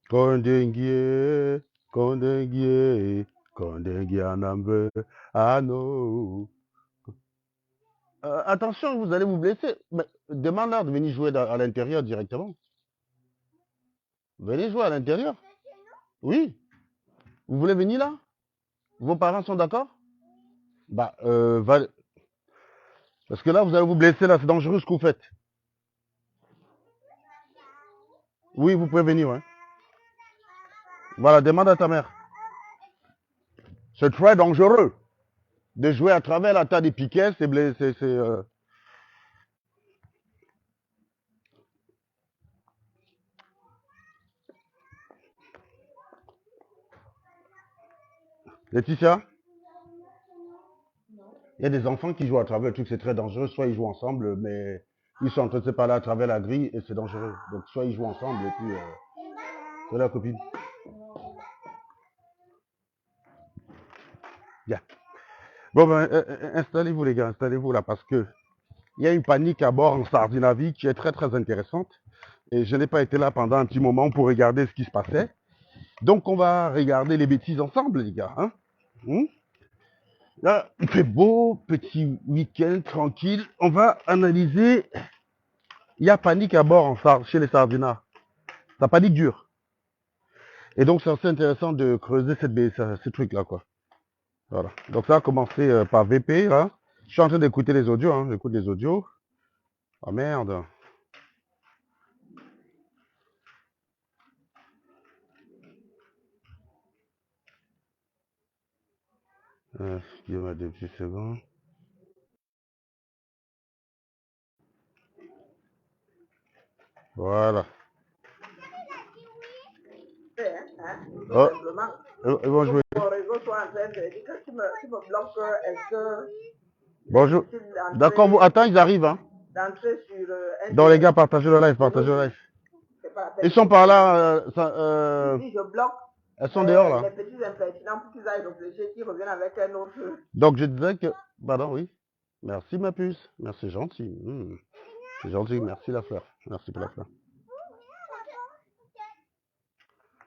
Kondengie, kondengie, kondengie anambe. Ah non. Attention, vous allez vous blesser. Mais demande-leur de venir jouer à l'intérieur directement. Venez jouer à l'intérieur. Oui. Vous voulez venir là? Vos parents sont d'accord? Bah, parce que là, vous allez vous blesser, là, c'est dangereux ce que vous faites. Oui, vous pouvez venir, ouais. Voilà, demande à ta mère. C'est très dangereux de jouer à travers la table des piquets, c'est blessé, Laetitia, il y a des enfants qui jouent à travers le truc, c'est très dangereux. Soit ils jouent ensemble, mais ils sont en train de se parler à travers la grille et c'est dangereux. Donc, soit ils jouent ensemble et puis, c'est la copine. Bien. Bon, ben, installez-vous, les gars, installez-vous là, parce que il y a une panique à bord en Scandinavie qui est très, très intéressante. Et je n'ai pas été là pendant un petit moment pour regarder ce qui se passait. Donc, on va regarder les bêtises ensemble, les gars. Hein. Hmm. Là, il fait beau, petit week-end tranquille. On va analyser. Il y a panique à bord chez les Sardinats. Ça panique dur. Et donc, c'est assez intéressant de creuser ce truc-là, quoi. Voilà. Donc, ça a commencé par VP, là. Je suis en train d'écouter les audios, hein. J'écoute les audios. Oh merde. Excusez-moi 2 petites secondes. Voilà. Oh, ils vont jouer. Bonjour. D'accord, vous. Attends, ils arrivent, hein. Donc, les gars, partagez le live, partagez le live. Ils sont par là. Elles sont dehors, là. Donc, je disais que. Pardon, oui. Merci, ma puce. Merci, gentil. C'est gentil. Merci, la fleur. Merci pour la fleur.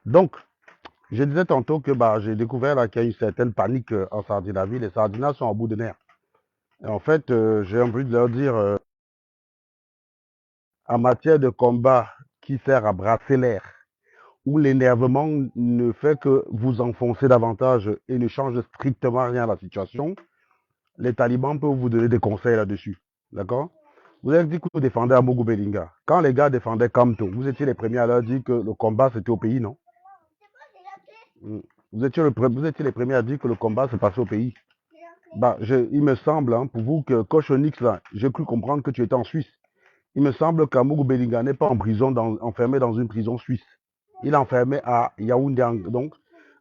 Donc, je disais tantôt que bah, j'ai découvert là, qu'il y a une certaine panique en Scandinavie. Les Sardinats sont en bout de nerfs. Et en fait, j'ai envie de leur dire, en matière de combat qui sert à brasser l'air, où l'énervement ne fait que vous enfoncer davantage et ne change strictement rien à la situation, les talibans peuvent vous donner des conseils là-dessus. D'accord? Vous avez dit que vous défendez Amougou Belinga. Quand les gars défendaient Kamto, vous étiez les premiers à leur dire que le combat c'était au pays, non? Vous étiez les premiers à dire que le combat se passait au pays. Bah, il me semble, hein, pour vous, que Cochonix, là, j'ai cru comprendre que tu étais en Suisse. Il me semble qu'Amougou Belinga n'est pas en prison, enfermé dans une prison suisse. Il est enfermé à Yaoundé. Donc,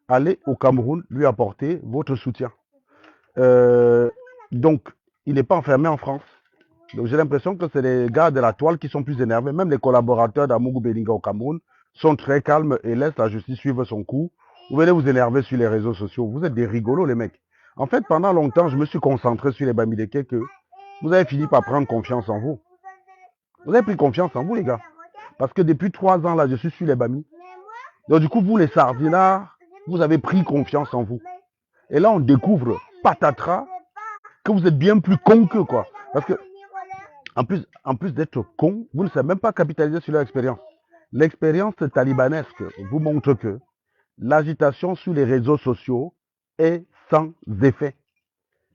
allez au Cameroun lui apporter votre soutien. Euh, donc, il n'est pas enfermé en France. Donc, j'ai l'impression que c'est les gars de la toile qui sont plus énervés. Même les collaborateurs d'Amougou Belinga au Cameroun sont très calmes et laissent la justice suivre son cours. Vous venez vous énerver sur les réseaux sociaux. Vous êtes des rigolos, les mecs. En fait, pendant longtemps, je me suis concentré sur les Bamileke que vous avez fini par prendre confiance en vous. Vous avez pris confiance en vous, les gars. Parce que depuis 3 ans, là, je suis sur les Bamis. Donc, du coup, vous, les Sardinards, vous avez pris confiance en vous. Et là, on découvre, patatras, que vous êtes bien plus con que quoi. Parce que, en plus d'être con, vous ne savez même pas capitaliser sur leur expérience. L'expérience talibanesque vous montre que l'agitation sur les réseaux sociaux est sans effet.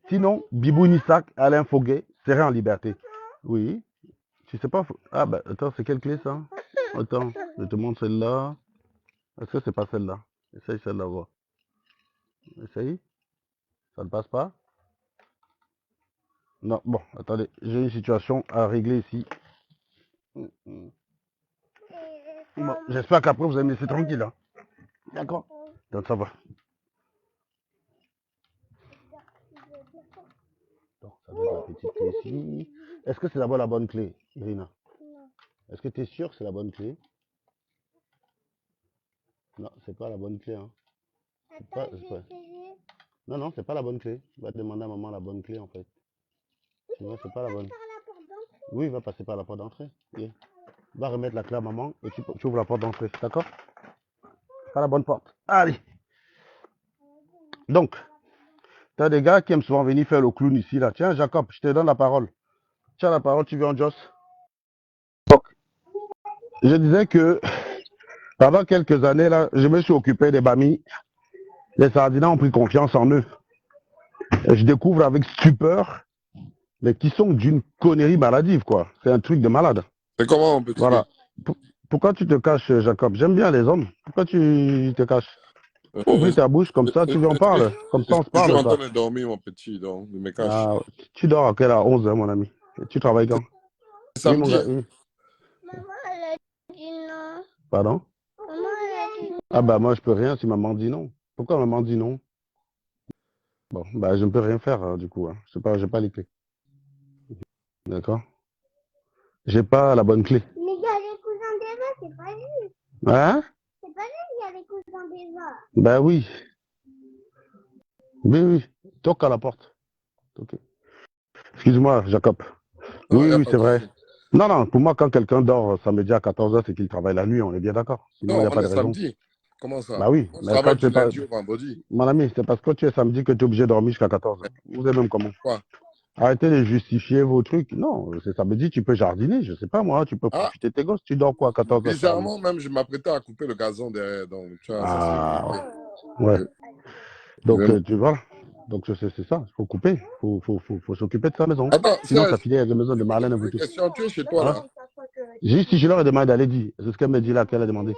Sinon, Bibou Nissak, Alain Foguet seraient en liberté. Oui, tu sais pas. Ah, bah, attends, c'est quelle clé ça? Attends, je te montre celle-là. Est-ce que c'est pas celle-là? Essaye celle-là, voir. Essaye. Ça ne passe pas? Non, bon, attendez, j'ai une situation à régler ici. Bon, j'espère qu'après vous allez me laisser tranquille. Hein. D'accord? Donc ça va. Donc ça doit être la petite clé ici. Est-ce que c'est d'abord la bonne clé, Irina? Est-ce que tu es sûr que c'est la bonne clé? Non, c'est pas la bonne clé. Hein. Pas... Non, non, c'est pas la bonne clé. Va demander à maman la bonne clé en fait. Sinon, c'est pas la bonne. Oui, il va passer par la porte d'entrée. Yeah. Va remettre la clé à maman et tu ouvres la porte d'entrée. D'accord? Pas la bonne porte. Allez. Donc, tu as des gars qui aiment souvent venir faire le clown ici, là. Tiens, Jacob, je te donne la parole. Tiens, la parole, tu viens en Joss. Donc, je disais que pendant quelques années, là, je me suis occupé des Bamis. Les Sardinats ont pris confiance en eux. Et je découvre avec stupeur, mais qui sont d'une connerie maladive, quoi. C'est un truc de malade. Et comment on peut Voilà. Pourquoi tu te caches, Jacob? J'aime bien les hommes. Pourquoi tu te caches? Ouvre ta bouche comme ça, tu lui en parles. Comme ça, on se Je suis parle. en Ça. train de dormir, mon petit, donc je me cache. Ah, tu dors à quelle heure? 11 h, mon ami. Et tu travailles quand? Samedi. Oui, mon gars, oui. Maman, elle a dit non. Pardon? Maman, elle a dit non. Ah bah moi je peux rien si maman dit non. Pourquoi maman dit non? Bon, bah je ne peux rien faire du coup. Hein. J'ai pas les clés. D'accord? J'ai pas la bonne clé. Mais il y a les cousins d'Eva, c'est pas lui. Hein? C'est pas lui, il y a les cousins d'Eva. Bah oui. Oui, oui. Toque à la porte. Okay. Excuse-moi, Jacob. Oui, oui, c'est vrai. Non, non, pour moi, quand quelqu'un dort samedi à 14 h, c'est qu'il travaille la nuit, on est bien d'accord. Sinon, il n'y a pas de raison. Samedi. Comment ça? Bah oui. On travaille du lundi au vendredi. Mon ami, c'est parce que tu es samedi que tu es obligé de dormir jusqu'à 14 h. Vous êtes même comment? Quoi? Arrêtez de justifier vos trucs. Non, c'est samedi, tu peux jardiner, je sais pas moi, tu peux profiter de tes gosses. Tu dors quoi à 14 h? Bizarrement, même, je m'apprêtais à couper le gazon derrière. Donc, tu vois, ça, ouais. Donc, tu vois. Donc, c'est ça, il faut couper. Il faut s'occuper de sa maison. Attends, sinon, sa fille est à la maison de Marlène et vous tous. Tu es chez toi, là. Juste si je leur ai demandé d'aller dire, c'est ce qu'elle me dit là, qu'elle a demandé.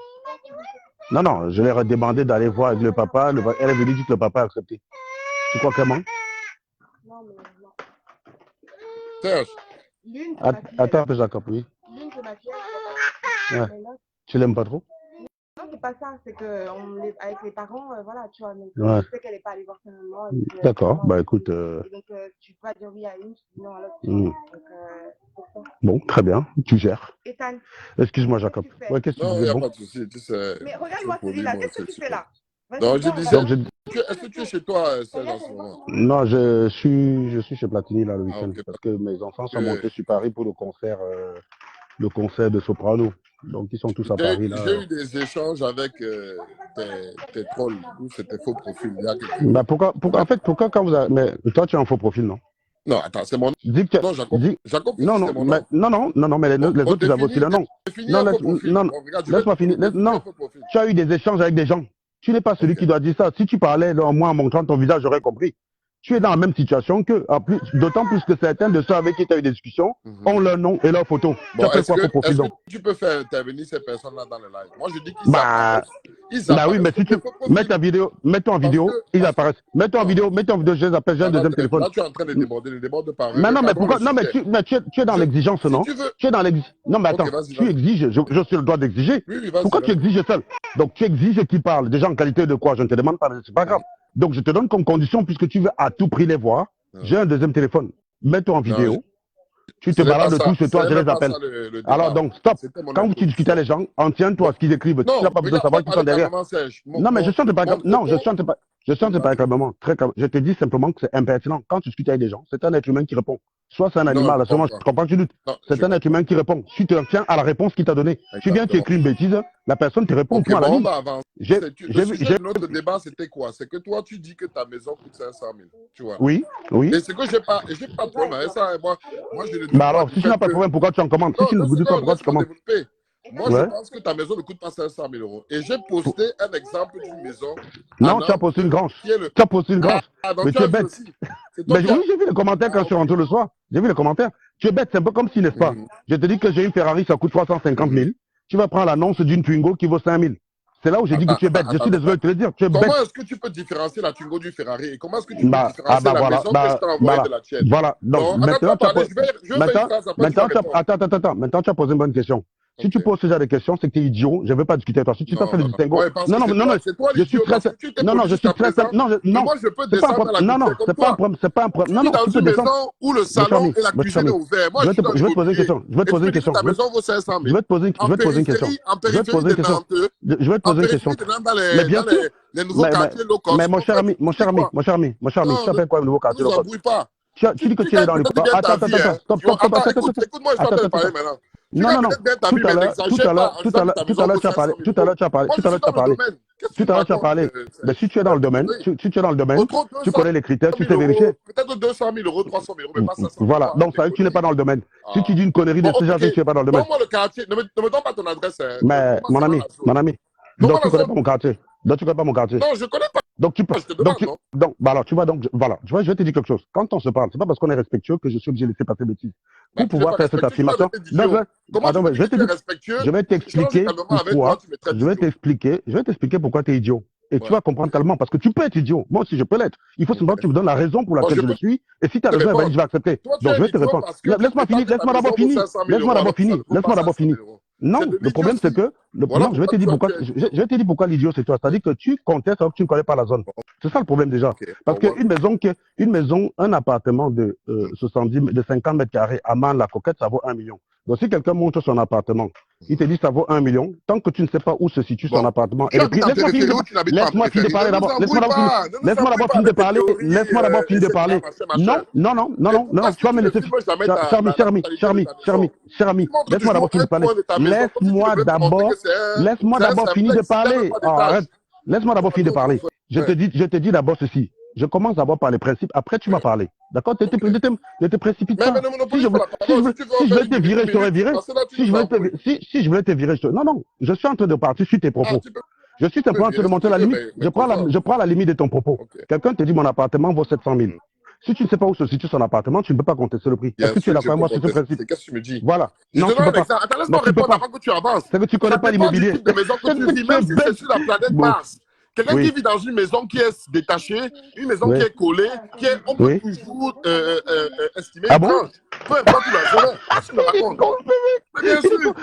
Non, non, je leur ai demandé d'aller voir avec le papa. Elle est venue dire que le papa a accepté. Tu crois qu'elle ment? Non, mais non. Serge. Attends un peu, Jacob, oui. L'une, c'est ma fille. Ouais. Tu l'aimes pas trop? Non, c'est pas ça, c'est que avec les parents, voilà, tu vois, mais ouais. je sais qu'elle n'est pas allée voir sa maman. D'accord, bah écoute. Et donc, tu peux pas dire oui à une, sinon à l'autre. Donc, c'est ça. Bon, très bien, tu gères. Ethan. Excuse-moi, Jacob. Ouais, qu'est-ce que tu Non, il disais? n'y a pas de souci, tu sais. Mais regarde-moi celui-là, qu'est-ce que tu fais là? Non, je disais, est-ce que tu es chez toi, Serge, en ce moment? Non, je suis chez Platini là le week-end, okay. parce que mes enfants sont montés sur Paris pour le concert de Soprano. Donc ils sont tous à Paris là. J'ai eu des échanges avec tes trolls, ou c'était faux profil. Bah pourquoi quand vous avez... Mais toi tu as un faux profil, non? Non, attends, c'est mon nom. Dis que... Non, Jacob, non, mais les autres, tu as aussi le nom. Non, laisse-moi finir. Non, tu as eu des échanges avec des gens. Tu n'es pas celui qui doit dire ça. Si tu parlais, moi, en montrant ton visage, j'aurais compris. Tu es dans la même situation que, d'autant plus que certains de ceux avec qui tu as eu des discussions ont leur nom et leur photo. Bon, est-ce que tu peux faire intervenir ces personnes-là dans le live? Moi, je dis qu'ils apparaissent. Bah oui, mais si tu mets ta vidéo, mets-toi en vidéo, ils apparaissent. Mets-toi en vidéo, je les appelle, j'ai un deuxième téléphone. Là, tu es en train de déborder, le déborde par Mais non, mais pourquoi? Non, mais tu es dans l'exigence, non? Tu es dans l'exigence. Non, mais attends, tu exiges, je suis le droit d'exiger. Pourquoi tu exiges seul? Donc, tu exiges qu'ils parlent. Déjà en qualité de quoi? Je ne te demande pas, c'est pas grave. Donc, je te donne comme condition, puisque tu veux à tout prix les voir, j'ai un deuxième téléphone. Mets-toi en vidéo. Tu te balades de tout chez toi, je les appelle. Alors donc, stop. Quand tu discutes avec les gens, en tiens-toi à ce qu'ils écrivent. Tu n'as pas besoin de savoir qui sont derrière. Non, mais je chante pas comme... Non, je chante pas avec la maman. Je te dis simplement que c'est impertinent. Quand tu discutes avec des gens, c'est un être humain qui répond. Soit c'est un animal, sûrement, je comprends que tu doutes. C'est un être humain qui répond. Si tu tiens à la réponse qu'il t'a donnée. Tu viens, tu écris une bêtise, la personne te répond. Okay, bon, notre débat, c'était quoi? C'est que toi, tu dis que ta maison coûte 500 000. Tu vois? Oui. Et c'est que j'ai pas de problème avec ça. Moi, je ne dis bah alors, si tu n'as pas de problème, pourquoi tu en commandes? Si tu ne vous dis pas pourquoi tu commandes? Moi, je pense que ta maison ne coûte pas 500 000 euros. Et j'ai posté un exemple d'une maison. Non, tu as posté une grange. Tu as posté une grange. Mais tu es bête. Mais oui, j'ai vu les commentaires quand je suis rentré le soir. J'ai vu les commentaires. Tu es bête, c'est un peu comme si, n'est-ce pas? Je te dis que j'ai une Ferrari, ça coûte 350 000. Tu vas prendre l'annonce d'une Twingo qui vaut 5 000. C'est là où j'ai dit que tu es bête. Je suis désolé de te le dire. Tu es bête. Comment est-ce que tu peux différencier la Twingo du Ferrari? Et comment est-ce que tu peux différencier la maison que je t'ai envoyée de la tienne? Voilà. Donc, maintenant, tu as posé une bonne question. Si tu poses ce genre de questions, c'est que tu es idiot. Je ne veux pas discuter avec toi. Si tu t'as fait le distinguo. Non, je suis très. Non, je suis très. Non, moi, je peux descendre à la non, c'est pas un problème. C'est pas un problème. Non, tu peux descendre. Où le salon et la cuisine est ouvert. Moi, je vais te poser une question. Je vais te poser une question. Ta maison vaut 500 000. Je vais te poser une question. Je vais te poser une question. Je vais te poser une question. Mais bien sûr. Les nouveaux quartiers low cost. Mais mon cher ami, tu appelles quoi le nouveau quartier low cost? Tu dis que tu es dans le... Attends, stop. Écoute-moi, je suis en train de parler maintenant. Tu Non, gagnes non, non. peut-être bien ta Tout vie, à mais l'heure, tout n'exagère à pas l'heure, en tout disant à que l'heure, ta tout à maison l'heure, vaut tu as 500 parlé, 000 tout à l'heure, euros. tu as parlé, Moi, tout je à suis l'heure, tu dans as le parlé, domaine. Qu'est-ce que tout tu à me l'heure, tu as racontes? parlé. Mais si tu es dans le domaine, tu es dans le domaine, Autre tu 200 connais les critères, tu 000 sais vérifier. euros, peut-être 200 000 euros, 300 000 euros, mais pas 500 000 Voilà. euros. Arrête Donc, tes ça veut dire que tu n'es pas conneries. dans le domaine. Si tu Ah. dis une connerie Bon, de ce genre, c'est que ok. tu n'es pas dans le domaine. Donne-moi le quartier. Ne me donne pas ton adresse. Hein. Mais, Dis-moi mon seulement ami, la mon zone. ami. Donne-moi Donc, tu la ne connais zone. pas mon quartier. Donc, tu ne connais pas mon quartier. Non, je ne connais pas. Donc, Je te demande, non? bah alors, tu vois, donc, voilà. Tu vois, je vais te dire quelque chose. Quand on se parle, c'est pas parce qu'on est respectueux que je suis obligé de laisser passer bêtises. Bah, Pour tu n'es pouvoir pas faire cette respectueux, tu vas me affirmation, traiter donc, d'idiot. Comment tu attends, me je dis vais que tu es te, respectueux? je vais Je change t'expliquer calmement avec toi, pourquoi, tu me traites d'idiot. je vais t'expliquer pourquoi tu es idiot. Et tu Ouais. vas comprendre calmement, parce que tu peux être idiot. Moi aussi, je peux l'être. Il faut simplement que tu me donnes la raison pour Bon, laquelle je je le peux suis. Et si tu as te raison, eh ben, répondre. je vais accepter. Toi, tu es Donc, je un vais te idiot répondre. parce que tu Laisse-moi prétends finir, que ta laisse-moi maison d'abord vaut finir. 500 000 Laisse-moi euros d'abord alors que ça finir. ne vaut pas Laisse-moi d'abord 500 finir. 000 euros. Non, C'est de le problème, c'est l'idiotie. que, Voilà non, je vais te pourquoi dire tu pourquoi, es... je vais te dire pourquoi l'idiot, c'est toi. C'est-à-dire que tu contestes alors que tu ne connais pas la zone. C'est ça le problème déjà. Ok, Parce bon, qu'une maison, un appartement de 70, de 50 mètres carrés à Man-la-Coquette, ça vaut 1 million. Donc si quelqu'un montre son appartement, il te dit ça vaut 1 million, tant que tu ne sais pas où se situe son bon. appartement et Tu le prix. habites en périphérie ou tu n'habites pas en Laisse-moi finir de périphérie? parler Ne nous d'abord. embrouille pas. Ne nous Laisse-moi embrouille d'abord pas finir de avec tes parler. théories, Laisse-moi d'abord finir de etc. parler. Machin, Non, machin. non, non, non, Et non, pourquoi non, est-ce tu que vas tu me ne laisser. filmes jamais Cher la ami, totalité de ta maison? Tu Tu montres laisse-moi toujours d'abord finir un de parler. point de ta maison, comme si tu Laisse-moi devais te montrer que d'abord c'est un finir de simplex. Il y a même parler. pas Oh, d'étage. arrête. Laisse-moi d'abord finir de parler. Je te dis d'abord ceci. Je commence d'abord par les principes, après tu m'as parlé. D'accord? Ne te précipite Mais pas. ne monopolise pas la parole. Si tu veux Si en je faire voulais une te virer, je t'aurais minute, viré. parce que là, tu nous embrouilles. Si je voulais te virer, non, non. Je suis en train de partir sur tes Ah, propos. tu peux Je suis simplement en train de virer si monter tu la veux, limite. mais content. Je prends la limite de ton propos. Ok. Quelqu'un te dit mon appartement vaut 700 000. Si tu ne sais pas où se situe son appartement, tu ne peux pas contester le prix. Est-ce Bien que tu es sûr, je d'accord avec peux moi sur ce contester. principe? Qu'est-ce que tu me dis? Voilà. Je Non, te tu donne peux un pas. exemple. Attends, laisse-moi Non, tu peux répondre pas. avant que tu avances. C'est que tu connais Ça pas dépend du l'immobilier. type de maison que tu vis. Tu es Même si c'est bête. sur la planète Bon. Mars. Quelqu'un qui Oui. vit dans une maison qui est détachée, une maison qui Oui. est collée, on peut Oui. toujours estimer Ah une bon? tranche. Peu importe où la zone est. Qu'est-ce que tu me racontes? Mais bien sûr.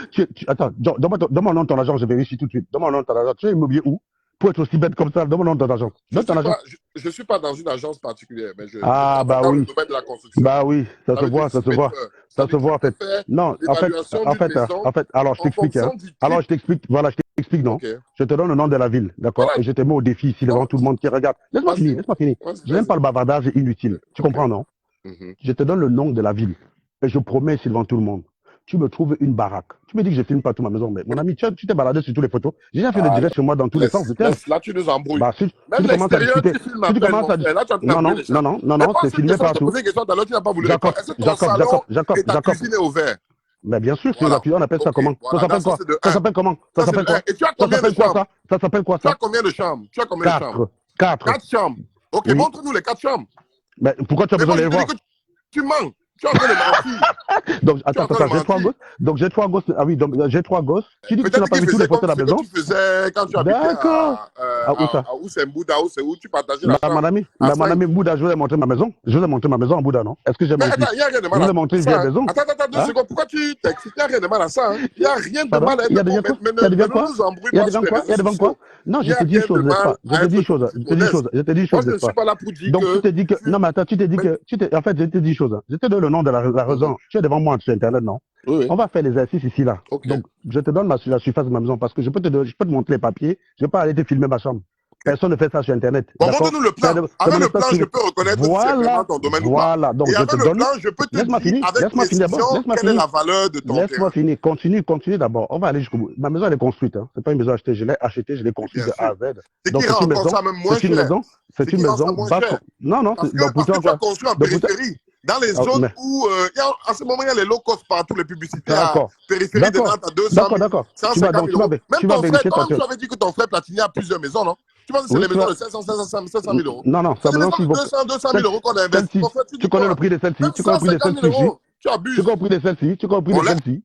Attends, donne-moi le nom de ton agent, je vérifie tout de suite. Donne-moi le nom de ton agent. Tu es immobilier où? Pour être aussi bête comme ça, donne-moi le nom de ton agent. Donne ton agent. Je suis pas dans une agence particulière, mais je Ah, travaille bah dans le oui. domaine de la construction. Bah oui, ça Ça se veut dire voit, que je ça suis se voit. maîtreur. Ça Ça se veut dire voit en que je fait. fais Non, l'évaluation d'une maison alors je en t'explique, hein. fonction du type. Alors je t'explique, voilà, je t'explique, non. Ok. Je te donne le nom de la ville, d'accord? Voilà. Et je te mets au défi ici devant tout le monde qui regarde. Laisse-moi Vas-y. finir, laisse-moi finir. Je n'aime pas le bavardage inutile. Tu comprends, non? Je te donne le nom de la ville. Et je promets ici devant tout le monde. Tu me trouves une baraque. Tu me dis que je filme pas toute ma maison, mais mon ami, tu t'es baladé sur toutes les photos. J'ai déjà fait le direct sur moi dans tous les sens du terme. Là, tu nous embrouilles. Bah, si Même tu commences à l'extérieur, discuter, tu filmes à peine, mon frère. Là, tu es en train d'embrouiller les gens. non, c'est filmé Je t'ai partout. posé une question tout à l'heure, tu n'as pas voulu répondre. Est-ce que ton salon et ta cuisine est ouvert? Mais bien sûr, Voilà. on appelle ça comment? Voilà, ça s'appelle quoi? Ça s'appelle comment? Ça s'appelle quoi? Et tu as combien de chambres? Ça s'appelle quoi Tu as ça? combien de chambres? Tu as combien de chambres? 4. 4 chambres. Ok, Oui. montre-nous les 4 chambres. Mais pourquoi tu as besoin de les voir? Tu mens. Tu es en train de mentir. Donc, attends, j'ai 3 gosses. Donc, j'ai 3 gosses. Ah oui, donc j'ai 3 gosses. Tu dis que tu n'as pas vu tous les photos de la maison? Tu faisais quand tu habitais à Oussembouda, où tu partageais la chambre. Mon ami Bouddha, je vous ai montré ma maison. Je vous ai montré ma maison en Bouddha, non? Est-ce que j'ai menti? Il n'y a rien de mal à ça. Je vous ai montré une vieille maison. Attends, 2 secondes. Pourquoi tu t'excites? Il n'y a rien de mal à ça. Il n'y a rien de mal à être bon. Mais il y a ne nous embrouille pas sur les réseaux sociaux. Non, je te dis une chose, n'est-ce pas? Je te dis une chose, Moi, je ne suis pas là pour dire donc, tu te dis que... Non, mais attends, tu t'es dit que... En fait, je te dis une chose. Je te donne le nom de la raison. Tu es devant moi sur Internet, non? Oui. On va faire les exercices ici, là. Okay. Donc, je te donne la surface de ma maison parce que je peux te montrer les papiers. Je ne vais pas aller te filmer ma chambre. Personne ne fait ça sur Internet. Bon, montre-nous le plan. Avec le plan, je peux reconnaître si c'est vraiment ton domaine ou pas. Donc, et avec le plan, je peux te dire avec précision quelle est la valeur de ton terrain. Laisse-moi finir. Continue d'abord. On va aller jusqu'au bout. Ma maison, elle est construite. Hein. Ce n'est pas une maison achetée. Je l'ai achetée, je l'ai construite de A à Z. C'est qui rend encore ça même moins cher. C'est une maison basse. Non. Parce que tu as construit en périphérie. Dans les zones où, en ce moment, il y a les low cost partout, les publicités à périphérie de Nantes à 200 000, 150 000 euros. Même ton frère, quand tu avais dit que ton frère Platini a plusieurs maisons, non? Tu penses que c'est les maisons de 500 000 euros? Non, c'est les maisons de 200 000 euros qu'on a investi. Tu connais le prix de celle-ci? Tu connais le prix de celle-ci? Tu abuses. Tu connais le prix de celle-ci?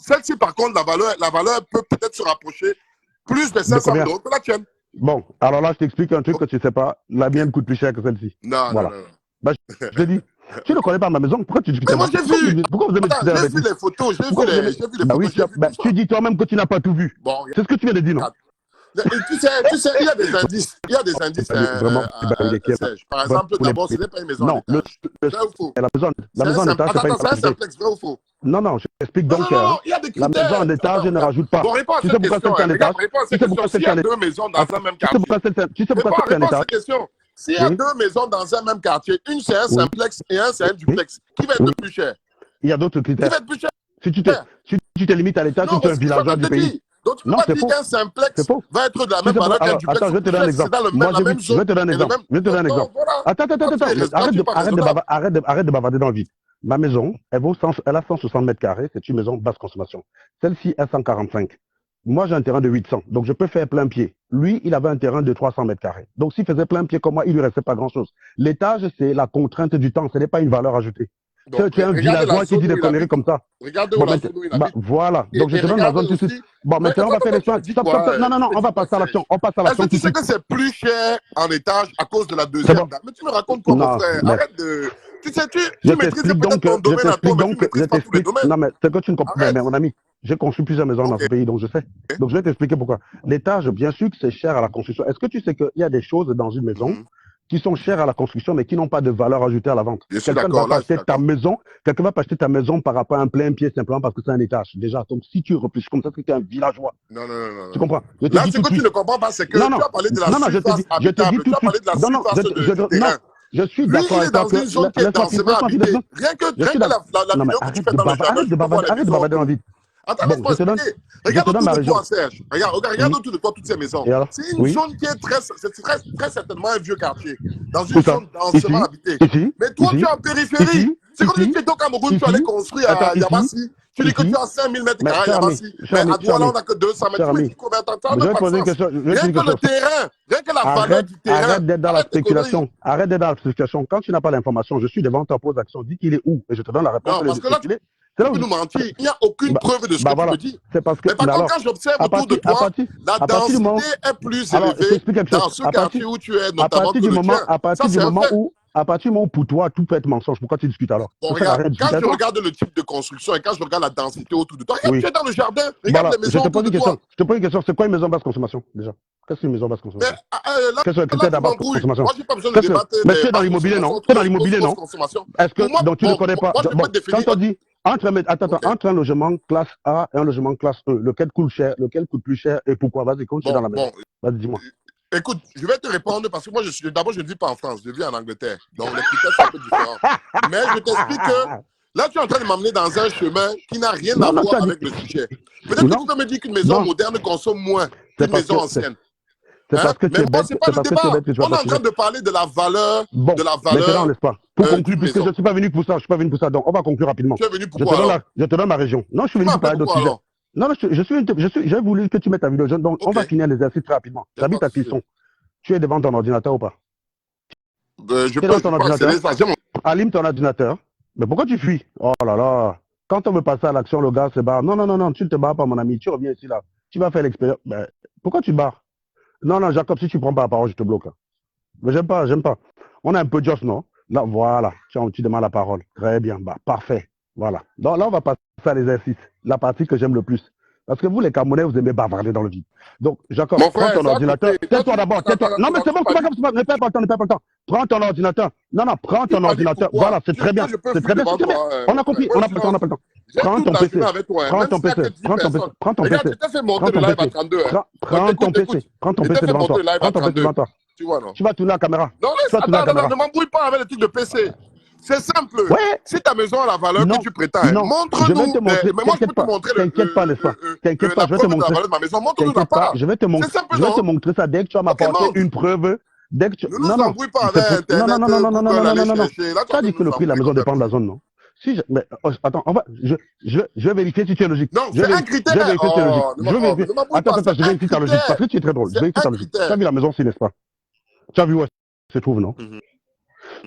Celle-ci, par contre, la valeur peut peut-être se rapprocher plus de 500 000 euros que la tienne. Bon, alors là, je t'explique un truc que tu ne sais pas. La mienne coûte plus cher que celle-ci. Non. Bah, je te dis, tu ne connais pas ma maison, pourquoi tu discutes? Mais moi j'ai vu. Pourquoi vous avez discuté avec j'ai vu les photos, j'ai vu les photos. Tu dis toi-même que tu n'as pas tout vu. Bon, c'est ce que tu viens de dire, non? Tu sais, il y a des indices. Vraiment, par exemple, d'abord, ce n'est pas une maison en étage. Vrai ou faux? La maison en étage, c'est pas une c'est un simplex, vrai ou faux? Non, je t'explique donc. Il y a des critères. La maison en étage, je ne rajoute pas. Bon, réponds à cette question. S'il y a 2 maisons dans un même quartier. Tu sais pourquoi c'est un étage? S'il y a 2 maisons dans un même quartier, une c'est un simplex et un c'est un duplex, qui va être le plus cher? Il y a d'autres critères. Qui va être plus cher? Si tu te limites à l'étage, tu es un villageois du pays. Donc, tu peux pas dire qu'un simplex va être de la même valeur qu'un duplex. Attends, je vais te donner un exemple. Je vais te donner un exemple. Attends. Arrête de bavarder dans le vide. Ma maison, elle a 160 mètres carrés. C'est une maison basse consommation. Celle-ci est 145. Moi, j'ai un terrain de 800. Donc, je peux faire plein pied. Lui, il avait un terrain de 300 mètres carrés. Donc, s'il faisait plein pied comme moi, il lui restait pas grand-chose. L'étage, c'est la contrainte du temps. Ce n'est pas une valeur ajoutée. Tu es un villageois qui dit des conneries comme ça. Regarde où la zone où il habite. Voilà. Donc, je te donne la zone tout de suite. Bon, maintenant, on va faire les soins. Stop. Non, on va passer à l'action. Est-ce que tu sais que c'est plus cher en étage à cause de la deuxième dame? Mais tu me racontes quoi, mon frère? Arrête de... Tu sais, tu maîtrises peut-être ton domaine à toi, mais tu maîtrises pas tous les domaines. Non, mais c'est que tu ne comprends pas, mon ami. J'ai construit plusieurs maisons dans ce pays, donc je sais. Donc, je vais t'expliquer pourquoi. L'étage, bien sûr que c'est cher à la construction. Est-ce que tu sais qu'il y a des choses dans une maison qui sont chères à la construction, mais qui n'ont pas de valeur ajoutée à la vente? Quelqu'un va acheter ta maison, quelqu'un va acheter ta maison par rapport à un plein pied simplement parce que c'est un étage. Déjà, donc si tu réfléchis comme ça, c'est que tu es un villageois. Non. Tu comprends? Là, ce que tu ne comprends pas, c'est que tu as parlé de la surface habitable, tu as parlé de la surface du terrain. Je suis d'accord avec toi. Lui, il est dans une zone qui est densément habitée. Rien que la vidéo que tu fais dans le jardin, tu peux voir les maisons. Dans le vide. Attends, laisse-moi expliquer. Regarde autour de toi, Serge. Regarde autour de toi toutes ces maisons. C'est une zone qui est très certainement un vieux quartier. Dans une zone densément habitée. Mais toi, tu es en périphérie. C'est comme si tu étais au Cameroun, tu allais construire à Yabassi. Tu dis que tu as 5000 mètres carrés à Yabassi. Mais à Douala, on n'a que 200 mètres. Tu dis combien de temps? Ça n'a pas de sens. Rien que le terrain, rien que la valeur du terrain. Arrête d'être dans la spéculation. Arrête d'être dans la spéculation. Quand tu n'as pas l'information, je suis devant ta pose d'action. Dis qu'il est où et je te donne la réponse. Non, parce que là, tu peux nous mentir. Il n'y a aucune preuve de ce que tu me dis. Mais par contre, quand j'observe autour de toi, la densité est plus élevée dans ce quartier où tu es, notamment que le tien. À partir du moment où pour toi, tout peut être mensonge, pourquoi tu discutes alors? Bon, regarde, quand je regarde le type de construction et quand je regarde la densité autour de toi, regarde, tu es dans le jardin, regarde les maisons autour de toi. Je te pose une question, c'est quoi une maison basse consommation déjà? Qu'est-ce qu'une maison basse consommation? Quels sont les critères de basse consommation? Moi, je n'ai pas besoin de débattre. Mais tu es dans l'immobilier, non? Tu es dans l'immobilier, non? Est-ce que donc tu ne connais pas? Quand on dit entre un logement classe A et un logement classe E, lequel coûte cher, lequel coûte plus cher et pourquoi? Vas-y, continue dans la maison. Vas-y, dis-moi. Écoute, je vais te répondre parce que moi, d'abord, je ne vis pas en France, je vis en Angleterre. Donc, les critères sont un peu différents. Mais je t'explique que là, tu es en train de m'emmener dans un chemin qui n'a rien à voir avec le sujet. Peut-être que tu peux me dire qu'une maison moderne consomme moins qu'une maison ancienne. C'est parce que tu es bête. C'est pas le débat. On est en train de parler de la valeur. Maintenant, n'est-ce pas? Pour conclure, puisque je ne suis pas venu pour ça, donc on va conclure rapidement. Tu es venu pour quoi? Je te donne ma région. Non, je suis venu pour parler d'autres sujets. Non, j'ai voulu que tu mettes ta vidéo. Donc, on va finir l'exercice très rapidement. J'habite à Clisson. Tu es devant ton ordinateur ou pas? Je peux ton ordinateur. Allume ton ordinateur. Mais pourquoi tu fuis? Oh là là. Quand on veut passer à l'action, le gars se barre. Non, tu ne te barres pas, mon ami. Tu reviens ici, là. Tu vas faire l'expérience. Pourquoi tu barres? Non, Jacob, si tu ne prends pas la parole, je te bloque. Mais j'aime pas. On a un peu just, non? Là, voilà. Tu demandes la parole. Très bien. Parfait. Voilà. Donc là, on va passer à l'exercice. La partie que j'aime le plus. Parce que vous, les Camerounais, vous aimez bavarder dans le vide. Donc, Jacob, prends ton ordinateur. Tais-toi d'abord. Non, mais c'est bon, ne perds pas le temps. Prends ton ordinateur. Non, prends ton ordinateur. Voilà, c'est très bien. C'est très bien. On a compris. On n'a pas le temps. Prends ton PC. Prends ton PC. Prends ton PC. Prends ton PC devant toi. Tu vas tourner la caméra. Non, ne m'embrouille pas avec le truc de PC. C'est simple. Ouais. Si ta maison a la valeur que tu prétends, montre-nous. Mais moi, je peux te montrer. T'inquiète pas, n'est-ce pas? T'inquiète pas, je vais te montrer. Montre-nous la part. Je vais te montrer ça dès que tu vas m'apporter une preuve. Dès que tu... Non. Tu as dit que le prix de la maison dépend de la zone, non? Mais attends, je vais vérifier si tu es logique. Non, c'est un critère. Je vais vérifier si tu es logique. Attends, je vérifie ta logique. Parce que tu es très drôle. Je vérifie ta logique. Tu as vu la maison, si, n'est-ce pas? Tu as vu où elle se trouve, non?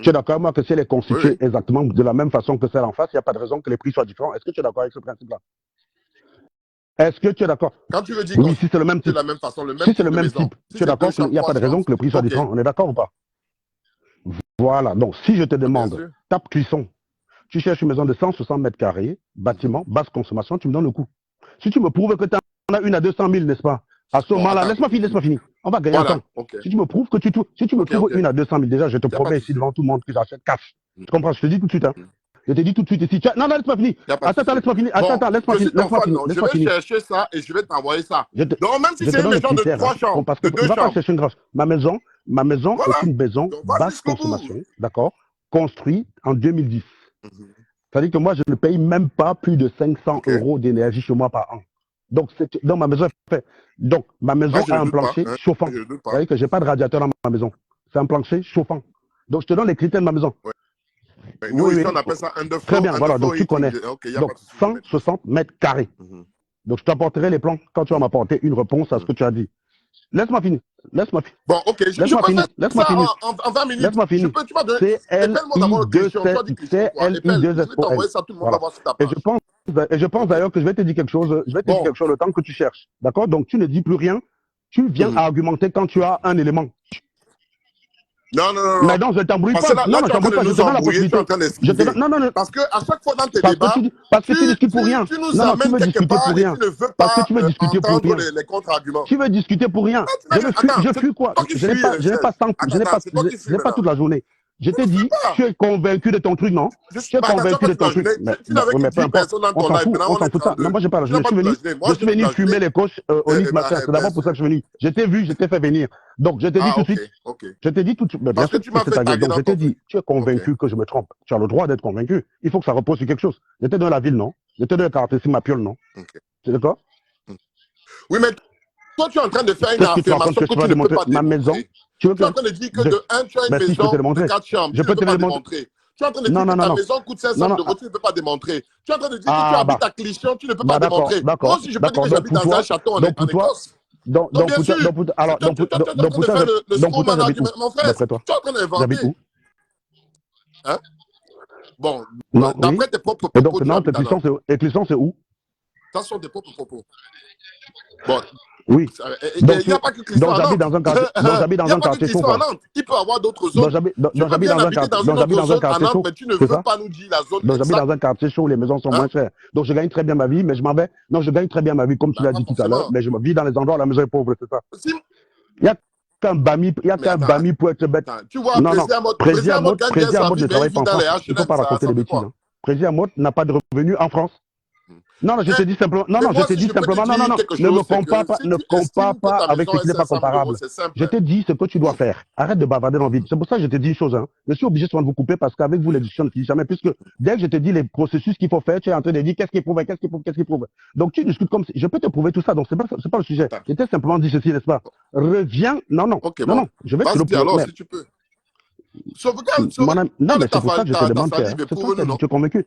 Tu es d'accord avec moi que si elle est constituée exactement de la même façon que celle en face, il n'y a pas de raison que les prix soient différents. Est-ce que tu es d'accord avec ce principe-là? Est-ce que tu es d'accord? Quand tu veux dire oui, si c'est le même type. De la même façon, si c'est le même type, tu es d'accord qu'il n'y a pas de raison que le prix soit différent. On est d'accord ou pas? Voilà. Donc, si je te demande, tape Clisson, tu cherches une maison de 160 mètres carrés, bâtiment, basse consommation, tu me donnes le coût. Si tu me prouves que tu en as une à 200 000, n'est-ce pas? À ce moment-là, laisse-moi finir. On va gagner un temps. Si tu me prouves que trouves une à 200 000, déjà, je te promets ici devant tout le monde que j'achète cash. Tu comprends? Je te dis tout de suite. Je te dis tout de suite ici. Non, laisse-moi finir. Attends, laisse-moi finir. Je vais chercher ça et je vais t'envoyer ça. Donc, même si c'est une maison de 3 chambres, parce que tu ne vas pas chercher une grâce. Ma maison est une maison basse consommation, d'accord, construite en 2010. C'est-à-dire que moi, je ne paye même pas plus de 500 € d'énergie chez moi par an. Donc, ma maison est faite. Donc, ma maison a un plancher chauffant. C'est-à-dire que je n'ai pas de radiateur dans ma maison. C'est un plancher chauffant. Donc, je te donne les critères de ma maison. Ouais. Nous, ici, on appelle ça underfloor. Très bien, voilà, donc tu connais. Donc, 160 mètres carrés. Donc, je t'apporterai les plans quand tu vas m'apporter une réponse à ce que tu as dit. Laisse-moi finir. Laisse-moi finir. Bon, ok, je peux faire ça en 20 minutes. Laisse-moi finir. Tu m'as donné. Épelle-moi d'abord le question. Tu as dit cliché. Je vais t'envoyer ça, tout le monde va voir sur ta page. Et je pense d'ailleurs que je vais te dire quelque chose. Je vais te dire quelque chose le temps que tu cherches. D'accord? Donc, tu ne dis plus rien. Tu viens argumenter quand tu as un élément. Non. Mais non, je ne t'embrouille pas. Non, je t'embrouille pas. Je te donne la possibilité. Non. Parce qu'à chaque fois dans tes débats, parce que tu discutes pour rien. Tu nous amènes quelque part et tu ne veux pas entendre les contre-arguments. Tu veux discuter pour rien. Je fuis quoi? Je n'ai pas toute la journée. Je t'ai dit, tu es convaincu de ton truc, non? Tu es convaincu de ton truc. Tu n'avais que 10 personnes dans ton live. On s'en fout ça. Non, moi, j'ai pas la journée. Je suis venu fumer les coches au Nice matin. C'est d'abord pour ça que je suis venu. Je t'ai vu, je t'ai fait venir. Donc, je t'ai dit tout de suite. Je t'ai dit tout de suite. Bien sûr, c'est ta gueule. Donc, je t'ai dit, tu es convaincu que je me trompe. Tu as le droit d'être convaincu. Il faut que ça repose sur quelque chose. Je t'ai donné la ville, non? Je t'ai donné la caractéristique ma piole, non? Tu es d'accord? Oui, mais toi, tu es en train de faire une affirmation que tu ne peux pas démontrer. Tu es en train de dire que de 1, tu as une maison de 4 chambres. Tu ne peux pas démontrer. Tu es en train de dire que ta maison coûte 500 €. Tu ne peux pas démontrer. Tu es en train de dire que tu habites à Clichy. Tu ne peux pas démontrer. Moi aussi, je peux dire que j'habite dans un château en Écosse. Donc, bien sûr. Donc, pour toi, mon frère, tu es en train d'inventer. Hein? Bon, d'après tes propres propos. Et donc, non, Clisson, c'est où? Ça sont tes propres propos. Bon. Oui. Il n'y a pas que Clisson à Nantes. J'habite dans un quartier chaud. Il peut y avoir d'autres zones. J'habite dans un quartier chaud. Mais tu ne veux pas nous dire la zone. Donc j'habite dans un quartier chaud où les maisons sont moins chères. Donc je gagne très bien ma vie, mais je m'en vais. Non, je gagne très bien ma vie, comme tu l'as dit tout à l'heure, mais je vis dans les endroits où la maison est pauvre, c'est ça. Il n'y a qu'un Bami pour être bête. Tu vois, Président Mott ne travaille pas en France. Il ne faut pas raconter des bêtises. Président Mott n'a pas de revenus en France. Non, je te dis simplement, non, ne me compare pas avec ce qui n'est pas comparable. Je te dis ce que tu dois faire. Arrête de bavarder dans le vide. C'est pour ça que je te dis une chose. Je suis obligé souvent de vous couper parce qu'avec vous, les discussions ne finissent jamais. Puisque dès que je te dis les processus qu'il faut faire, tu es en train de dire qu'est-ce qu'il prouve. Donc tu discutes comme si je peux te prouver tout ça. Donc c'est pas le sujet. Je t'ai simplement dit ceci, n'est-ce pas? Reviens. Non. Je vais te le prouver. Alors, si tu peux. Non, mais c'est pour ça que je te demande. Tu es convaincu?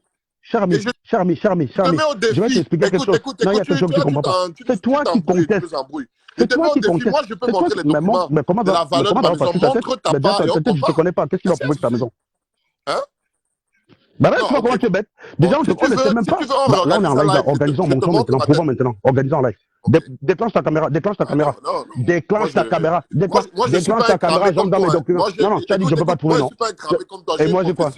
Cher ami, je vais t'expliquer quelque chose. Non, il y a quelque chose que tu ne comprends pas. C'est toi qui contestes. C'est toi qui contestes. Moi, je peux montrer les documents de la valeur de ma maison. Montre ta part. Je ne te connais pas. Qu'est-ce qui va prouver que ta maison? Hein? Bah là, tu vois comment tu es bête. Déjà, on ne le sait même pas. Là, on est en live. Organisons, montrons maintenant. Prouvons maintenant. Organisons en live. Déclenche ta caméra. Déclenche ta caméra. J'entre dans mes documents. Non, tu as dit que je ne peux pas te prouver, non. Et moi, je crois.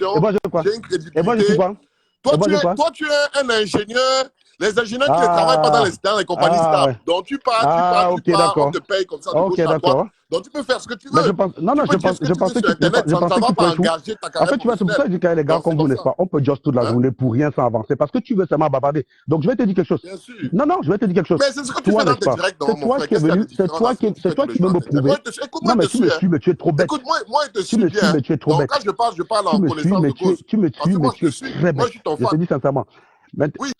Toi, tu es un ingénieur. Les ingénieurs qui ne travaillent pas dans les compagnies stables. Donc, tu pars, on te paye comme ça. Ok, d'accord. Donc, tu peux faire ce que tu veux. Je pensais que tu engager ta carrière. En fait, tu vois, c'est pour ça que je dis qu'il y a les gars comme vous, n'est-ce pas? On peut juste toute la journée pour rien sans avancer. Parce que tu veux seulement bavarder. Donc, je vais te dire quelque chose. Bien sûr. Non, je vais te dire quelque chose. Mais c'est ce que tu fais dans tes directs, c'est toi qui es venu. C'est toi qui veux me prouver. Non, mais tu me suis, mais tu es trop bête. Écoute, moi, je te suis bien. Mais tu es trop bête. Donc, quand je parle en connaissance de cause. Tu me suis, mais tu es très bête. Je te dis sincèrement. Oui.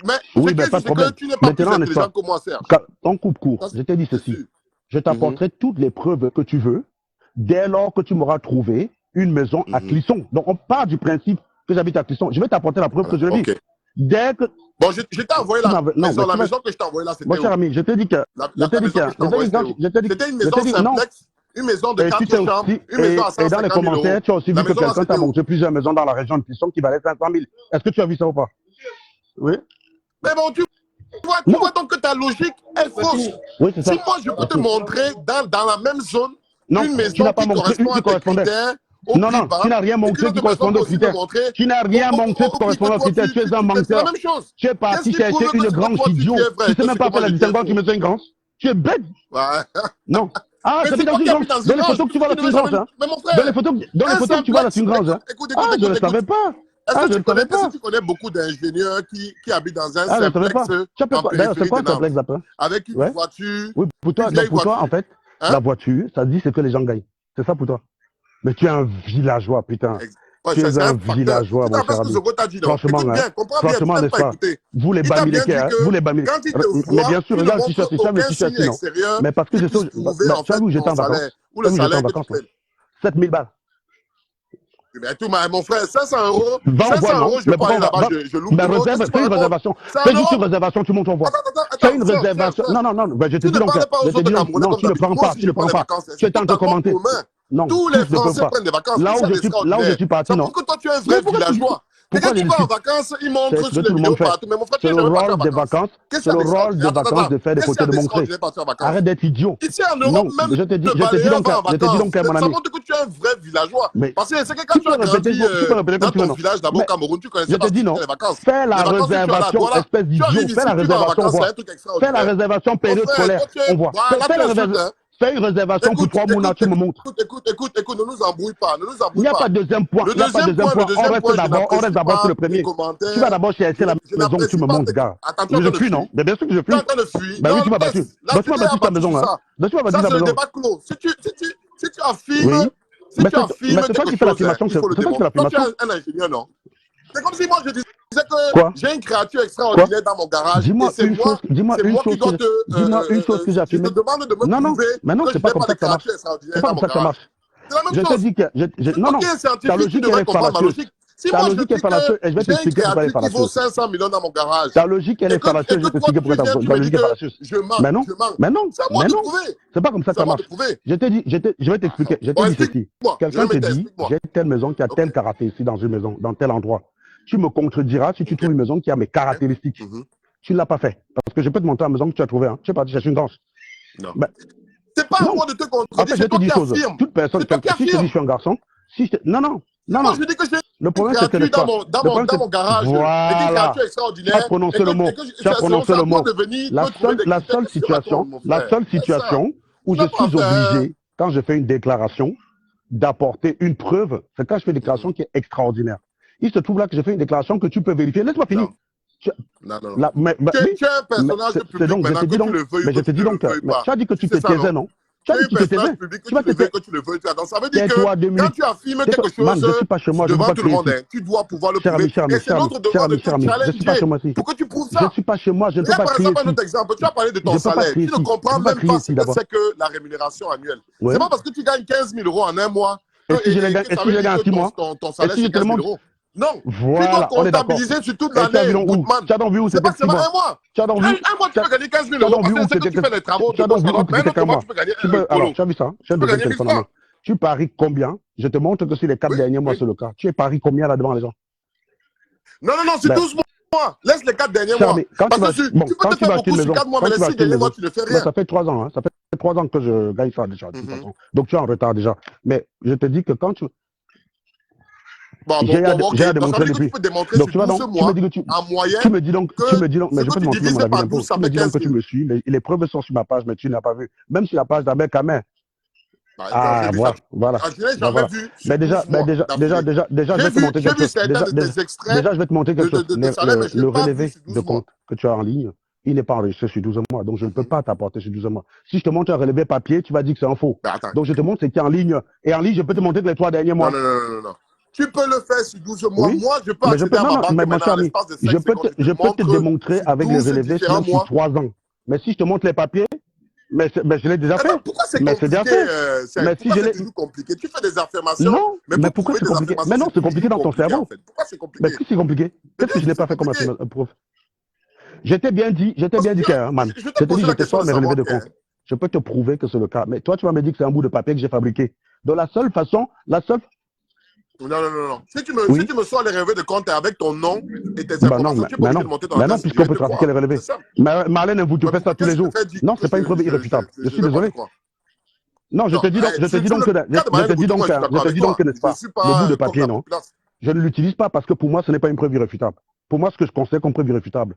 Mais c'est que tu n'es pas plus intelligent que moi, Serge. On coupe court. Je t'ai dit ceci. Je t'apporterai toutes les preuves que tu veux dès lors que tu m'auras trouvé une maison à Clisson. Donc, on part du principe que j'habite à Clisson. Je vais t'apporter la preuve que je vis. Dès que... Bon, je t'ai envoyé la maison que je t'ai envoyée là, c'était... Mon cher ami, je t'ai dit que... C'était une maison simplexe, une maison de 4 chambres, une maison à 150 000 €. Et dans les commentaires, tu as aussi vu que quelqu'un t'a montré plusieurs maisons dans la région de Clisson qui valaient 500 000. Est-ce que tu as vu ça ou pas? Oui. Mais bon, tu vois donc que ta logique est fausse. Oui, c'est ça. Si moi, je peux te montrer dans la même zone une maison qui correspond à tes critères, non, tu n'as rien montré qui correspond aux critères. Tu n'as rien montré qui correspond aux critères. Tu es un menteur. C'est la même chose. Tu es parti chercher une grange idiot. Tu ne sais même pas faire la distinction qui me fait une grange. Tu es bête. Non. Ah, c'est dans une grange. Dans les photos que tu vois, là, c'est une grange. Dans les photos que tu vois, là, c'est une grange. Ah, je ne savais pas. Est-ce que tu connais beaucoup d'ingénieurs qui habitent dans un simplex en périphérie de Nantes, avec une voiture? Oui, pour toi, en fait, la voiture, ça dit ce que les gens gagnent. C'est ça pour toi. Mais tu es un villageois, putain. Ouais, tu es c'est un un facteur. villageois, Tu mon te rappelles cher ce que ami. Zogo t'a dit, non? Franchement, Écoute hein. bien, comprends bien, tu Franchement, n'aimes n'est-ce pas pas? écouter. Vous les Il t'a bien dit Bamileke, que vous les Bamileke. quand il te Mais voit, bien sûr, tu ne regarde le t-shirt, montres tu as vu le aucun t-shirt signe ici, non? extérieur Mais parce que qui je puisse sais, prouver en tu as fait vu où j'étais ton en vacances? salaire ou Tu as le vu où j'étais en salaire que tu vacances, non? prennes. 7000 balles. Mais tout, mon frère, 500 euros, Va en 500 voie, non? euros, je Mais peux pourquoi aller on va. là-bas, je loue Ben le mot. Qu'est-ce que tu me fais une racontes? réservation. C'est un Fais juste euro. une réservation, tu montes en voie. Fais Attends, une réservation. frère. Non, non, non, ben, je te Tu dis ne donc, parles pas je aux te autres dis donc, Camerounais non, comme tu ne d'habitude. prends Moi pas, aussi, tu je ne prends prends des pas. vacances. Tu C'est étais tout en train un de corps commenter. commun. Non, Tous les tous ne peuvent Français pas. prennent des vacances. Là C'est où ça je l'extraordinaire. suis parti, Ça non? prouve que toi, tu es un Mais vrai pourquoi tu villageois. pourquoi Quelqu'un je qui va en discute? vacances, il C'est montre ce sur que les tout le monde vidéos fait. partout. Mais mon frère, tu C'est n'es le jamais parti en rôle des vacances. vacances. Qu'est-ce C'est qu'il y le a rôle des d'extraordinaire? vacances de faire des Qu'est-ce qu'il y côtés a de Montré. d'extraordinaire partir en vacances? Arrête d'être idiot. Ici en Non, Europe, même je te le dis balayeur donc, va en je te dis vacances. donc, mon Ça ami. montre que tu es un vrai villageois. Mais Parce que c'est que quand tu tu peux as répéter, grandi comme dans tu veux, ton non? village d'abord au Mais Cameroun, tu je connaissais te pas dis ce non. que les vacances. Fais Les la vacances, si tu es à la réservation, Douala, espèce tu d'idiot. arrives Fais ici, la tu vas en réservation, vacances, c'est voir. un truc Fais la extraordinaire. réservation Mon période frère, scolaire, toi, tu on es... voit. Voilà, tu insultes, hein. Fais une réservation pour 3 mois, tu me montres. Écoute, ne nous embrouille pas, ne nous Il n'y embrouille a pas pas. de deuxième point. Le Il n'y a pas de deuxième deuxième point, point. je On reste n'apprécie d'abord sur pas le tes premier. Tu vas commentaires. d'abord chercher la Je maison que tu n'apprécie me pas montres, tes... gars. Attends, tu es en Mais je train de fuis, non? fuir. Mais bien sûr que je Tu es en fuis. train de fuir. Ben oui, Non, tu m'as battu. laisse. Là, Ben tu tu m'as n'es battu pas ta battu maison, sur hein. ça. Ben tu m'as battu Ça, ta c'est le maison. débat clos. Si tu affirmes, Oui. Mais quelque c'est toi qui fais chose, l'affirmation. il faut le C'est toi qui fais démontrer. Toi, tu es l'affirmation. un ingénieur, non? C'est comme si moi, je disais que Quoi? j'ai une créature Quoi? extraordinaire dans mon garage et Dis-moi une chose que dis-moi une chose que j'ai je te affirmée. demande de me Non, non, prouver mais non, que c'est je pas n'ai comme pas ça de que ça marche. créature C'est extraordinaire pas dans comme mon ça que ça garage. marche. C'est la même Je te chose. dis que non, Toi non. qui es un Ta scientifique, tu logique, elle devrais est comprendre ma fallacieuse. logique. Si Ta moi je logique est dis que fallacieuse et je vais j'ai une t'expliquer pourquoi elle est créature qui vaut fallacieuse. 500 millions dans mon garage, Ta logique, elle et est fallacieuse, je vais toi t'expliquer pourquoi tu viens, tu ta me dis logique est que fallacieuse. je mens, Mais non, je mens. mais non, C'est à moi mais de non. prouver. C'est pas comme ça que C'est à ça moi de marche. prouver. Je t'ai dit, je vais t'expliquer. Je Bon, t'ai dit ceci. explique-moi. Je Quelqu'un vais te mettre, dit, explique-moi. j'ai telle maison qui a Ok. telle caractéristique dans une maison, dans tel endroit. Tu me contrediras si tu trouves une maison qui a mes caractéristiques. Tu ne l'as pas fait. Parce que je peux te montrer la maison que tu as trouvée. Hein. Je sais pas, tu cherches une danse. Non. Ben, C'est pas à non. moi de te En contredire, fait, je c'est te toi dis qui une chose. affirmes. Toute personne, C'est toi qui si je te dis affirmes. je suis un garçon, non, non, non, Moi, non. je dis que j'ai Le une problème, c'est que créature n'est-pas. dans mon garage, et une Voilà. créature Tu as extraordinaire, prononcé le mot. Tu as c'est prononcé à le toi mot. de venir La me trouver des critères. seule Qu'est-ce que tu racontes, mon frère? C'est ça. situation où Tu je n'as pas suis fait un... obligé, quand je fais une déclaration, d'apporter une preuve, c'est quand je fais une déclaration qui est extraordinaire. Il se trouve là que je fais une déclaration que tu peux vérifier. Laisse-moi finir. Non. Tu es un personnage public donc, maintenant, que tu le veuilles ou que tu ne le veuilles pas. Tu as dit que tu te C'est ça, taisais, non? non? Tu es un personnage public, que tu le veuilles, que tu le veuilles pas. Donc, ça veut dire que quand tu affirmes quelque chose je suis pas chez moi, devant tout le monde, tu dois pouvoir le prouver. Et c'est notre devoir de te challenger pour que tu prouves ça. Je ne suis pas chez moi, je ne peux pas crier. Par exemple, un autre exemple. Tu as parlé de ton salaire. Tu ne comprends même pas ce que c'est que la rémunération annuelle. C'est pas parce que tu gagnes 15 000 € en un mois et si je les gagne en 6 mois, ton salaire c'est 15 000 €. Non, voilà, tu dois comptabiliser sur toute l'année. Tu as donc vu où c'était 6 mois? Un mois. Un mois, tu peux gagner 15 000 €. Parce que tu fais les travaux, tu as donc vu où c'était qu'un mois? tu peux gagner alors, tu as vu ça? Tu paries combien? Je te montre que sur les 4 derniers mois, c'est le cas. Tu es pari combien là devant les gens? Non, c'est 12 mois. Laisse les 4 derniers mois. Parce que tu peux te faire beaucoup sur 4 mois, mais les 6 derniers mois, tu ne fais rien. Ça fait 3 ans. Ça fait 3 ans que je gagne ça déjà, de toute façon. Donc tu es en retard déjà. Mais je te dis que quand tu... J'ai à démontrer depuis. Tu peux démontrer donc, sur 12 mois, en moyenne. Tu me dis donc, mais je peux te montrer mon avis d'impôt. Tu me dis donc que tu me suis, mais les preuves sont sur ma page, mais tu n'as pas vu. Même sur la page d'Abel Kamer. Voilà. Je n'ai jamais vu. Mais déjà, je vais te montrer quelque chose. Déjà, je vais te montrer quelque chose. Le relevé de compte que tu as en ligne, il n'est pas enregistré sur 12 mois. Donc, je ne peux pas t'apporter sur 12 mois. Si je te montre un relevé papier, tu vas dire que c'est un faux. Donc, je te montre ce qui est en ligne. Et en ligne, je peux te montrer que les 3 derniers mois. Non. Tu peux le faire sur 12 mois. Oui, moi, je peux accéder à ma banque maintenant à l'espace de 5 secondes. Je peux te démontrer avec les relevés sur 3 ans. Mais si je te montre les papiers, mais je l'ai déjà fait. Pourquoi c'est compliqué? Tu fais des affirmations. Non, mais pourquoi c'est compliqué? Mais non, c'est compliqué dans ton cerveau. Pourquoi c'est compliqué? Mais qu'est-ce qui est compliqué? Qu'est-ce que je n'ai pas fait comme preuve? Je t'ai bien dit, man. Je t'ai dit, je te sors mes relevés de compte. Je peux te prouver que c'est le cas. Mais toi, tu vas me dire que c'est un bout de papier que j'ai fabriqué. Donc la seule façon. Non. Si tu me sors les relevés de compte avec ton nom et tes informations, tu peux me monter dans non, puisqu'on peut trafiquer les relevés. Marlène, vous te faites ça tous les jours. Non, c'est pas une preuve irréfutable. Je suis désolé. Non, je te dis donc que, n'est-ce pas, le bout de papier, non. Je ne l'utilise pas parce que pour moi, ce n'est pas une preuve irréfutable. Pour moi, ce que je considère comme preuve irréfutable,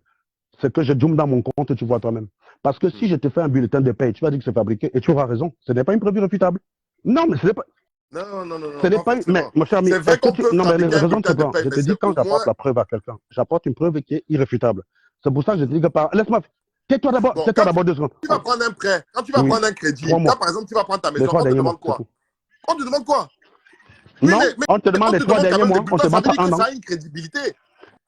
c'est que je zoome dans mon compte, tu vois toi-même. Parce que si je te fais un bulletin de paie, tu vas dire que c'est fabriqué et tu auras raison. Ce n'est pas une preuve irréfutable. Non, mais ce n'est pas. Non. Ce n'est pas. Mais, mon cher ami, non, mais les raisons de ce je te dis quand j'apporte la preuve à quelqu'un, j'apporte une preuve qui est irréfutable. C'est pour ça que je te dis que laisse-moi. Tais-toi d'abord 2 secondes. Tu vas prendre un prêt. Quand tu vas prendre un crédit, quand par exemple tu vas prendre ta maison, on te demande quoi? On te demande quoi? Non, on te demande les 3 derniers mois, on te demande pas un an. Ça a une crédibilité.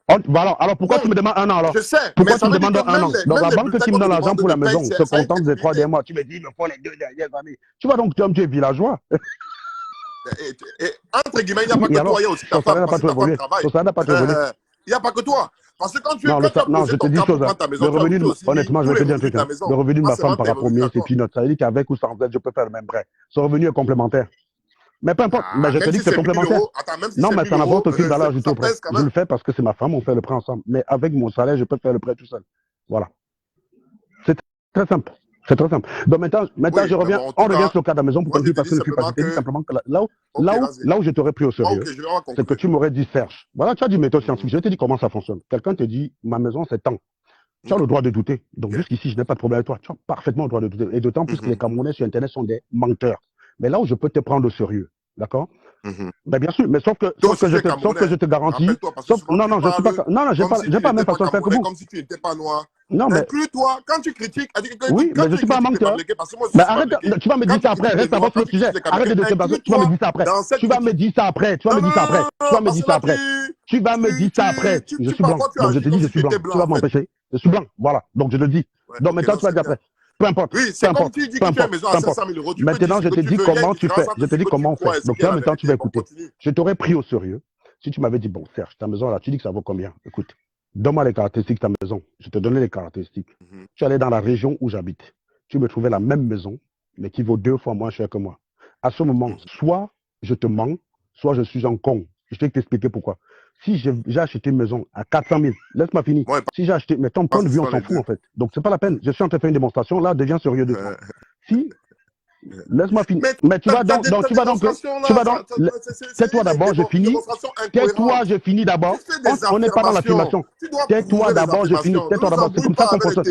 Alors pourquoi tu me demandes un an alors? Je sais. Pourquoi tu me demandes un an? Donc la banque qui me donne l'argent pour la maison se contente des 3 derniers mois. Tu me dis, il me faut les 2 dernières années. Tu vois donc, tu es villageois. Entre guillemets, il n'y a pas que toi, il y a aussi ta femme. Ça n'a pas trop évolué. Il n'y a pas que toi. Parce que quand tu non, je te dis chose. Le revenu, honnêtement, je vais te dire un truc. Le revenu de ma femme par rapport au mien, c'est peanut. Ça veut dire qu'avec ou sans aide, je peux faire le même prêt. Son revenu est complémentaire. Mais peu importe, mais je te dis que c'est complémentaire. Non, mais ça n'apporte aucune valeur ajoutée au prêt. Je le fais parce que c'est ma femme, on fait le prêt ensemble. Mais avec mon salaire, je peux faire le prêt tout seul. Voilà. C'est très simple. C'est très simple. Donc maintenant oui, je reviens, on revient sur le cas de la maison pour conclure parce que je ne suis pas. Je te dis simplement que là où je t'aurais pris au sérieux, c'est que tu m'aurais dit Serge. Voilà, tu as dit méthode scientifique. Je te dis comment ça fonctionne. Quelqu'un te dit ma maison c'est tant. Tu as le droit de douter. Donc jusqu'ici, je n'ai pas de problème avec toi. Tu as parfaitement le droit de douter. Et d'autant plus que les Camerounais sur Internet sont des menteurs. Mais là où je peux te prendre au sérieux, d'accord? Ben bien sûr, mais sauf que je te garantis. Non, non, je suis pas. Non, non, j'ai pas la même façon de faire que vous. Comme si tu n'étais pas noir. Non, mais. Plus toi, quand tu critiques. Oui, mais je suis pas un menteur. Mais arrête, tu vas me dire ça après. Reste à votre sujet. Arrête de te baser. Tu vas me dire ça après. Tu vas me dire ça après. Tu vas me dire ça après. Tu vas me dire ça après. Tu vas me dire ça après. Je suis blanc. Donc je te dis, je suis blanc. Tu vas m'empêcher. Je suis blanc. Voilà. Donc je te dis. Donc maintenant, tu vas dire après. Peu importe. Oui, c'est comme tu dis que tu as une maison à 500 000 €. Maintenant, je te dis comment tu fais. Je te dis comment on fait. Donc là, maintenant, tu vas écouter. Je t'aurais pris au sérieux si tu m'avais dit, bon, Serge, ta maison là, tu dis que ça vaut combien? Écoute, donne-moi les caractéristiques de ta maison. Je te donnais les caractéristiques. Tu allais dans la région où j'habite. Tu me trouvais la même maison, mais qui vaut 2 fois moins cher que moi. À ce moment, soit je te mens, soit je suis un con. Je vais t'expliquer pourquoi. Si j'ai acheté une maison à 400 000, laisse-moi finir. Ouais, si j'ai acheté, mais ton point de vue, on s'en fout en fait. Donc c'est pas la peine. Je suis en train de faire une démonstration. Là, deviens sérieux de toi. Si, laisse-moi finir. Mais tu vas donc, tais-toi d'abord, je finis. Tais-toi, je finis d'abord. On n'est pas dans l'affirmation. Tais-toi d'abord, je finis. Tais-toi d'abord. C'est comme ça qu'on fonctionne.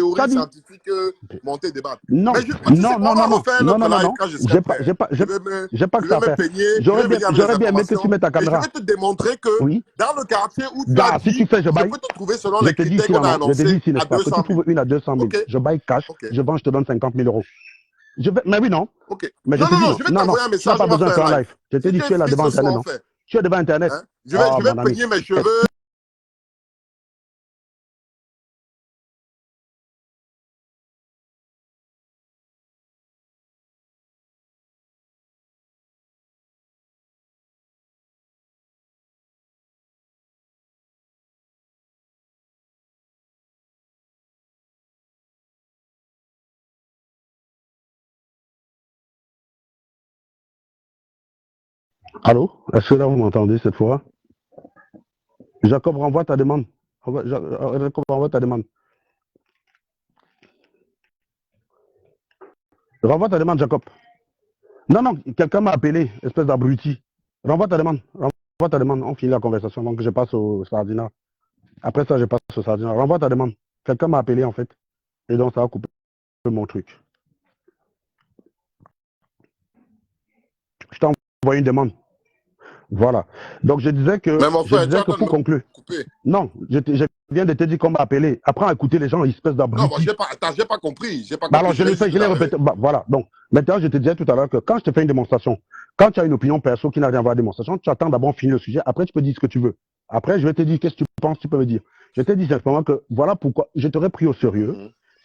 Non, non, non, non, non, non, non. J'ai pas que ça à faire. J'aurais bien aimé que tu mettes ta caméra. Je vais te démontrer que dans le quartier où tu as si tu fais, je baille. peux te trouver selon les critères qu'on a annoncés. Je te dis ici, n'est-ce pas, que tu trouves une à 200 000. Je baille cash. Je vends, je te donne 50 000 €. Mais oui, non. Ok. Mais je te dis non, non, tu n'as pas besoin de faire un live. Je te dis, tu es là devant Internet, non? Tu es devant Internet. Je vais peigner mes cheveux. Allô? Est-ce que là vous m'entendez cette fois? Jacob, renvoie ta demande. Jacob, renvoie ta demande. Renvoie ta demande, Jacob. Non, non, quelqu'un m'a appelé, espèce d'abruti. Renvoie ta demande. Renvoie ta demande. On finit la conversation avant que je passe au Sardina. Après ça, je passe au Sardina. Renvoie ta demande. Quelqu'un m'a appelé en fait. Et donc ça va couper mon truc. Je t'ai envoyé une demande. Voilà. Donc je disais que, pour conclure. Non, je viens de te dire qu'on m'a appelé. Apprends à écouter les gens, espèce d'abruti. Non, moi, j'ai pas compris. Alors je l'ai répété. Voilà. Donc maintenant, je te disais tout à l'heure que quand je te fais une démonstration, quand tu as une opinion perso qui n'a rien à voir avec la démonstration, tu attends d'abord finir le sujet. Après, tu peux dire ce que tu veux. Après, je vais te dire qu'est-ce que tu penses, tu peux me dire. Je te dis simplement que voilà pourquoi je t'aurais pris au sérieux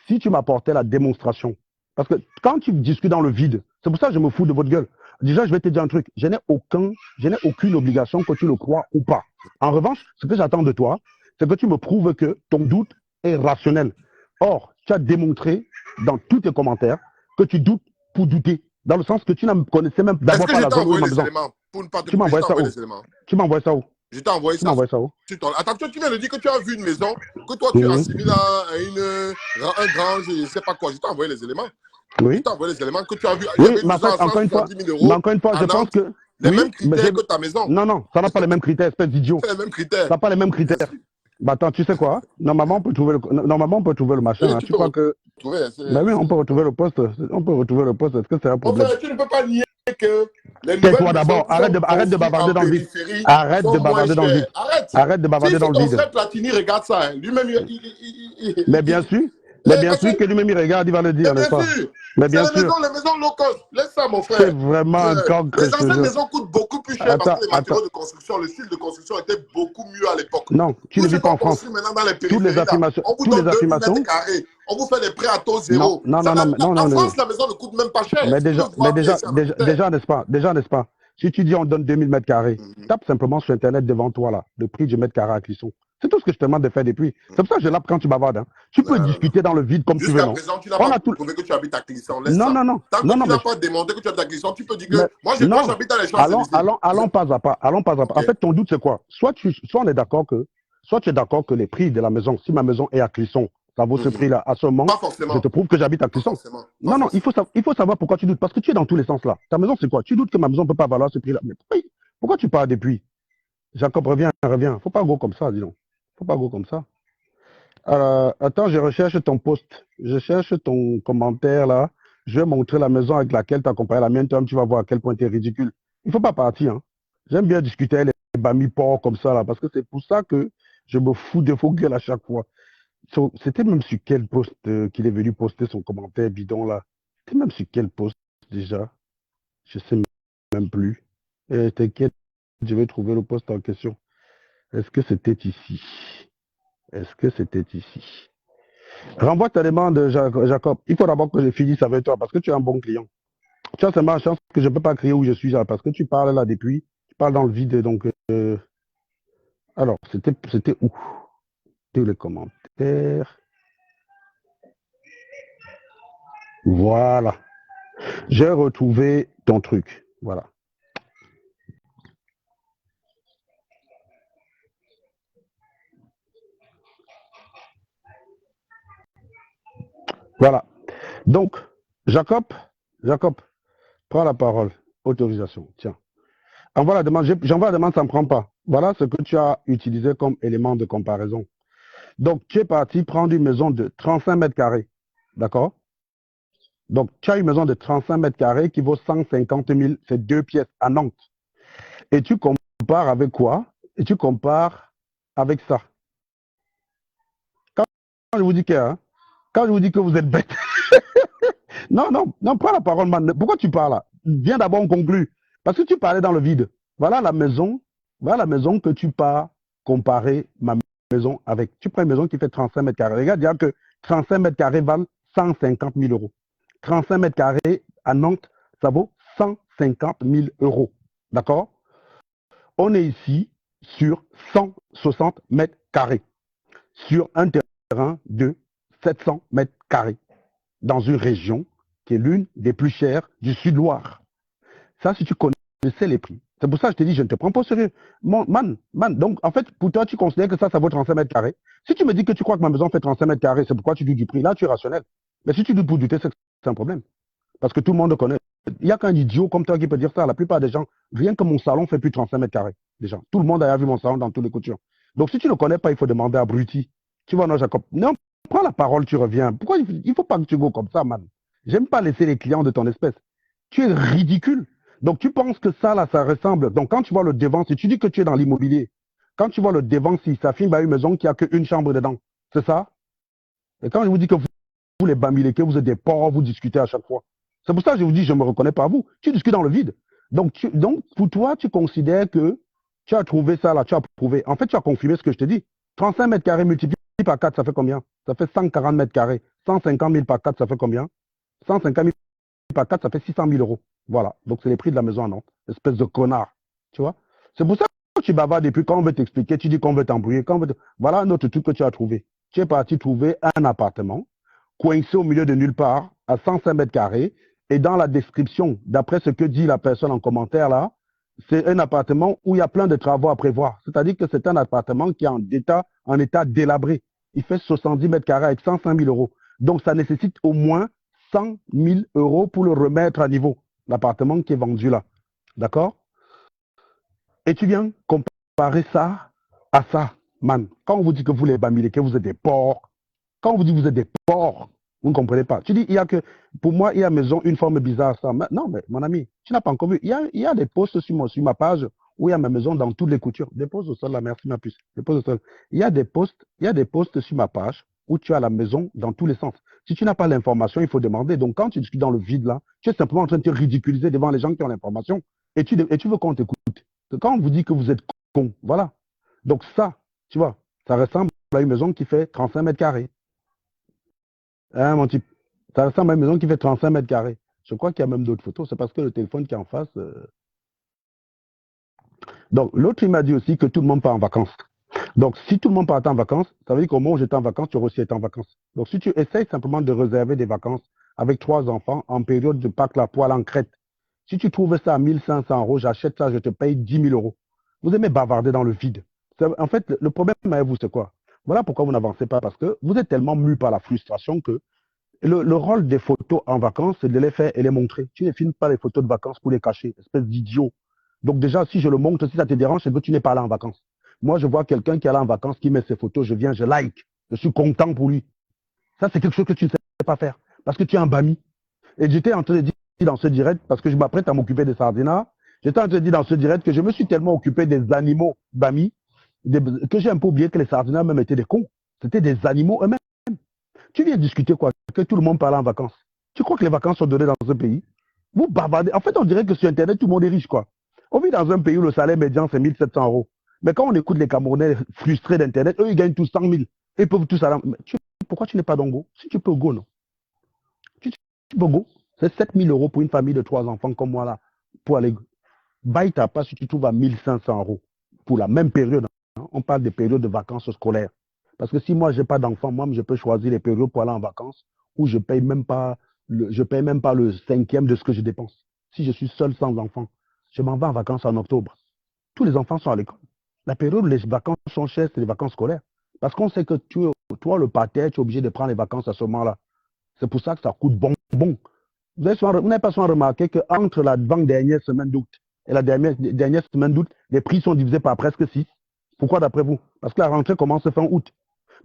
si tu m'apportais la démonstration. Parce que quand tu discutes dans le vide, c'est pour ça que je me fous de votre gueule. Déjà, je vais te dire un truc. Je n'ai aucune obligation que tu le crois ou pas. En revanche, ce que j'attends de toi, c'est que tu me prouves que ton doute est rationnel. Or, tu as démontré dans tous tes commentaires que tu doutes pour douter. Dans le sens que tu ne connaissais même d'abord pas la zone où il m'a Tu m'as envoyé ça où? Tu m'as envoyé ça où? Je t'ai envoyé ça. Attends, tu viens de dire que tu as vu une maison, que toi tu as assimiles à un grand, je ne sais pas quoi. Je t'ai envoyé les éléments. Oui. Je t'ai envoyé les éléments que tu as vu. Oui, mais encore une fois, je pense que. Les mêmes critères que ta maison. Non, non, ça n'a pas les mêmes critères, espèce d'idiot. C'est les mêmes critères. Ça n'a pas les mêmes critères. Bah attends, tu sais quoi? Normalement, on peut trouver le machin. Tu crois que. Mais oui, on peut retrouver le poste. Est-ce que c'est un problème? Tu ne peux pas nier que les tais-toi d'abord. Arrête de bavarder dans le vide. Arrête de bavarder dans le vide. Arrête de bavarder dans le vide. Platini regarde ça. Lui-même, mais bien sûr. Mais bien sûr que lui-même, il regarde, il va le dire, n'est-ce pas? Mais bien sûr. Les maisons low cost. Laisse ça, mon frère. C'est vraiment un cancre. Les anciennes maisons coûtent beaucoup plus cher parce que les matériaux de construction, le style de construction était beaucoup mieux à l'époque. Non, tu ne vis pas en France. Maintenant dans les toutes les affirmations. On vous donne 2 mètres carrés. On vous fait des prêts à taux zéro. Non. En France, la maison ne coûte même pas cher. Mais déjà, n'est-ce pas? Si tu dis on donne 2000 mètres carrés, tape simplement sur Internet devant toi, là, le prix du mètre carré à Clisson. C'est tout ce que je te demande de faire depuis. C'est pour ça que je l'appe quand tu bavardes. Hein. Tu peux discuter dans le vide comme tu veux. Jusqu'à présent, tu n'as pas prouvé que tu habites à Clisson. Non. Tant que tu n'as pas démontré que tu habites à Clisson, tu peux dire que moi, j'habite dans les Champs-Élysées. Allons pas à pas. Okay. En fait, ton doute, c'est quoi? Soit on est d'accord que, soit tu es d'accord que les prix de la maison, si ma maison est à Clisson, ça vaut ce prix-là. À ce moment, je te prouve que j'habite à Clisson. Non, il faut savoir pourquoi tu doutes. Parce que tu es dans tous les sens là. Ta maison, c'est quoi? Tu doutes que ma maison ne peut pas valoir ce prix-là. Mais pourquoi tu pars depuis? Jacob, reviens. Faut pas go comme ça, dis donc. Faut pas go comme ça. Attends, je recherche ton post. Je cherche ton commentaire là. Je vais montrer la maison avec laquelle tu as comparé la mienne. Toi, tu vas voir à quel point tu es ridicule. Il faut pas partir. Hein. J'aime bien discuter avec les bamis porcs comme ça là. Parce que c'est pour ça que je me fous de vos gueules à chaque fois. C'était même sur quel post qu'il est venu poster son commentaire bidon là. C'était même sur quel post déjà. Je sais même plus. T'inquiète, je vais trouver le post en question. Est-ce que c'était ici? Renvoie ta demande, Jacob. Il faut d'abord que je finisse avec toi parce que tu es un bon client. Tu as seulement la chance que je ne peux pas crier où je suis là parce que tu parles là depuis. Tu parles dans le vide. Donc, alors, c'était où? Tous les commentaires. Voilà. J'ai retrouvé ton truc. Voilà. Voilà. Donc, Jacob, prends la parole. Autorisation. Tiens. J'envoie la demande, ça ne prend pas. Voilà ce que tu as utilisé comme élément de comparaison. Donc, tu es parti prendre une maison de 35 mètres carrés. D'accord? Donc, tu as une maison de 35 mètres carrés qui vaut 150 000, c'est 2 pièces à Nantes. Et tu compares avec quoi? Et tu compares avec ça. Quand je vous dis quand je vous dis que vous êtes bête. non, prends la parole, man. Pourquoi tu parles là? Viens d'abord, on conclut. Parce que tu parlais dans le vide. Voilà la maison que tu pars comparer ma maison avec. Tu prends une maison qui fait 35 mètres carrés. Regarde, dire que 35 mètres carrés valent 150 000 euros. 35 mètres carrés à Nantes, ça vaut 150 000 euros. D'accord? On est ici sur 160 mètres carrés. Sur un terrain de 700 mètres carrés. Dans une région qui est l'une des plus chères du Sud-Loire. Ça, si tu connaissais les prix. C'est pour ça que je te dis, je ne te prends pas au sérieux. Man. Donc, en fait, pour toi, tu considères que ça vaut 35 mètres carrés. Si tu me dis que tu crois que ma maison fait 35 mètres carrés, c'est pourquoi tu doutes du prix. Là, tu es rationnel. Mais si tu doutes pour douter, c'est un problème. Parce que tout le monde connaît. Il n'y a qu'un idiot comme toi qui peut dire ça. La plupart des gens, rien que mon salon fait plus de 35 mètres carrés. Déjà. Tout le monde a vu mon salon dans toutes les coutures. Donc, si tu ne connais pas, il faut demander à Bruti. Tu vois, non, Jacob. Non, prends la parole, tu reviens. Pourquoi il ne faut pas que tu go comme ça, man? J'aime pas laisser les clients de ton espèce. Tu es ridicule. Donc, tu penses que ça, là, ça ressemble. Donc, quand tu vois le devant, si tu dis que tu es dans l'immobilier, quand tu vois le devant, si ça filme à une maison qui a qu'une chambre dedans, c'est ça? Et quand je vous dis que vous les bamilekés, vous êtes des porcs, vous discutez à chaque fois. C'est pour ça que je vous dis, je ne me reconnais pas à vous. Tu discutes dans le vide. Donc, pour toi, tu considères que tu as trouvé ça, là, tu as prouvé. En fait, tu as confirmé ce que je te dis. 35 mètres carrés multiplié par 4, ça fait combien? Ça fait 140 mètres carrés. 150 000 par 4, ça fait combien? 150 000 par 4, ça fait 600 000 euros. Voilà. Donc, c'est les prix de la maison à Nantes. Espèce de connard. Tu vois? C'est pour ça que tu bavardes et puis quand on veut t'expliquer, tu dis qu'on veut t'embrouiller. Voilà un autre truc que tu as trouvé. Tu es parti trouver un appartement coincé au milieu de nulle part à 105 mètres carrés. Et dans la description, d'après ce que dit la personne en commentaire là, c'est un appartement où il y a plein de travaux à prévoir. C'est-à-dire que c'est un appartement qui est en état délabré. Il fait 70 mètres carrés avec 105 000 euros. Donc, ça nécessite au moins 100 000 euros pour le remettre à niveau. L'appartement qui est vendu là. D'accord? Et tu viens comparer ça à ça, man. Quand on vous dit que vous les bamilés, que vous êtes des porcs, quand on vous dit que vous êtes des porcs, vous ne comprenez pas. Tu dis, pour moi, il y a maison, une forme bizarre, ça. Mais non, mais mon ami, tu n'as pas encore vu. Il y a des posts sur ma page où il y a ma maison dans toutes les coutures. Dépose au sol, là, merci ma puce. Dépose au sol. Il y a des posts sur ma page où tu as la maison dans tous les sens. Si tu n'as pas l'information, il faut demander. Donc, quand tu discutes dans le vide, là, tu es simplement en train de te ridiculiser devant les gens qui ont l'information et tu veux qu'on t'écoute. Quand on vous dit que vous êtes con, voilà. Donc, ça, tu vois, ça ressemble à une maison qui fait 35 mètres carrés. Hein, mon type? Ça ressemble à une maison qui fait 35 mètres carrés. Je crois qu'il y a même d'autres photos. C'est parce que le téléphone qui est en face. Donc, l'autre, il m'a dit aussi que tout le monde part en vacances. Donc, si tout le monde part en vacances, ça veut dire qu'au moment où j'étais en vacances, tu aurais aussi été en vacances. Donc, si tu essayes simplement de réserver des vacances avec 3 enfants en période de Pâques, la poêle en crête, si tu trouves ça à 1500 €, j'achète ça, je te paye 10 000 €. Vous aimez bavarder dans le vide. En fait, le problème avec vous, c'est quoi? Voilà pourquoi vous n'avancez pas, parce que vous êtes tellement mu par la frustration que le rôle des photos en vacances, c'est de les faire et les montrer. Tu ne filmes pas les photos de vacances pour les cacher, espèce d'idiot. Donc déjà, si je le montre, si ça te dérange, c'est que tu n'es pas allé en vacances. Moi, je vois quelqu'un qui est allé en vacances, qui met ses photos, je viens, je like. Je suis content pour lui. Ça, c'est quelque chose que tu ne sais pas faire, parce que tu es un bami. Et j'étais en train de dire dans ce direct, parce que je m'apprête à m'occuper des sardinats, j'étais en train de dire dans ce direct que je me suis tellement occupé des animaux bami, que j'ai un peu oublié que les sardinats même étaient des cons. C'était des animaux eux-mêmes. Tu viens discuter quoi? Que tout le monde parle en vacances. Tu crois que les vacances sont données dans ce pays? Vous bavardez. En fait, on dirait que sur Internet, tout le monde est riche, quoi. On vit dans un pays où le salaire médian, c'est 1700 €. Mais quand on écoute les Camerounais frustrés d'Internet, eux, ils gagnent tous 100 000. Ils peuvent tous aller. Pourquoi tu n'es pas dans Go? Si tu peux go, non? Tu peux go. C'est 7 000 € pour une famille de 3 enfants comme moi, là, pour aller. Baille ta passe si tu trouves à 1500 € pour la même période. Hein. On parle des périodes de vacances scolaires. Parce que si moi, je n'ai pas d'enfant, moi, je peux choisir les périodes pour aller en vacances où je ne paye même pas le 5e de ce que je dépense. Si je suis seul sans enfant, je m'en vais en vacances en octobre. Tous les enfants sont à l'école. La période où les vacances sont chères, c'est les vacances scolaires. Parce qu'on sait que toi, le pater, tu es obligé de prendre les vacances à ce moment-là. C'est pour ça que ça coûte bonbon. Vous n'avez pas souvent remarqué qu'entre la dernière semaine d'août et la dernière semaine d'août, les prix sont divisés par presque 6. Pourquoi d'après vous? Parce que la rentrée commence fin août.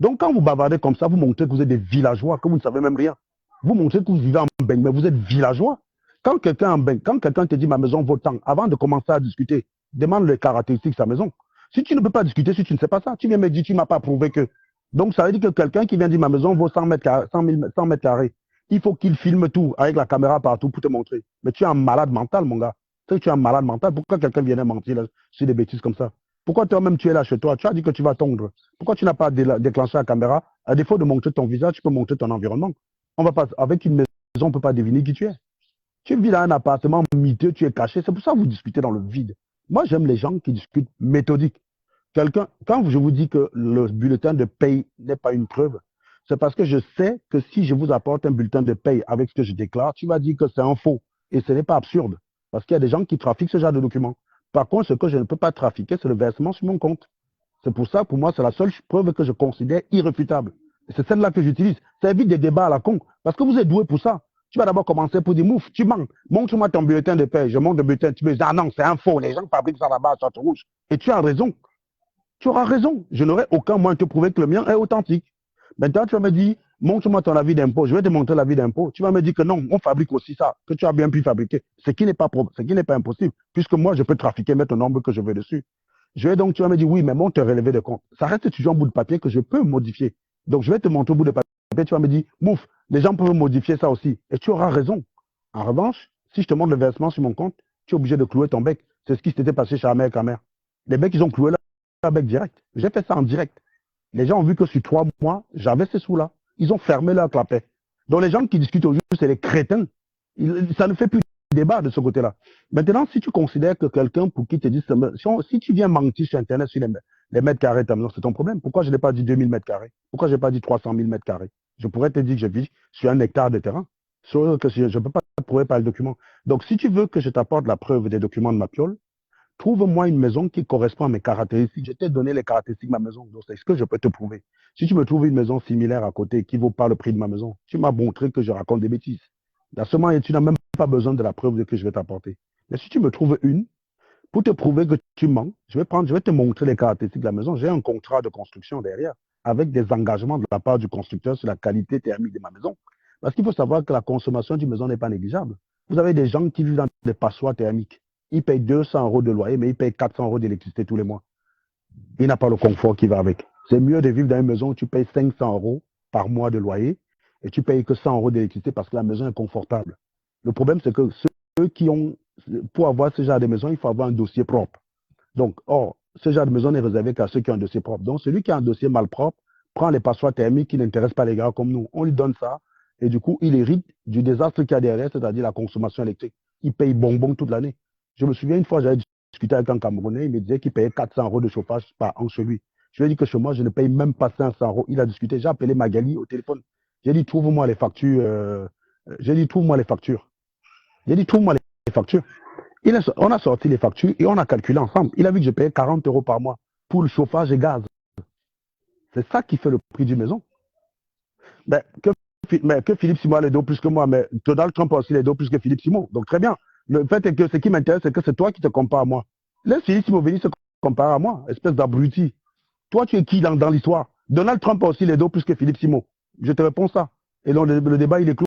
Donc quand vous bavardez comme ça, vous montrez que vous êtes des villageois, que vous ne savez même rien. Vous montrez que vous vivez en Beng, mais vous êtes villageois. Quand quelqu'un te dit ma maison vaut tant, avant de commencer à discuter, demande les caractéristiques de sa maison. Si tu ne peux pas discuter, si tu ne sais pas ça, tu viens me dire tu ne m'as pas prouvé que. Donc ça veut dire que quelqu'un qui vient dire ma maison vaut 100 mètres carrés, il faut qu'il filme tout avec la caméra partout pour te montrer. Mais tu es un malade mental, mon gars. Tu es un malade mental. Pourquoi quelqu'un viendrait mentir là, sur des bêtises comme ça? Pourquoi toi-même tu es là chez toi? Tu as dit que tu vas tondre. Pourquoi tu n'as pas déclenché la caméra? À défaut de montrer ton visage, tu peux montrer ton environnement. On va pas, avec une maison, on ne peut pas deviner qui tu es. Tu vis dans un appartement miteux, tu es caché. C'est pour ça que vous discutez dans le vide. Moi, j'aime les gens qui discutent méthodique. Quand je vous dis que le bulletin de paye n'est pas une preuve, c'est parce que je sais que si je vous apporte un bulletin de paye avec ce que je déclare, tu vas dire que c'est un faux. Et ce n'est pas absurde. Parce qu'il y a des gens qui trafiquent ce genre de documents. Par contre, ce que je ne peux pas trafiquer, c'est le versement sur mon compte. C'est pour ça, pour moi, c'est la seule preuve que je considère irréfutable. Et c'est celle-là que j'utilise. Ça évite des débats à la con. Parce que vous êtes doué pour ça. Tu vas d'abord commencer pour dire, mouf, tu mens. Montre-moi ton bulletin de paie. Je montre le bulletin. Tu me dis, ah non, c'est un faux. Les gens fabriquent ça là-bas, sur rouge. Et tu as raison. Tu auras raison. Je n'aurai aucun moyen de te prouver que le mien est authentique. Maintenant, tu vas me dire, montre-moi ton avis d'impôt. Je vais te montrer l'avis d'impôt. Tu vas me dire que non, on fabrique aussi ça, que tu as bien pu fabriquer. Ce qui n'est pas impossible, puisque moi, je peux trafiquer, mettre le nombre que je veux dessus. Tu vas me dire, oui, mais montre te relevé de compte. Ça reste toujours un bout de papier que je peux modifier. Donc, je vais te montrer au bout de papier. Tu vas me dire, mouf, les gens peuvent modifier ça aussi. Et tu auras raison. En revanche, si je te montre le versement sur mon compte, tu es obligé de clouer ton bec. C'est ce qui s'était passé chez Amère Kamer. Les becs, ils ont cloué leur bec direct. J'ai fait ça en direct. Les gens ont vu que sur 3 mois, j'avais ces sous-là. Ils ont fermé leur clapet. Donc, les gens qui discutent aujourd'hui, c'est les crétins. Ça ne fait plus de débat de ce côté-là. Maintenant, si tu considères que quelqu'un pour qui te dit, si tu viens mentir sur Internet sur les mètres carrés de ta maison, c'est ton problème. Pourquoi je n'ai pas dit 2000 mètres carrés? Pourquoi je n'ai pas dit 300 000 mètres carrés? Je pourrais te dire que je vis sur 1 hectare de terrain. Sauf que je ne peux pas te prouver par le document. Donc, si tu veux que je t'apporte la preuve des documents de ma piole, trouve-moi une maison qui correspond à mes caractéristiques. Je t'ai donné les caractéristiques de ma maison. Donc, c'est ce que je peux te prouver. Si tu me trouves une maison similaire à côté qui ne vaut pas le prix de ma maison, tu m'as montré que je raconte des bêtises. À ce moment, tu n'as même pas besoin de la preuve que je vais t'apporter. Mais si tu me trouves une, pour te prouver que tu mens, je vais te montrer les caractéristiques de la maison. J'ai un contrat de construction derrière, avec des engagements de la part du constructeur sur la qualité thermique de ma maison. Parce qu'il faut savoir que la consommation d'une maison n'est pas négligeable. Vous avez des gens qui vivent dans des passoires thermiques. Ils payent 200 € de loyer, mais ils payent 400 € d'électricité tous les mois. Il n'a pas le confort qui va avec. C'est mieux de vivre dans une maison où tu payes 500 € par mois de loyer et tu payes que 100 € d'électricité parce que la maison est confortable. Le problème, c'est que ceux qui ont, pour avoir ce genre de maison, il faut avoir un dossier propre. Donc, or, ce genre de maison n'est réservé qu'à ceux qui ont un dossier propre. Donc, celui qui a un dossier malpropre prend les passoires thermiques qui n'intéressent pas les gars comme nous. On lui donne ça et du coup, il hérite du désastre qu'il y a derrière, c'est-à-dire la consommation électrique. Il paye bonbon toute l'année. Je me souviens une fois, j'avais discuté avec un Camerounais, il me disait qu'il payait 400 € de chauffage par an chez lui. Je lui ai dit que chez moi, je ne paye même pas 500 €. Il a discuté, j'ai appelé Magali au téléphone. J'ai dit, trouve-moi les factures. J'ai dit, trouve-moi les factures. J'ai dit, trouve-moi les factures. On a sorti les factures et on a calculé ensemble. Il a vu que je payais 40 € par mois pour le chauffage et gaz. C'est ça qui fait le prix d'une maison. Mais que Philippe Simon a les dos plus que moi, mais Donald Trump a aussi les dos plus que Philippe Simon. Donc très bien. Le fait est que ce qui m'intéresse, c'est que c'est toi qui te compares à moi. Laisse Philippe Simon venir se comparer à moi, espèce d'abruti. Toi, tu es qui dans l'histoire? Donald Trump a aussi les dos plus que Philippe Simon. Je te réponds ça. Et donc le débat, il est clos.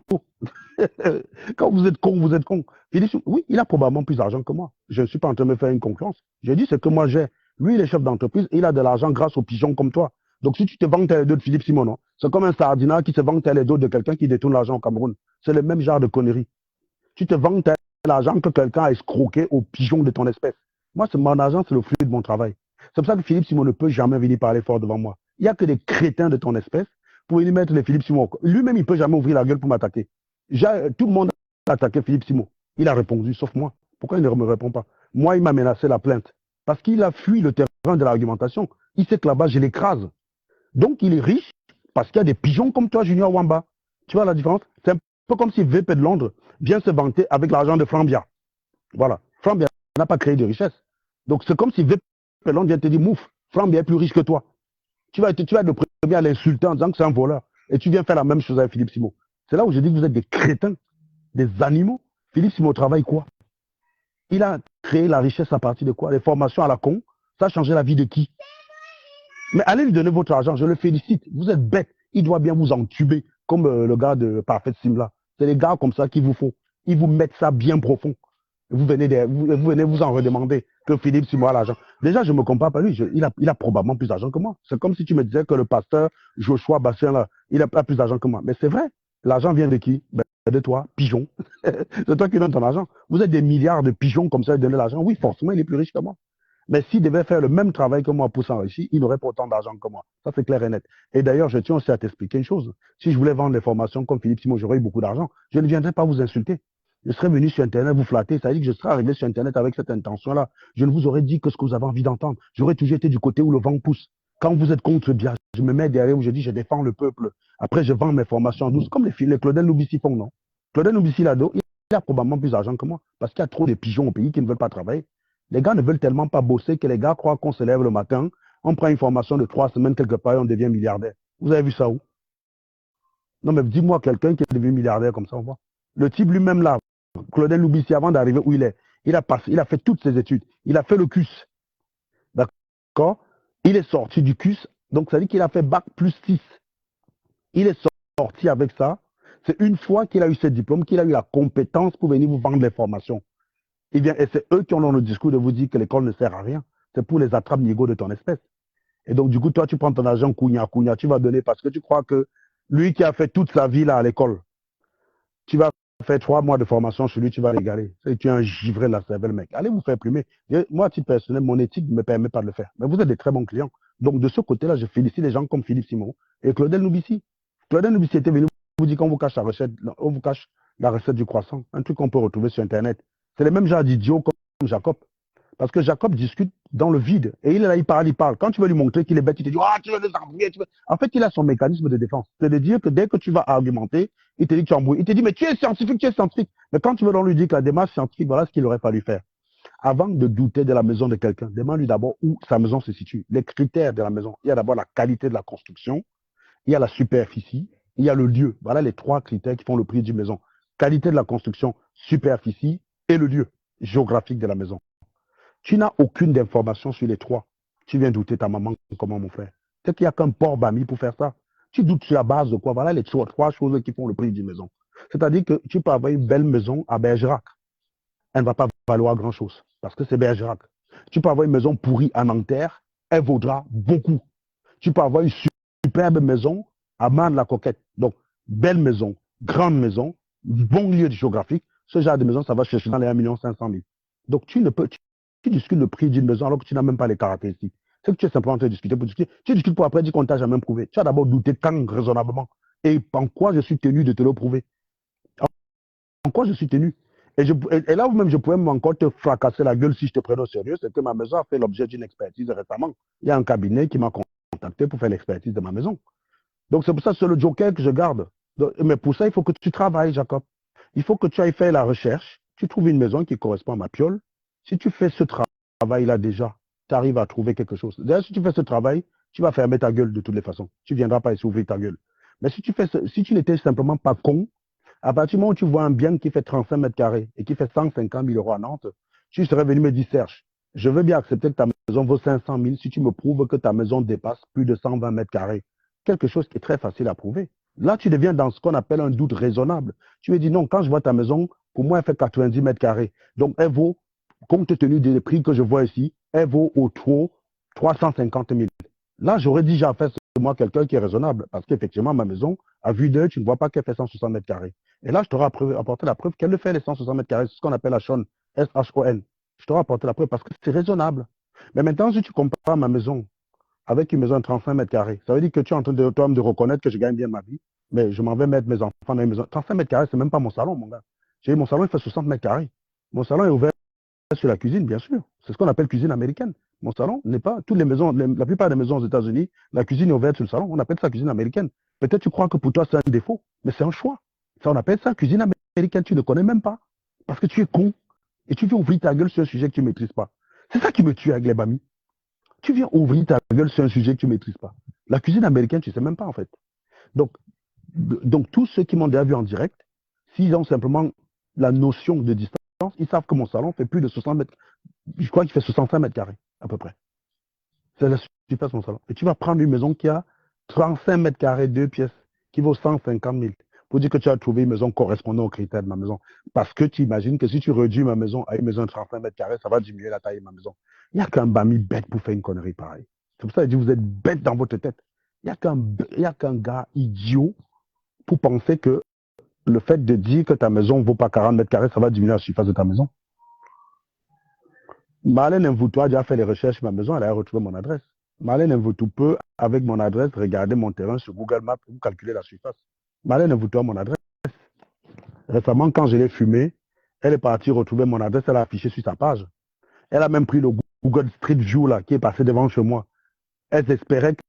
Quand vous êtes con, vous êtes con. Philippe Simon, oui, il a probablement plus d'argent que moi. Je ne suis pas en train de me faire une concurrence. J'ai dit ce que moi j'ai. Lui, il est chef d'entreprise et il a de l'argent grâce aux pigeons comme toi. Donc si tu te vantes les dos de Philippe Simon, non, c'est comme un sardinat qui se vante les dos de quelqu'un qui détourne l'argent au Cameroun. C'est le même genre de connerie. Tu te vantes l'argent que quelqu'un a escroqué aux pigeons de ton espèce. Moi, mon argent, c'est le fruit de mon travail. C'est pour ça que Philippe Simon ne peut jamais venir parler fort devant moi. Il n'y a que des crétins de ton espèce pour lui mettre les Philippe Simon. Lui-même, il ne peut jamais ouvrir la gueule pour m'attaquer. Tout le monde a attaqué Philippe Simon. Il a répondu, sauf moi. Pourquoi il ne me répond pas? Moi, il m'a menacé la plainte. Parce qu'il a fui le terrain de l'argumentation. Il sait que là-bas, je l'écrase. Donc, il est riche parce qu'il y a des pigeons comme toi, Junior Wamba. Tu vois la différence? C'est un peu comme si VP de Londres vient se vanter avec l'argent de Frambia. Voilà. Frambia n'a pas créé de richesse. Donc, c'est comme si VP de Londres vient te dire, mouf, Frambia est plus riche que toi. Tu vas être le premier à l'insulter en disant que c'est un voleur. Et tu viens faire la même chose avec Philippe Simon. C'est là où je dis que vous êtes des crétins, des animaux. Philippe Simon travaille quoi? Il a créé la richesse à partir de quoi? Les formations à la con. Ça a changé la vie de qui? Mais allez lui donner votre argent, je le félicite. Vous êtes bête. Il doit bien vous entuber, comme le gars de Parfait Simla. C'est les gars comme ça qui vous font. Ils vous mettent ça bien profond. Vous venez vous en redemander que Philippe Simon a l'argent. Déjà, je ne me compare pas lui. Il a probablement plus d'argent que moi. C'est comme si tu me disais que le pasteur Joshua Bastien, là, il a plus d'argent que moi. Mais c'est vrai. L'argent vient de qui? Ben, de toi, pigeon. C'est toi qui donnes ton argent. Vous êtes des milliards de pigeons comme ça et donnez l'argent. Oui, forcément, il est plus riche que moi. Mais s'il devait faire le même travail que moi pour s'enrichir, il n'aurait pas autant d'argent que moi. Ça, c'est clair et net. Et d'ailleurs, je tiens aussi à t'expliquer une chose. Si je voulais vendre des formations comme Philippe Simon, j'aurais eu beaucoup d'argent. Je ne viendrais pas vous insulter. Je serais venu sur Internet vous flatter. Ça veut dire que je serais arrivé sur Internet avec cette intention-là. Je ne vous aurais dit que ce que vous avez envie d'entendre. J'aurais toujours été du côté où le vent pousse. Quand vous êtes contre bien, je me mets derrière où je dis je défends le peuple. Après, je vends mes formations en douce, comme les Claudel Loubissi font, non? Claudel Loubissi, là-dedans, il a probablement plus d'argent que moi. Parce qu'il y a trop de pigeons au pays qui ne veulent pas travailler. Les gars ne veulent tellement pas bosser que les gars croient qu'on se lève le matin, on prend une formation de 3 semaines quelque part et on devient milliardaire. Vous avez vu ça où? Non, mais dis-moi quelqu'un qui est devenu milliardaire comme ça, on voit. Le type lui-même là, Claudel Loubissi, avant d'arriver où il est, il a fait toutes ses études. Il a fait le CUS. D'accord? Il est sorti du CUS, donc ça veut dire qu'il a fait bac plus 6. Il est sorti avec ça. C'est une fois qu'il a eu ce diplôme qu'il a eu la compétence pour venir vous vendre les formations. Et c'est eux qui ont le discours de vous dire que l'école ne sert à rien. C'est pour les attrape-nigauds de ton espèce. Et donc, du coup, toi, tu prends ton argent, cugna, tu vas donner parce que tu crois que lui qui a fait toute sa vie là à l'école, tu vas faire 3 mois de formation sur lui, tu vas l'égaler. Tu es un givré de la cervelle, mec. Allez vous faire plumer. Moi, à titre personnel, mon éthique ne me permet pas de le faire. Mais vous êtes des très bons clients. Donc, de ce côté-là, je félicite les gens comme Philippe Simon et Claudel Loubissi. Claudel Loubissi était venu vous dire qu'on vous cache la recette du croissant. Un truc qu'on peut retrouver sur Internet. C'est les mêmes gens d'idiots comme Jacob. Parce que Jacob discute dans le vide. Et il est là, il parle. Quand tu veux lui montrer qu'il est bête, il te dit, ah, tu veux les embrouiller. En fait, il a son mécanisme de défense. C'est de dire que dès que tu vas argumenter, il te dit que tu embrouilles. Il te dit, mais tu es scientifique. Mais quand tu veux lui dire que la démarche scientifique, voilà ce qu'il aurait fallu faire. Avant de douter de la maison de quelqu'un, demande-lui d'abord où sa maison se situe. Les critères de la maison. Il y a d'abord la qualité de la construction, il y a la superficie, il y a le lieu. Voilà les 3 critères qui font le prix d'une maison. Qualité de la construction, superficie et le lieu géographique de la maison. Tu n'as aucune information sur les 3. Tu viens douter ta maman, comment mon frère? Peut-être qu'il n'y a qu'un port bami pour faire ça. Tu doutes sur la base de quoi? Voilà les 3 choses qui font le prix d'une maison. C'est-à-dire que tu peux avoir une belle maison à Bergerac. Elle ne va pas valoir grand-chose parce que c'est Bergerac. Tu peux avoir une maison pourrie à Nanterre, elle vaudra beaucoup. Tu peux avoir une superbe maison Marne-la-Coquette. Donc, belle maison, grande maison, bon lieu géographique. Ce genre de maison, ça va chercher dans les 1 500 000. Donc, tu discutes le prix d'une maison alors que tu n'as même pas les caractéristiques. C'est que tu es simplement en train de discuter pour discuter. Tu discutes pour après dire qu'on t'a jamais prouvé. Tu as d'abord douté quand raisonnablement. Et en quoi je suis tenu de te le prouver? En quoi je suis tenu? Et là même, je pourrais encore te fracasser la gueule si je te prenais au sérieux. C'est que ma maison a fait l'objet d'une expertise récemment. Il y a un cabinet qui m'a contacté pour faire l'expertise de ma maison. Donc c'est pour ça que c'est le joker que je garde. Donc, mais pour ça, il faut que tu travailles, Jacob. Il faut que tu ailles faire la recherche. Tu trouves une maison qui correspond à ma piole. Si tu fais ce travail-là déjà, tu arrives à trouver quelque chose. D'ailleurs, si tu fais ce travail, tu vas fermer ta gueule de toutes les façons. Tu ne viendras pas ici ouvrir ta gueule. Mais si tu n'étais simplement pas con, à partir du moment où tu vois un bien qui fait 35 mètres carrés et qui fait 150 000 euros à Nantes, tu serais venu me dire, Serge, je veux bien accepter que ta maison vaut 500 000 si tu me prouves que ta maison dépasse plus de 120 mètres carrés. Quelque chose qui est très facile à prouver. Là, tu deviens dans ce qu'on appelle un doute raisonnable. Tu me dis, non, quand je vois ta maison, pour moi, elle fait 90 mètres carrés. Donc, elle vaut, compte tenu des prix que je vois ici, elle vaut au trop 350 000. Là, j'aurais dit, j'ai affaire à moi quelqu'un qui est raisonnable. Parce qu'effectivement, ma maison, à vue d'œil, tu ne vois pas qu'elle fait 160 mètres carrés. Et là, je t'aurai apporté la preuve qu'elle le fait, les 160 mètres carrés. C'est ce qu'on appelle la Shon, S-H-O-N. Je t'aurai apporté la preuve parce que c'est raisonnable. Mais maintenant, si tu compares ma maison avec une maison de 35 mètres carrés, ça veut dire que tu es en train de, toi, de reconnaître que je gagne bien ma vie, mais je m'en vais mettre mes enfants dans une maison. 35 mètres carrés, c'est même pas mon salon, mon gars. Mon salon, il fait 60 mètres carrés. Mon salon est ouvert sur la cuisine, bien sûr. C'est ce qu'on appelle cuisine américaine. Mon salon n'est pas, toutes les maisons, la plupart des maisons aux États-Unis, la cuisine est ouverte sur le salon. On appelle ça cuisine américaine. Peut-être tu crois que pour toi, c'est un défaut, mais c'est un choix. Ça, on appelle ça cuisine américaine. Tu ne connais même pas. Parce que tu es con. Et tu viens ouvrir ta gueule sur un sujet que tu ne maîtrises pas. C'est ça qui me tue avec les bamis. Tu viens ouvrir ta gueule sur un sujet que tu ne maîtrises pas. La cuisine américaine, tu ne sais même pas, en fait. Donc, tous ceux qui m'ont déjà vu en direct, s'ils ont simplement la notion de distance, ils savent que mon salon fait plus de 60 mètres. Je crois qu'il fait 65 mètres carrés, à peu près. C'est la surface de mon salon. Et tu vas prendre une maison qui a 35 mètres carrés, 2 pièces, qui vaut 150 000, pour dire que tu as trouvé une maison correspondant aux critères de ma maison. Parce que tu imagines que si tu réduis ma maison à une maison de 35 mètres carrés, ça va diminuer la taille de ma maison. Il n'y a qu'un bami bête pour faire une connerie pareille. C'est pour ça que je dis, vous êtes bête dans votre tête. Il n'y a qu'un gars idiot pour penser que le fait de dire que ta maison ne vaut pas 40 mètres carrés, ça va diminuer la surface de ta maison. Marlène Mvoutou a déjà fait les recherches sur ma maison, elle a retrouvé mon adresse. Marlène Mvoutou peut, avec mon adresse, regarder mon terrain sur Google Maps pour calculer la surface. Marlène Mvoutou a mon adresse. Récemment, quand je l'ai fumé, elle est partie retrouver mon adresse, elle a affiché sur sa page. Elle a même pris le Google Street View là, qui est passé devant chez moi. Elle espérait que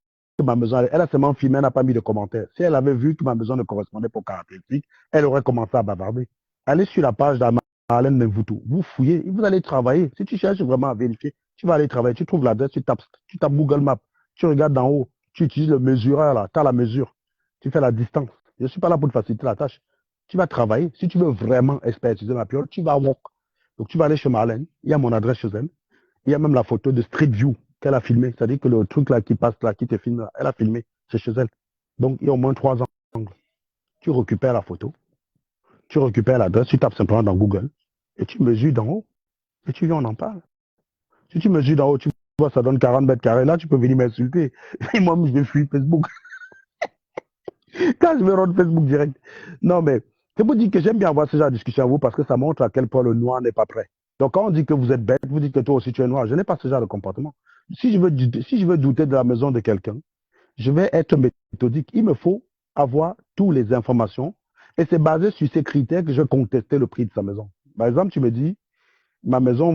ma maison, elle a seulement filmé, elle n'a pas mis de commentaires. Si elle avait vu que ma maison ne correspondait pas aux caractéristiques, elle aurait commencé à bavarder. Allez sur la page d'Marlène Mvoutou, vous fouillez, vous allez travailler. Si tu cherches vraiment à vérifier, tu vas aller travailler, tu trouves l'adresse, tu tapes Google Maps, tu regardes d'en haut, tu utilises le mesureur là, tu as la mesure, tu fais la distance. Je ne suis pas là pour te faciliter la tâche. Tu vas travailler. Si tu veux vraiment expertiser ma piole, tu vas walk. Donc tu vas aller chez Marlène, il y a mon adresse chez elle, il y a même la photo de Street View qu'elle a filmé, c'est-à-dire que le truc là qui passe là, qui te filme là, elle a filmé, c'est chez elle. Donc il y a au moins 3 angles. Tu récupères la photo, tu récupères l'adresse, tu tapes simplement dans Google et tu mesures d'en haut et tu viens, on en parle. Si tu mesures d'en haut, tu vois, ça donne 40 mètres carrés, là tu peux venir m'insulter. Et moi, je vais fuir Facebook. Quand je vais rendre Facebook direct. Non, mais c'est pour dire que j'aime bien avoir ce genre de discussion avec vous parce que ça montre à quel point le noir n'est pas prêt. Donc quand on dit que vous êtes bête, vous dites que toi aussi tu es noir, je n'ai pas ce genre de comportement. Si je veux douter de la maison de quelqu'un, je vais être méthodique. Il me faut avoir toutes les informations et c'est basé sur ces critères que je vais contester le prix de sa maison. Par exemple, tu me dis, ma maison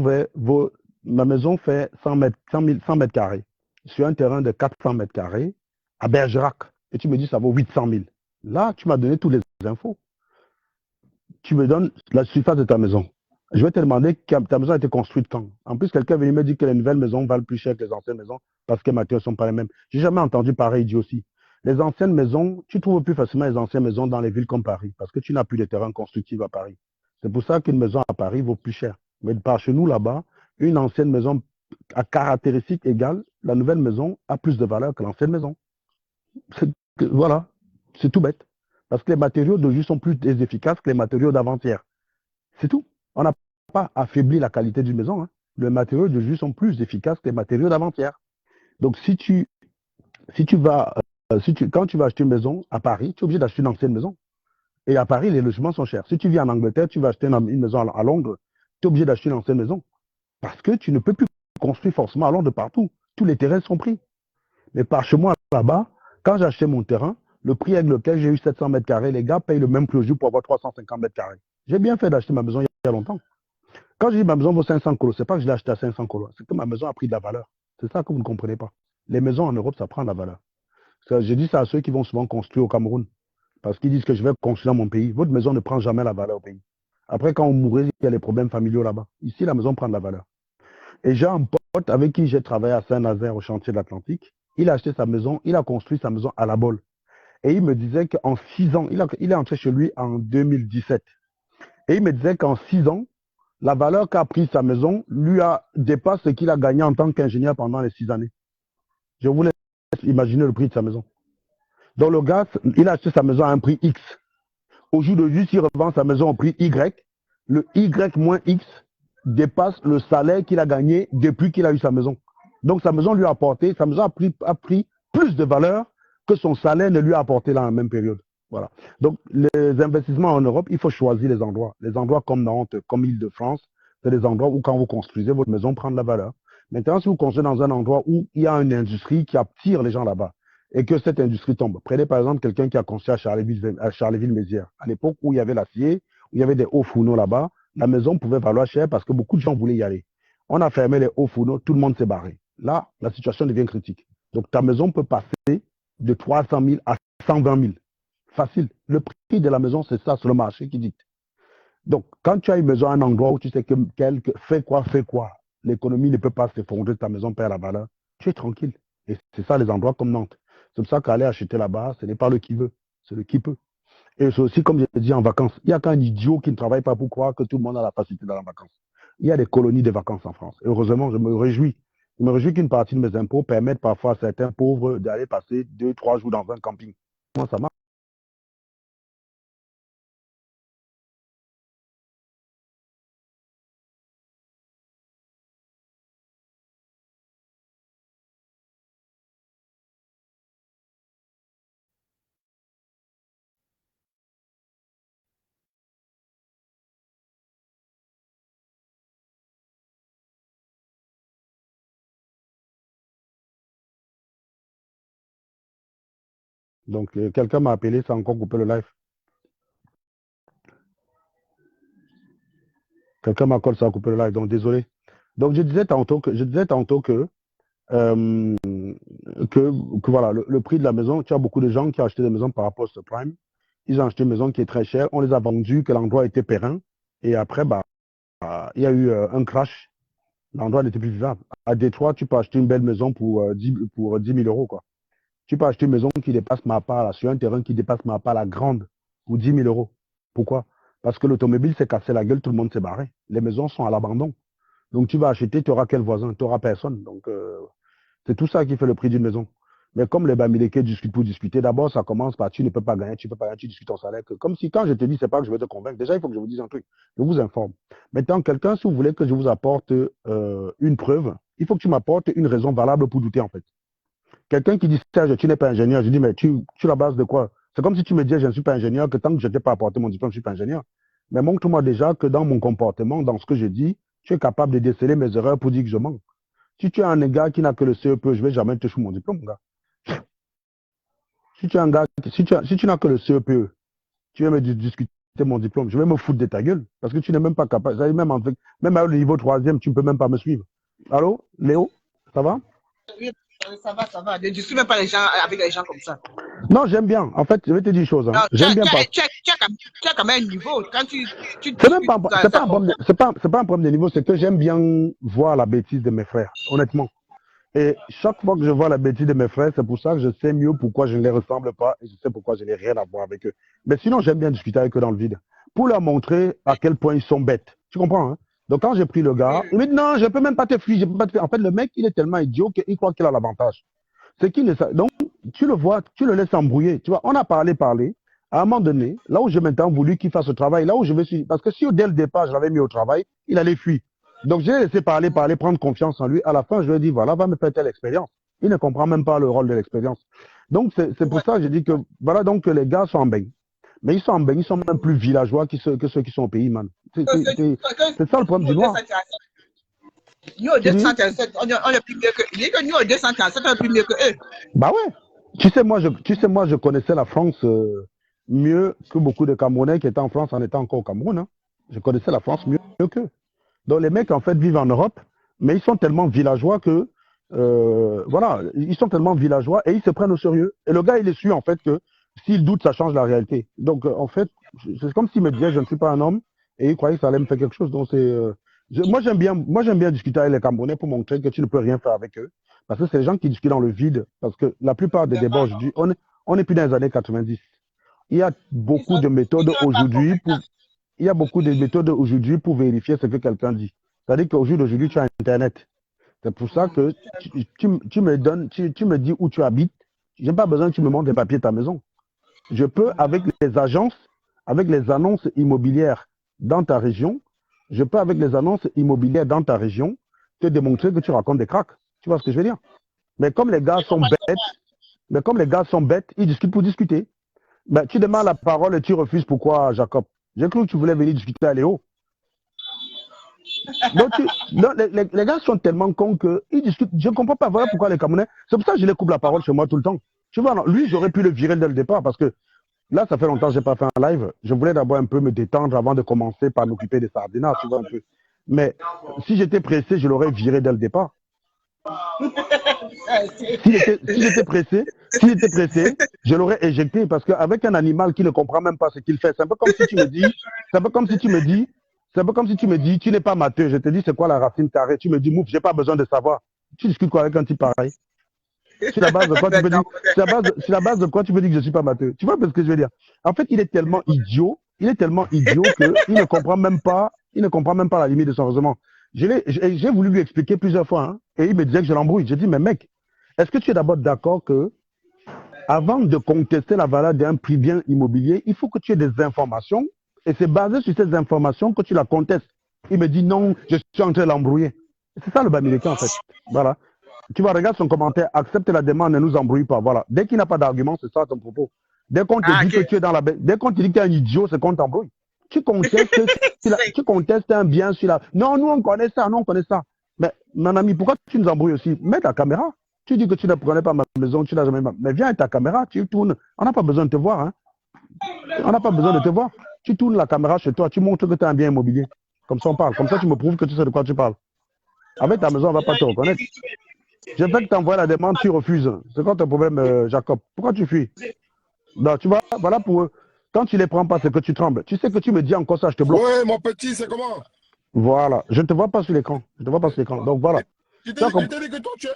fait 100 mètres carrés sur un terrain de 400 mètres carrés à Bergerac. Et tu me dis, ça vaut 800 000. Là, tu m'as donné toutes les infos. Tu me donnes la surface de ta maison. Je vais te demander que ta maison a été construite quand. En plus, quelqu'un vient me dire que les nouvelles maisons valent plus cher que les anciennes maisons parce que les matériaux ne sont pas les mêmes. J'ai jamais entendu pareil dit aussi. Les anciennes maisons, tu trouves plus facilement les anciennes maisons dans les villes comme Paris parce que tu n'as plus de terrain constructif à Paris. C'est pour ça qu'une maison à Paris vaut plus cher. Mais par chez nous, là-bas, une ancienne maison à caractéristiques égales, la nouvelle maison a plus de valeur que l'ancienne maison. Voilà, c'est tout bête. Parce que les matériaux d'aujourd'hui sont plus efficaces que les matériaux d'avant-hier. C'est tout. On n'a pas affaibli la qualité d'une maison. Hein. Les matériaux d'aujourd'hui sont plus efficaces que les matériaux d'avant-hier. Donc, si tu vas quand tu vas acheter une maison à Paris, tu es obligé d'acheter une ancienne maison. Et à Paris, les logements sont chers. Si tu vis en Angleterre, tu vas acheter une maison à Londres, tu es obligé d'acheter une ancienne maison. Parce que tu ne peux plus construire forcément à Londres partout. Tous les terrains sont pris. Mais par chez moi, là-bas, quand j'ai acheté mon terrain, le prix avec lequel j'ai eu 700 mètres carrés, les gars payent le même prix au jour pour avoir 350 mètres carrés. J'ai bien fait d'acheter ma maison il y a longtemps. Quand je dis ma maison vaut 500 colos, ce n'est pas que je l'ai acheté à 500 colos, c'est que ma maison a pris de la valeur. C'est ça que vous ne comprenez pas. Les maisons en Europe, ça prend de la valeur. Je dis ça à ceux qui vont souvent construire au Cameroun. Parce qu'ils disent que je vais construire dans mon pays. Votre maison ne prend jamais la valeur au pays. Après, quand on mourrait, il y a les problèmes familiaux là-bas. Ici, la maison prend de la valeur. Et j'ai un pote avec qui j'ai travaillé à Saint-Nazaire au chantier de l'Atlantique. Il a acheté sa maison, il a construit sa maison à la Bolle. Et il me disait qu'en 6 ans, il est entré chez lui en 2017. Et il me disait qu'en 6 ans, la valeur qu'a pris sa maison lui dépasse ce qu'il a gagné en tant qu'ingénieur pendant les 6 années. Je vous laisse imaginer le prix de sa maison. Donc le gars, il a acheté sa maison à un prix X. Au jour de juste, il revend sa maison au prix Y. Le Y moins X dépasse le salaire qu'il a gagné depuis qu'il a eu sa maison. Donc sa maison lui a apporté, sa maison a pris plus de valeur que son salaire ne lui a apporté dans la même période. Voilà. Donc les investissements en Europe, il faut choisir les endroits. Les endroits comme Nantes, comme Île-de-France, c'est des endroits où quand vous construisez, votre maison prend de la valeur. Maintenant, si vous construisez dans un endroit où il y a une industrie qui attire les gens là-bas et que cette industrie tombe, prenez par exemple quelqu'un qui a construit à Charleville-Mézières. À l'époque où il y avait l'acier, où il y avait des hauts fourneaux là-bas, la maison pouvait valoir cher parce que beaucoup de gens voulaient y aller. On a fermé les hauts fourneaux, tout le monde s'est barré. Là, la situation devient critique. Donc ta maison peut passer de 300 000 à 120 000. Facile. Le prix de la maison, c'est ça, c'est le marché qui dicte. Donc, quand tu as une maison à un endroit où tu sais que fait quoi, l'économie ne peut pas s'effondrer, ta maison perd la valeur, tu es tranquille. Et c'est ça les endroits comme Nantes. C'est pour ça qu'aller acheter là-bas, ce n'est pas le qui veut, c'est le qui peut. Et c'est aussi, comme j'ai dit, en vacances. Il n'y a qu'un idiot qui ne travaille pas pour croire que tout le monde a la facilité dans la vacances. Il y a des colonies de vacances en France. Et heureusement, je me réjouis. Je me réjouis qu'une partie de mes impôts permettent parfois à certains pauvres d'aller passer 2-3 jours dans un camping. Comment ça marche? Donc, quelqu'un m'a appelé, ça a encore coupé le live. Quelqu'un m'a collé, ça a coupé le live, donc désolé. Donc, je disais tantôt euh, que voilà, le prix de la maison, tu as beaucoup de gens qui ont acheté des maisons par rapport au subprime. Ils ont acheté une maison qui est très chère, on les a vendues, que l'endroit était périn, et après, il y a eu un crash, l'endroit n'était plus vivable. À Détroit, tu peux acheter une belle maison pour 10 000 euros, quoi. Tu peux acheter une maison qui dépasse ma part, là, sur un terrain qui dépasse ma part, la grande, pour 10 000 euros. Pourquoi? Parce que l'automobile s'est cassé la gueule, tout le monde s'est barré. Les maisons sont à l'abandon. Donc tu vas acheter, tu auras quel voisin? Tu n'auras personne. Donc c'est tout ça qui fait le prix d'une maison. Mais comme les Bamileke discutent pour discuter, d'abord ça commence par tu ne peux pas gagner, tu ne peux pas gagner, tu discutes ton salaire. Comme si quand je te dis, c'est pas que je vais te convaincre. Déjà, il faut que je vous dise un truc. Je vous informe. Maintenant, quelqu'un, si vous voulez que je vous apporte une preuve, il faut que tu m'apportes une raison valable pour douter en fait. Quelqu'un qui dit, Serge, tu n'es pas ingénieur, je dis, mais tu la base de quoi? C'est comme si tu me disais, je ne suis pas ingénieur, que tant que je ne t'ai pas apporté mon diplôme, je ne suis pas ingénieur. Mais montre-moi déjà que dans mon comportement, dans ce que je dis, tu es capable de déceler mes erreurs pour dire que je mens. Si tu es un gars qui n'a que le CEP, je ne vais jamais te chouer mon diplôme, gars. Si tu es un gars, si tu n'as que le CEP, tu veux me discuter mon diplôme, je vais me foutre de ta gueule, parce que tu n'es même pas capable. Même à le niveau 3e, tu ne peux même pas me suivre. Allô, Léo, ça va? Oui, ça va, ça va. Je ne suis même pas avec les gens comme ça. Non, j'aime bien. En fait, je vais te dire une chose. Hein. J'aime bien pas. Tu as quand même un niveau. Quand tu c'est pas un problème de niveau, c'est que j'aime bien voir la bêtise de mes frères, honnêtement. Et chaque fois que je vois la bêtise de mes frères, c'est pour ça que je sais mieux pourquoi je ne les ressemble pas et je sais pourquoi je n'ai rien à voir avec eux. Mais sinon, j'aime bien discuter avec eux dans le vide pour leur montrer à quel point ils sont bêtes. Tu comprends, hein? Donc, quand j'ai pris le gars, il me dit non, je ne peux même pas te fuir, je peux pas te faire. En fait, le mec, il est tellement idiot qu'il croit qu'il a l'avantage. C'est qu'il ne sait. Donc, tu le vois, tu le laisses embrouiller. Tu vois, on a parlé. À un moment donné, là où j'ai maintenant voulu qu'il fasse le travail, là où je vais suivre, parce que si dès le départ, je l'avais mis au travail, il allait fuir. Donc, j'ai laissé parler, prendre confiance en lui. À la fin, je lui ai dit, voilà, va me faire telle expérience. Il ne comprend même pas le rôle de l'expérience. Donc, c'est pour ça que j'ai dit que, voilà, donc que les gars sont en bain. Mais ils sont en bain, ils sont même plus villageois que ceux qui sont au pays, man. C'est ça le problème du noir. Nous, au 237, on est plus mieux que... Il dit que nous, au 237, on est plus mieux que eux. Bah ouais. Tu sais, moi, je connaissais la France mieux que beaucoup de Camerounais qui étaient en France en étant encore au Cameroun. Hein. Je connaissais la France mieux qu'eux. Donc, les mecs, en fait, vivent en Europe, mais ils sont tellement villageois que... voilà, ils sont tellement villageois et ils se prennent au sérieux. Et le gars, il est sûr, en fait, que s'il doute, ça change la réalité. Donc, en fait, c'est comme s'il me disait, je ne suis pas un homme, et il croyait que ça allait me faire quelque chose. Donc, c'est... moi, j'aime bien discuter avec les Camerounais pour montrer que tu ne peux rien faire avec eux. Parce que c'est les gens qui discutent dans le vide. Parce que la plupart des débats aujourd'hui, on est plus dans les années 90. Il y a beaucoup de méthodes aujourd'hui pour vérifier ce que quelqu'un dit. C'est-à-dire qu'au jour d'aujourd'hui, tu as Internet. C'est pour ça que tu me dis où tu habites. Je n'ai pas besoin que tu me montres les papiers de ta maison. Je peux, avec les agences, avec les annonces immobilières dans ta région, te démontrer que tu racontes des cracks. Tu vois ce que je veux dire? Mais comme les gars sont bêtes, ils discutent pour discuter. Ben, tu demandes la parole et tu refuses. Pourquoi, Jacob? J'ai cru que tu voulais venir discuter à Léo. Donc, les gars sont tellement cons qu'ils discutent. Je ne comprends pas voilà pourquoi les Camerounais. C'est pour ça que je les coupe la parole chez moi tout le temps. Tu vois, non, lui, j'aurais pu le virer dès le départ parce que là, ça fait longtemps que je n'ai pas fait un live. Je voulais d'abord un peu me détendre avant de commencer par m'occuper des sardinats, tu vois un peu. Mais si j'étais pressé, je l'aurais viré dès le départ. Si j'étais pressé, je l'aurais éjecté parce qu'avec un animal qui ne comprend même pas ce qu'il fait, c'est un peu comme si tu me dis, tu n'es pas matheux. Je te dis, c'est quoi la racine carrée? Tu me dis, mouf, j'ai pas besoin de savoir. Tu discutes quoi avec un type pareil? Sur la base de quoi tu peux dire, sur la base de quoi tu peux dire que je suis pas matheux? Tu vois ce que je veux dire? En fait, il est tellement idiot qu'il ne comprend même pas la limite de son raisonnement. J'ai voulu lui expliquer plusieurs fois, hein, et il me disait que je l'embrouille. J'ai dit, mais mec, est-ce que tu es d'abord d'accord que avant de contester la valeur d'un prix bien immobilier, il faut que tu aies des informations et c'est basé sur ces informations que tu la contestes. Il me dit non, je suis en train de l'embrouiller. C'est ça le bas-américain en fait. Voilà. Tu vois, regarde son commentaire, accepte la demande, ne nous embrouille pas. Voilà. Dès qu'il n'a pas d'argument, c'est ça ton propos. Dès qu'on te dit que tu es dans la dès qu'on te dit que tu es un idiot, c'est qu'on t'embrouille. Tu contestes un bien sur la. Non, nous on connaît ça, Mais mon ami, pourquoi tu nous embrouilles aussi? Mets ta caméra. Tu dis que tu ne connais pas ma maison, tu n'as jamais. Mais viens avec ta caméra, tu tournes. On n'a pas besoin de te voir. Hein. On n'a pas besoin de te voir. Tu tournes la caméra chez toi, tu montres que tu as un bien immobilier. Comme ça on parle. Comme ça tu me prouves que tu sais de quoi tu parles. Avec ta maison, on ne va pas te reconnaître. Je fais que tu envoies la demande, tu refuses. C'est quoi ton problème, Jacob? Pourquoi tu fuis? Non, tu vois, voilà pour eux. Quand tu les prends pas, c'est que tu trembles. Tu sais que tu me dis encore ça, je te bloque. Ouais, mon petit, c'est comment? Voilà. Je ne te vois pas sur l'écran. Donc voilà. Il t'a dit que toi, tu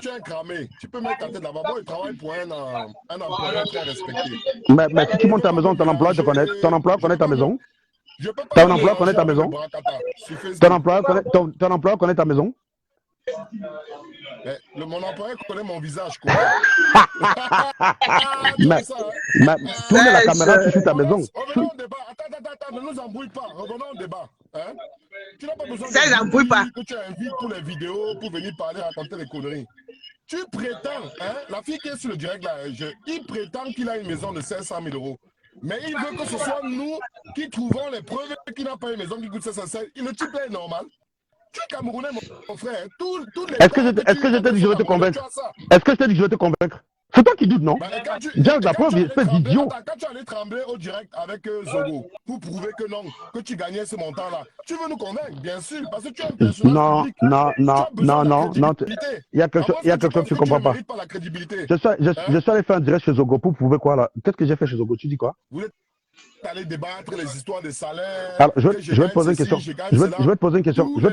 es un cramé. Tu peux mettre ta tête là-bas. Il travaille pour un employeur très respecté. Mais si tu montes ta maison, ton employeur te connaît. Ton employeur connaît ta maison. Ton employeur connaît ta maison. Ton employeur connaît ta maison. Mon employeur connaît mon visage, quoi. Mais tourne la caméra sur ta maison. Revenons au débat. Attends, ne nous embrouille pas. Revenons au débat. Hein? Tu n'as pas besoin que tu invites tous les vidéos pour venir parler, raconter les conneries. Tu prétends, hein? La fille qui est sur le direct là, il prétend qu'il a une maison de 500 000 €. Mais il veut que ce soit nous qui trouvons les preuves qu'il n'a pas une maison qui coûte 500 000 €. Le type là est normal. Tu es Camerounais, mon frère. Est-ce que je t'ai dit que je vais te convaincre? Est-ce que je t'ai dit que je vais te convaincre? C'est toi qui doutes, non? La preuve, espèce d'idiot. Quand tu allais trembler au direct avec Zogo pour prouver que non, que tu gagnais ce montant-là, tu veux nous convaincre, bien sûr, parce que tu es un personnage public. Non. Il y a quelque chose que tu ne comprends pas. Je suis allé faire un direct chez Zogo pour prouver quoi là? Qu'est-ce que j'ai fait chez Zogo? Tu dis quoi? Aller débattre les histoires de salaire. Alors, je vais te poser une question. Je vais te poser une question. Si tu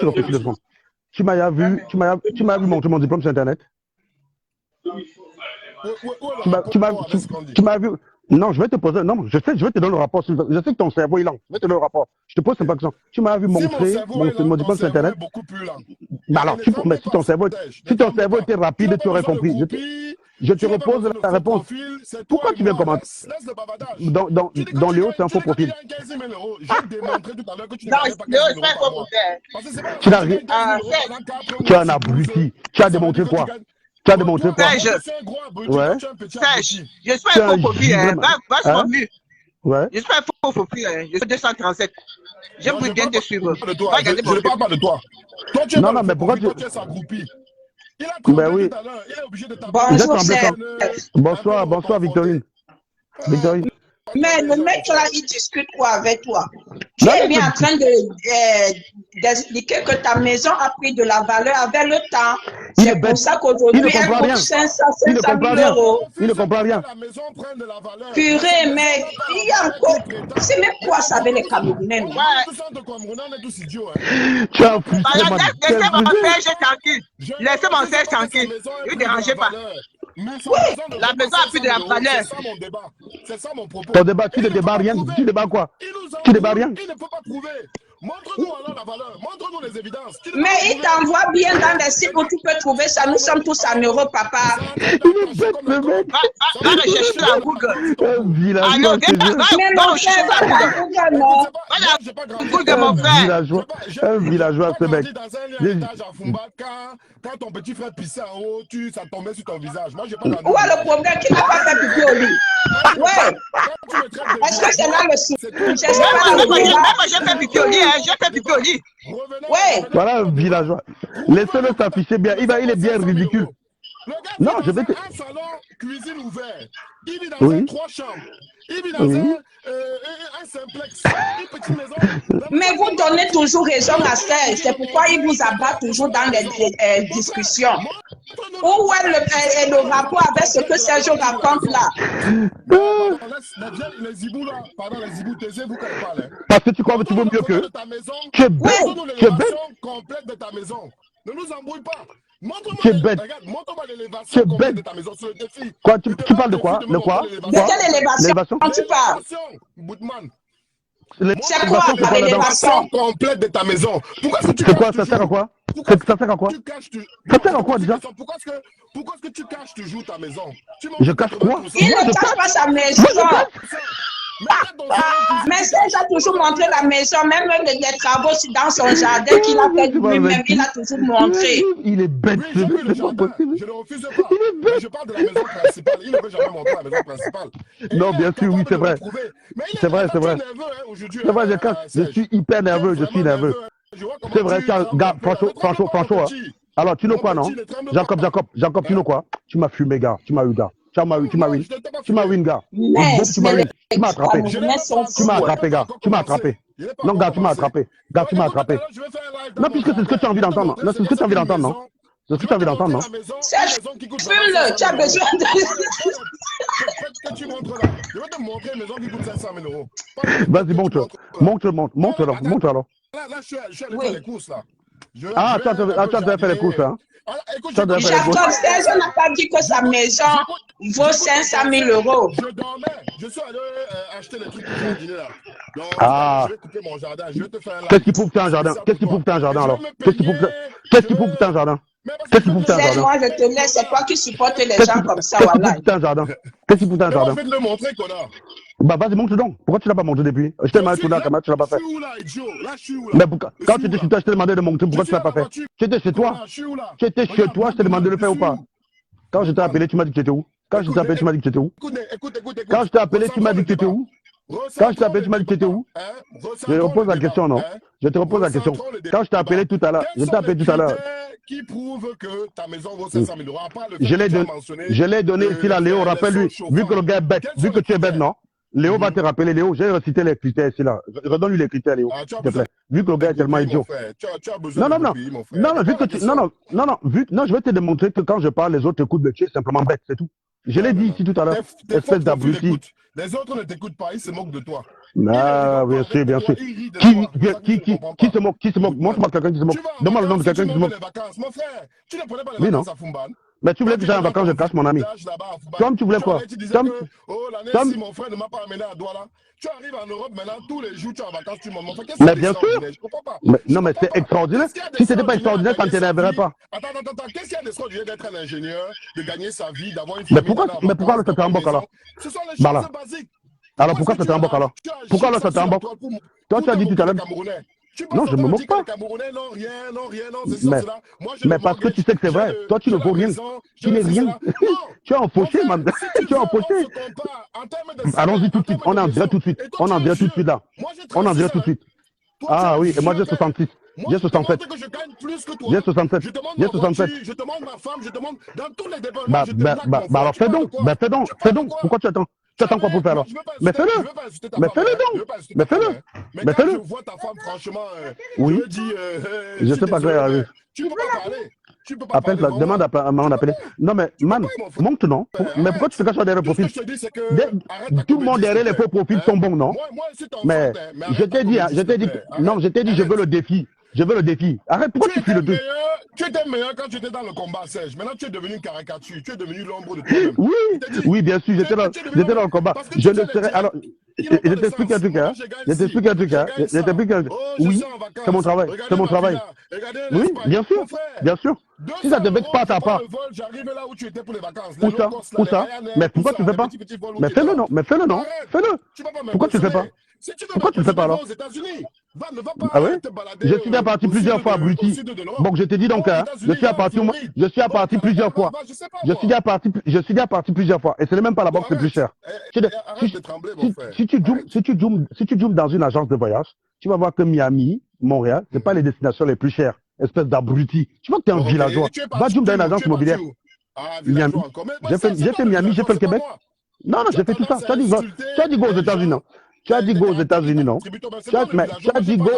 réfléchis 2 secondes. Tu m'as vu montrer mon diplôme sur Internet? Tu m'as vu. Non, je vais te poser. Non, je vais te donner le rapport. Je sais que ton cerveau est lent. Je vais te donner le rapport. Je te pose cette question. Tu m'as vu montrer mon diplôme sur Internet? Alors, si ton cerveau était rapide, tu aurais compris. Je te repose la réponse. Pourquoi tu viens commenter? Dans Léo, c'est un faux profil. Tu n'as rien. Tu es un abruti. Tu as démontré quoi? Tu as démontré quoi? Ouais. Je suis un faux profil. Va mieux. Ouais. Je suis un faux profil. Je suis 237. J'aime bien te suivre. Je ne parle pas de toi. Toi, tu es non, mais pourquoi tu es s'aggroupi? Il a ben oui. Il est obligé de t'appeler. Bonsoir, Victorine. Victorine. Mais le mec là, il discute quoi avec toi? Tu es bien en train d'expliquer que ta maison a pris de la valeur avec le temps. C'est pour ça qu'aujourd'hui, elle coûte 500 000 euros. Il ne comprend rien. Purée, mec, il y a encore... C'est même quoi ça avec les Camerounais? Tu as poussé laissez mon siège tranquille. Laissez mon siège tranquille. Ne dérangez pas. Oui, la maison a plus de la valeur. C'est ça mon débat. C'est ça mon propos. Ton débat, tu ne débats rien. Tu débats quoi? Tu débats rien. Il ne peut pas prouver. Montre-nous alors la valeur. Montre-nous les évidences. Mais il t'envoie bien dans les sites où tu peux trouver ça. Nous sommes tous en Europe, papa. Il est bête, le mec. Va rechercher à Google. Un villageois. Mais mon frère, va à Google, non? Google, mon frère. Un villageois, ce mec. Quand ton petit frère pissait en haut, ça tombait sur ton visage. Moi, j'ai pas Où est le problème? Qui n'a pas fait pipi au lit? Ouais. Est-ce que c'est là le souci? J'ai fait pipi au lit, j'ai fait pipi au lit. Ouais. Voilà un villageois. Laissez-le s'afficher bien. Il est bien ridicule. Non, je vais te... un salon, cuisine ouvert. Il vit dans 3 chambres. Il vit dans un simplex. Une petite maison. Mais vous donnez toujours raison à Serge. C'est pourquoi il vous abat toujours dans les discussions. Où est le rapport avec ce que Serge raconte là? Les zibous là, pardon, les zibous, taisez-vous quand ils parlent. Parce que tu crois que tu vaux mieux qu'eux. Tu es bête. Tu es bête. Complète de ta maison. Ne nous embrouille pas. Montre-moi l'élévation complète de ta maison sur le défi. Quoi, tu parles de quoi? De quoi? De quelle élévation tu parles? C'est quoi l'élévation complète de ta maison? C'est quoi? Ça sert à quoi? Ça sert à quoi? Ça sert à quoi déjà? Pourquoi est-ce que tu caches toujours ta maison? Je cache quoi? Il ne cache pas sa maison. Mais Serge a toujours montré la maison, même les travaux dans son jardin qu'il a fait lui-même, il a toujours montré. Il est bête, je ne refuse pas. Je parle de la maison principale. Il ne veut jamais montrer la maison principale. Non, bien sûr, oui, c'est vrai. C'est vrai. C'est vrai, je suis hyper nerveux, je suis nerveux. C'est vrai, gars, franchement. Alors, tu know quoi, non? Jacob, tu know quoi? Tu m'as fumé, gars. Tu m'as eu, gars. Tu m'as win, gars. Tu m'as attrapé. Tu m'as attrapé, gars. Tu m'as attrapé. Non, gars, tu m'as attrapé. Gars, tu m'as attrapé. Non, puisque c'est ce que tu as envie d'entendre. Non, c'est ce que tu as envie d'entendre, non? C'est ce que tu as envie d'entendre, non? Fume-le, tu as besoin de... Je vais te montrer une maison qui coûte 500 000 euros. Vas-y, montre alors. Là, je suis allé faire les courses, là. Tu as fait les courses, hein? Jacob, Serge n'a pas dit que sa maison vaut 500 000 euros. Je dormais. Je suis allé acheter les trucs pour jardiner là. Donc, je vais couper mon jardin. Je vais te faire un... Qu'est-ce qui prouve que tu as un jardin? Qu'est-ce qui prouve que tu as un jardin alors? Qu'est-ce qui prouve que tu as un jardin? Qu'est-ce qui prouve que tu as un jardin? Moi, je te laisse. C'est toi qui supportes les gens comme ça, voilà. Qu'est-ce qui prouve que tu as un jardin? Qu'est-ce qui prouve que tu as un jardin? Je vais te le montrer, connard. Bah vas-y, montre donc. Pourquoi tu l'as pas montré depuis? Je t'ai demandé tout là, comment tu l'as pas fait? Mais quand tu étais chez toi, je t'ai demandé de montrer, pourquoi tu l'as pas fait? Tu étais chez toi? Tu étais chez toi, je t'ai demandé de le faire ou pas? Quand je t'ai appelé, tu m'as dit que tu étais où? Quand je t'ai appelé, tu m'as dit que tu étais où? Quand je t'ai appelé, tu m'as dit que tu étais où? Quand je t'ai appelé, tu m'as dit que tu étais où? Je repose la question, non? Je te repose la question. Quand je t'ai appelé tout à l'heure, je t'ai appelé tout à l'heure. Qui prouve que ta maison vaut 500 000 euros? Je l'ai donné ici à Léo, rappelle-lui, vu que le gars est bête, vu que tu es bête, non? Léo va te rappeler, Léo, j'ai recité les critères ici là. Redonne-lui les critères, Léo, s'il te plaît. Vu que le gars est tellement idiot. Non, je vais te démontrer que quand je parle, les autres écoutent, mais tu es simplement bête, c'est tout. Je l'ai dit ici tout à l'heure, espèce d'abruti. Les autres ne t'écoutent pas, ils se moquent de toi. Ah, bien sûr, bien sûr. Qui se moque? Montre-moi quelqu'un qui se moque. Demande le nom de quelqu'un qui se moque. Mon frère, tu ne prenais pas les vacances à Fumban? Mais tu voulais que j'aille en vacances, je cache mon ami. Tom, tu voulais quoi? Tom, si mon frère ne m'a pas amené à Douala. Tu arrives en Europe maintenant, tous les jours tu es en vacances, tu m'en montres. Mais bien sûr. Je comprends pas. Non, mais c'est extraordinaire. Si ce n'était pas extraordinaire, ça ne t'énerverait pas. Attends. Qu'est-ce qu'il y a d'extraordinaire d'être un ingénieur, de gagner sa vie, d'avoir une famille? Mais pourquoi le c'était en boc alors? Ce sont les choses basiques. Alors pourquoi c'était en boc alors? Pourquoi alors c'était en boc? Toi, tu as dit tout à l'heure. Non, je ne me moque pas. Mais parce que tu sais que c'est vrai. Toi, tu ne vaux rien. Tu n'es rien. Tu es un fauché, man. Tu es un fauché. Allons-y tout de suite. On en dirait tout de suite. On en dirait tout de suite là. On en dirait tout de suite. Ah oui, et moi j'ai 66. J'ai 67. J'ai 67. J'ai 67. Je demande ma femme, je demande dans tous les débats. Alors fais donc. Fais donc. Pourquoi tu attends? Tu attends quoi pour faire alors? Mais fais-le. Mais fais-le donc. Mais fais-le. Mais fais-le. Je vois ta femme, franchement. Oui. Je sais pas quoi y arriver. Tu ne peux pas parler. Appelle-la, demande à maman d'appeler. Non, mais man, monte non. Mais pourquoi tu te caches derrière le profil? Tout le monde derrière les faux profils sont bons, non? Mais je t'ai dit, je veux le défi. Je veux le défi. Arrête, pourquoi tu fuis le truc? Tu étais meilleur quand tu étais dans le combat, Serge. Maintenant, tu es devenu une caricature. Tu es devenu l'ombre de toi-même. Oui, bien sûr, j'étais dans le combat. Je ne serais. Alors, je t'explique un truc, hein. Oui, c'est mon travail. C'est mon travail. Oui, bien sûr. Bien sûr. Si ça devait pas à ta part. Où ça? Mais pourquoi tu ne fais pas? Mais fais-le, non. Fais-le. Pourquoi tu ne fais pas? Pourquoi tu ne fais pas alors? Ah oui? Je suis déjà parti plusieurs fois, abruti. Bon, je te dis donc, hein, je suis parti plusieurs fois. Je suis déjà parti plusieurs fois. Et ce n'est même pas la boxe le plus cher. Si tu zoomes dans une agence de voyage, tu vas voir que Miami, Montréal, ce n'est pas les destinations les plus chères. Espèce d'abruti. Tu vois que tu es un villageois. Va zoom dans une agence immobilière. Miami. J'ai fait Miami, j'ai fait le Québec. Non, j'ai fait tout ça. Tu as dit go aux États-Unis, non? Tu as dit go aux États-Unis, non? Tu as dit go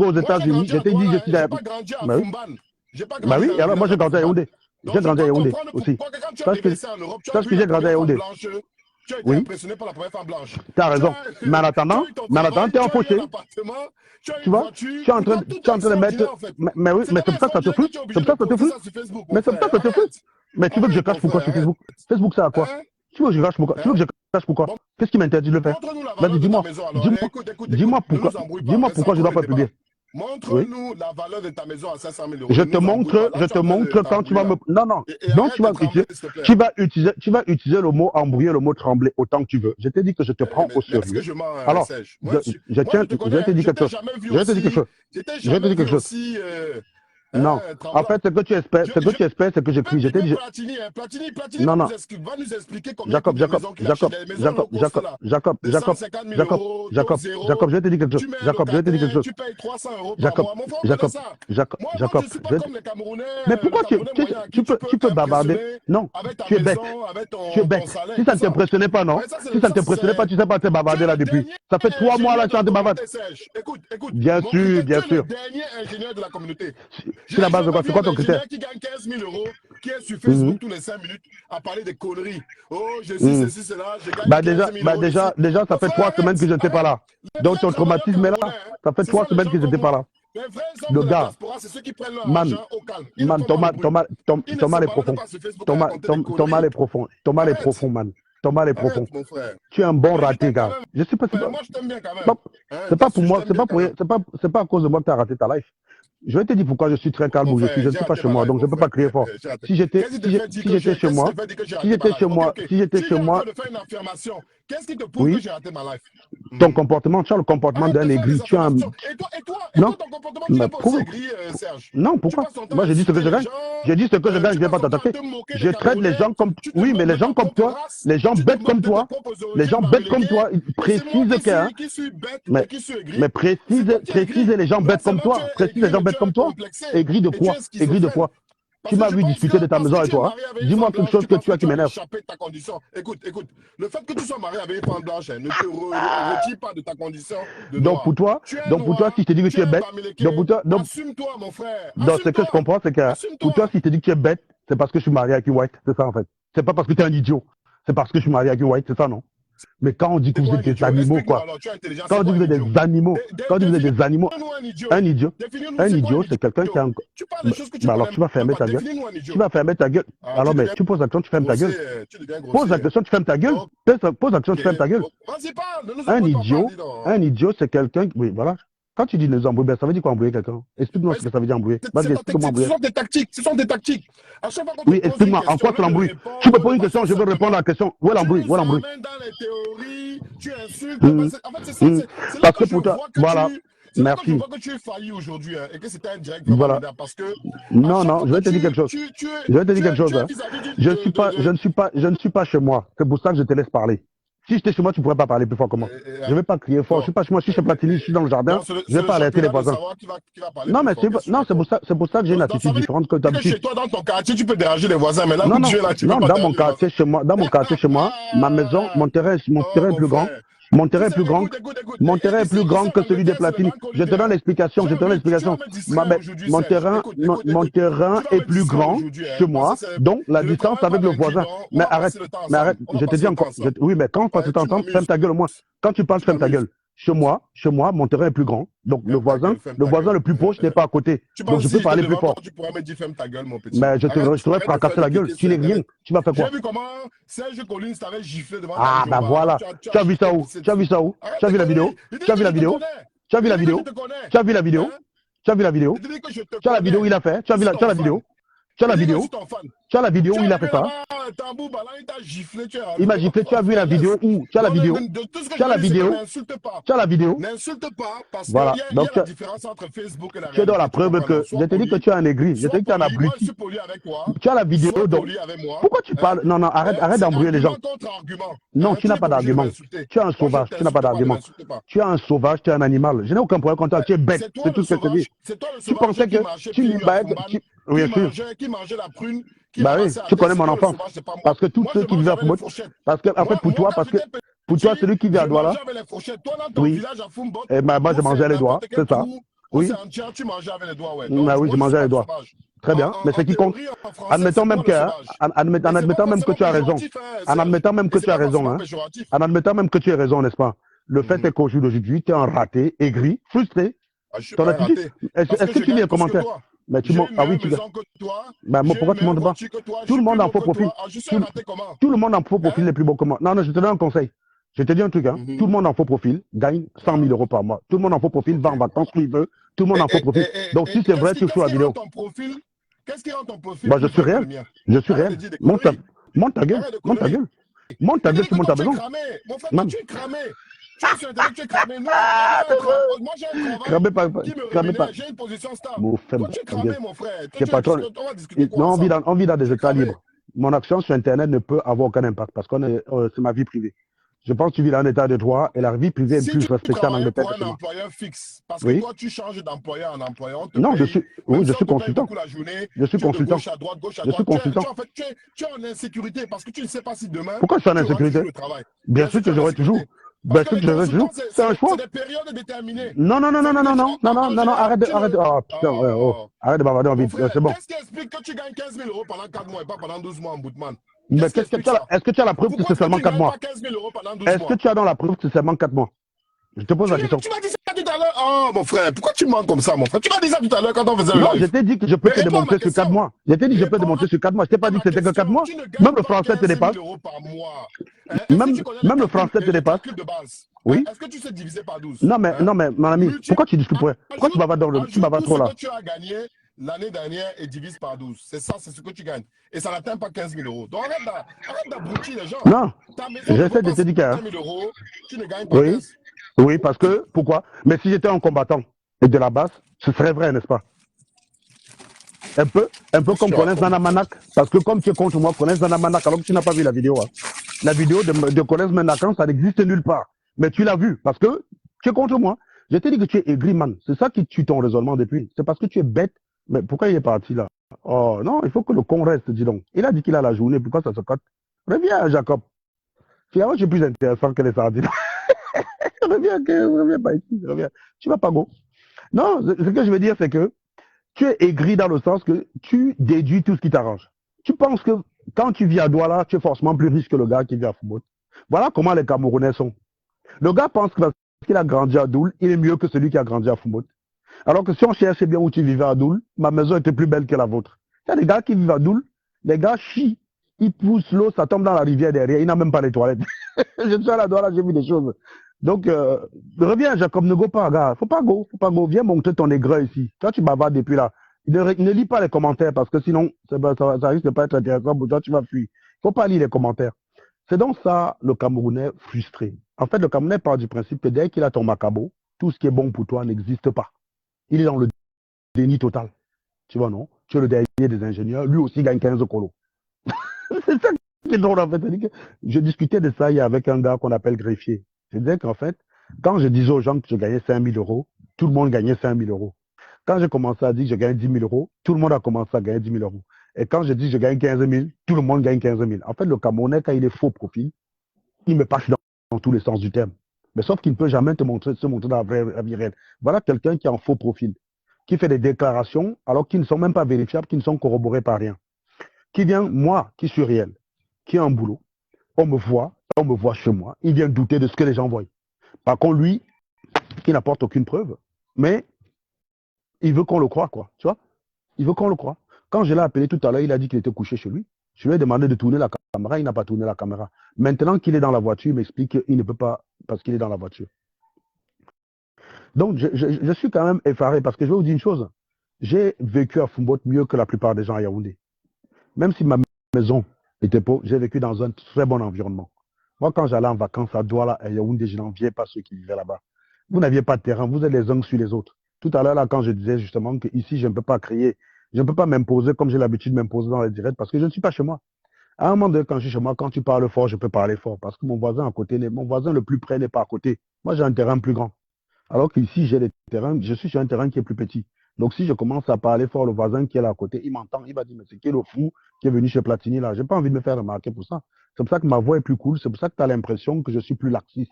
aux États-Unis. Je t'ai dit, je suis derrière. Bah oui, alors moi j'ai grandi à Yaoundé. J'ai grandi à Yaoundé aussi. Parce que j'ai grandi à Yaoundé. Oui. Impressionné par la première femme blanche. Tu as raison. Mais en attendant, tu es en fauché. Tu vois, tu es en train de mettre. Mais oui, mais c'est pour ça que ça te fout. Mais c'est pour ça que ça te fout. Mais tu veux que je cache pourquoi sur Facebook? Facebook, ça à quoi? Tu veux que je cache pourquoi? Qu'est-ce qui m'interdit de le faire? Vas-y, dis-moi pourquoi je dois pas publier. Montre-nous la valeur de ta maison à 500 000 €. Je te montre quand tu vas me... Non. Donc tu vas utiliser le mot embrouiller, le mot trembler autant que tu veux. Je t'ai dit que je te prends au sérieux. Alors, je te dis quelque chose. Non, en fait, ce que tu espères, c'est que je prie. Platini va nous expliquer combien Jacob, je vais te dire quelque chose. Tu payes 300 € par mois. Jacob, mais pourquoi tu peux bavarder? Non, tu es bête. Si ça ne t'impressionnait pas, non? Si ça ne t'impressionnait pas, tu ne sais pas te bavarder là depuis. Ça fait 3 mois là que tu as te bavarder. Écoute. Bien sûr. Le dernier ingénieur de la communauté. C'est la base de quoi? C'est quoi ton critère? Qui gagne 15 000 €, qui est sur Facebook tous les 5 minutes à parler des conneries. Oh, je suis ceci, cela, je gagne 15 000 €. Déjà, ça fait 3 semaines que je n'étais pas là. Donc ton traumatisme est là. Ça fait 3 semaines que je n'étais pas là. Le gars, man, ton mal est profond. Ton mal est profond, man. Ton mal est profond. Tu es un bon raté, gars. Je sais pas. Moi, je t'aime bien quand même. C'est pas pour moi, c'est pas à cause de moi que tu as raté ta life. Je vais te dire pourquoi je suis très calme où je suis. Je ne suis pas chez moi, donc je ne peux pas crier fort. Si j'étais chez moi, qu'est-ce qui te prouve que j'ai raté ma life? Ton comportement, tu as le comportement d'un aigri. Tu as un... Et toi, ton comportement, tu es pas aussi aigri, Serge? Non, pourquoi? Moi, j'ai dit ce que je gagne. Je ne vais pas t'attaquer. Je traite les gens comme... Oui, mais les gens comme toi, les gens bêtes comme toi, ils précisent que... Mais précise les gens bêtes comme toi. Aigri de quoi? Tu m'as vu discuter de ta maison avec toi. Dis-moi quelque chose que tu as qui m'énerve. Écoute, le fait que tu sois marié avec une femme blanche ne te retire pas de ta condition de noir. Donc pour toi, si je te dis que tu es bête, assume-toi, mon frère. Donc ce que je comprends, c'est que pour toi, si je te dis que tu es bête, c'est parce que je suis marié avec une white, c'est ça en fait. C'est pas parce que tu es un idiot, c'est parce que je suis marié avec une white, c'est ça non? Mais quand on dit que vous êtes des animaux, quoi. Quand on dit que vous êtes des animaux, quand on dit que vous êtes des animaux, un idiot, c'est quelqu'un qui a... Alors tu vas fermer ta gueule. Tu vas fermer ta gueule. Alors, mais tu poses la question, tu fermes ta gueule. Pose la question, tu fermes ta gueule. Pose la question, tu fermes ta gueule. Un idiot, c'est quelqu'un... Oui, voilà. Quand tu dis nous embrouiller, ça veut dire quoi embrouiller quelqu'un? Explique-moi ce que ça veut dire embrouiller. Ce sont des tactiques. Oui, explique-moi, en quoi tu l'embrouilles? Tu me poses une question, je veux répondre à la question. Où est l'embrouille? Où est l'embrouille? Tu insultes. En fait, c'est parce que pour toi, voilà. Merci. Je vois que tu es failli aujourd'hui et que c'était un direct voilà. Parce que non, je vais te dire quelque chose. Je vais te dire quelque chose. Je ne suis pas chez moi. C'est pour ça que je te laisse parler. Si j'étais chez moi, tu ne pourrais pas parler plus fort que moi. Je ne vais pas crier fort. Je ne suis pas chez moi. Si je suis Platini, je suis dans le jardin. Je ne vais pas alerter les voisins. Non, mais c'est pour ça que j'ai une attitude différente que d'habitude. Chez toi, dans ton quartier, tu peux déranger les voisins. Mais là, non, dans mon quartier chez moi, ma maison, mon terrain est plus grand. Mon terrain est plus grand. Mon terrain est plus grand que celui des Platini. Je te donne l'explication. Mon terrain est plus grand que moi. Donc, la distance avec le voisin. Mais arrête. Je te dis encore. Oui, mais quand on passe ton temps, ferme ta gueule au moins. Quand tu parles, ferme ta gueule. Chez moi, mon terrain est plus grand. Donc, le voisin le plus proche n'est pas à côté. Donc, je peux parler plus fort. Tu pourrais me dire ferme ta gueule, mon petit. Mais je t'aurais fracassé la gueule. Tu n'es rien. Tu vas faire quoi? J'ai vu comment Serge Collins t'avait giflé devant Ah, bah voilà. Tu as vu ça où? Tu as vu la vidéo? Tu as vu la vidéo? Tu as vu la vidéo? Tu as vu la vidéo? Tu as vu la vidéo? Tu as la vidéo où il a fait? Tu as la vidéo? Tu as la vidéo? Tu as la vidéo où il a fait ça? Il m'a giflé, tu as vu la vidéo où? Tu as la vidéo? Tu as la vidéo? Tu as la vidéo? N'insulte pas parce qu'il voilà. y a la différence entre Facebook et la réalité. Tu es dans la preuve que je t'ai dit que tu es un aigri. Je t'ai dit que tu es un abruti. Tu as la vidéo donc. Pourquoi tu parles? Non, arrête d'embrouiller les gens. Non, tu n'as pas d'argument. Tu es un sauvage, tu n'as pas d'argument. Tu es un sauvage, tu es un animal. Je n'ai aucun problème contre toi, tu es bête. C'est tout ce que je te dis. Tu pensais que tu oui, bien sûr. Qui mangeait la prune. Bah oui, tu connais mon enfant. Parce que tous ceux qui vivent à Fumbo, parce que, en fait, pour toi, celui qui vit à Douala, oui. Et bah, moi, je mangeais les doigts, c'est ça. Oui. Tu mangeais avec les doigts, ouais. Bah oui, je mangeais les doigts. Très bien, mais ce qui compte, admettons même que tu as raison, en admettant même que tu as raison, hein, en admettant même que tu as raison, n'est-ce pas? Le fait est qu'au jour d'aujourd'hui, tu es un raté, aigri, frustré. Ton attitude, est-ce que tu lis les commentaires? Mais tu montes. Ah oui, tu pourquoi tu montes pas? Tout le monde en faux profil. Tout le monde en faux profil est plus beau que moi. Non, je te donne un conseil. Je te dis un truc, hein. Tout le monde en faux profil gagne 100 000 euros par mois. Tout le monde en faux profil va en vacances où il veut. Tout le monde en faux profil. Donc si c'est vrai, tu fais la vidéo. Qu'est-ce qui rend ton profil? Je suis réel. Je suis réel. Monte ta gueule. Monte ta gueule. Monte ta gueule si monte ta besoin. Mon frère, tu es cramé. Tu es cramé. Moi, j'ai un travail j'ai une position stable. Toi, tu es cramé, mon frère. On vit dans des états libres. Mon action sur Internet ne peut avoir aucun impact parce que c'est ma vie privée. Je pense que tu vis dans un état de droit et la vie privée est plus respectée en Angleterre que chez moi. Si tu travailles pour un employeur fixe, parce que toi, tu changes d'employeur en employeur. Non, je suis consultant. Je suis consultant. Je suis consultant. En fait, tu es en insécurité parce que tu ne sais pas si demain. Pourquoi je suis en insécurité? Bien sûr que j'aurai toujours. Ben, c'est un choix. C'est des périodes déterminées. Non, arrête. Oh, putain, arrête de bavarder en vite. C'est bon. Qu'est-ce qui explique que tu gagnes 15 000 euros pendant 4 mois et pas pendant 12 mois en Bootman? Mais est-ce que tu as la preuve que c'est seulement 4 mois? Est-ce que tu as dans la preuve que c'est seulement 4 mois? Je te pose la question. Tu m'as dit ça tout à l'heure. Oh, mon frère, pourquoi tu mens comme ça, mon frère? Tu m'as dit ça tout à l'heure quand on faisait le live. Non, je t'ai dit que je peux te démontrer sur 4 mois. Je t'ai dit que je peux démontrer sur 4 mois. Je t'ai pas dit que c'était que 4 mois. Même le français te dépasse. Même le français te dépasse. Oui. Est-ce que tu sais diviser par 12? Non, mais, mon ami, pourquoi tu discutes? Pourquoi tu vas trop là? Ce que tu as gagné l'année dernière et divise par 12. C'est ça, c'est ce que tu gagnes. Et ça n'atteint pas 15 000 euros. Donc arrête d'abrutir les gens. Non, j'essaie de te dire que... 15 000 euros, tu ne gagnes pas 15. Oui, parce que, pourquoi? Mais si j'étais un combattant et de la base, ce serait vrai, n'est-ce pas? Un peu comme Collins Nanamanak. Parce que comme tu es contre moi, Collins Nanamanak, alors que tu n'as pas vu la vidéo. Hein. La vidéo de Collins Nanamanak, ça n'existe nulle part. Mais tu l'as vu, parce que tu es contre moi. Je t'ai dit que tu es aigri, man. C'est ça qui tue ton raisonnement depuis. C'est parce que tu es bête. Mais pourquoi il est parti là? Oh non, il faut que le con reste, dis donc. Il a dit qu'il a la journée, pourquoi ça se cote? Reviens, Jacob. Finalement, je suis plus intéressant que les sardines. reviens pas ici, reviens. Tu vas pas go. Non, ce que je veux dire, c'est que tu es aigri dans le sens que tu déduis tout ce qui t'arrange. Tu penses que quand tu vis à Douala, tu es forcément plus riche que le gars qui vit à Fumbo. Voilà comment les Camerounais sont. Le gars pense que parce qu'il a grandi à Doul, il est mieux que celui qui a grandi à Fumot. Alors que si on cherchait bien où tu vivais à Doul, ma maison était plus belle que la vôtre. Il y a des gars qui vivent à Doul, les gars chient, ils poussent l'eau, ça tombe dans la rivière derrière, il n'a même pas les toilettes. Je suis à la douane, j'ai vu des choses. Donc, reviens, Jacob, ne go pas, gars. Faut pas go. Viens montrer ton aigreur ici. Toi, tu bavardes depuis là. Ne lis pas les commentaires parce que sinon, ça risque de pas être intéressant pour toi, tu vas fuir. Faut pas lire les commentaires. C'est donc ça, le Camerounais frustré. En fait, le Camerounais part du principe que dès qu'il a ton macabo, tout ce qui est bon pour toi n'existe pas. Il est dans le déni total. Tu vois, non? Tu es le dernier des ingénieurs, lui aussi gagne 15 colos. C'est ça qui est drôle, en fait. Je discutais de ça hier avec un gars qu'on appelle greffier. Je disais qu'en fait, quand je disais aux gens que je gagnais 5 000 euros, tout le monde gagnait 5 000 euros. Quand j'ai commencé à dire que je gagne 10 000 euros, tout le monde a commencé à gagner 10 000 euros. Et quand je dis que je gagne 15 000, tout le monde gagne 15 000. En fait, le Camerounais, quand il est faux profil, il me passe dans tous les sens du terme. Mais sauf qu'il ne peut jamais se montrer dans la vraie vie réelle. Voilà quelqu'un qui est en faux profil, qui fait des déclarations alors qu'ils ne sont même pas vérifiables, qui ne sont corroborées par rien. Qui vient, moi, qui suis réel, qui ai un boulot, on me voit chez moi, il vient douter de ce que les gens voient. Par contre, lui, qui n'apporte aucune preuve, mais il veut qu'on le croie, quoi, tu vois. Il veut qu'on le croie. Quand je l'ai appelé tout à l'heure, il a dit qu'il était couché chez lui. Je lui ai demandé de tourner la caméra, il n'a pas tourné la caméra. Maintenant qu'il est dans la voiture, il m'explique qu'il ne peut pas parce qu'il est dans la voiture. Donc, je suis quand même effaré parce que je vais vous dire une chose. J'ai vécu à Fumbote mieux que la plupart des gens à Yaoundé. Même si ma maison était pauvre, j'ai vécu dans un très bon environnement. Moi, quand j'allais en vacances à Douala, à Yaoundé, je n'enviais pas ceux qui vivaient là-bas. Vous n'aviez pas de terrain, vous êtes les uns sur les autres. Tout à l'heure, là, quand je disais justement qu'ici, je ne peux pas crier, je ne peux pas m'imposer comme j'ai l'habitude de m'imposer dans les directs parce que je ne suis pas chez moi. À un moment donné, quand je suis chez moi, quand tu parles fort, je peux parler fort parce que mon voisin à côté, mon voisin le plus près n'est pas à côté. Moi, j'ai un terrain plus grand. Alors qu'ici, j'ai des terrains, je suis sur un terrain qui est plus petit. Donc, si je commence à parler fort, le voisin qui est là à côté, il m'entend, il va dire, mais c'est qui le fou qui est venu chez Platini là? J'ai pas envie de me faire remarquer pour ça. C'est pour ça que ma voix est plus cool, c'est pour ça que tu as l'impression que je suis plus laxiste.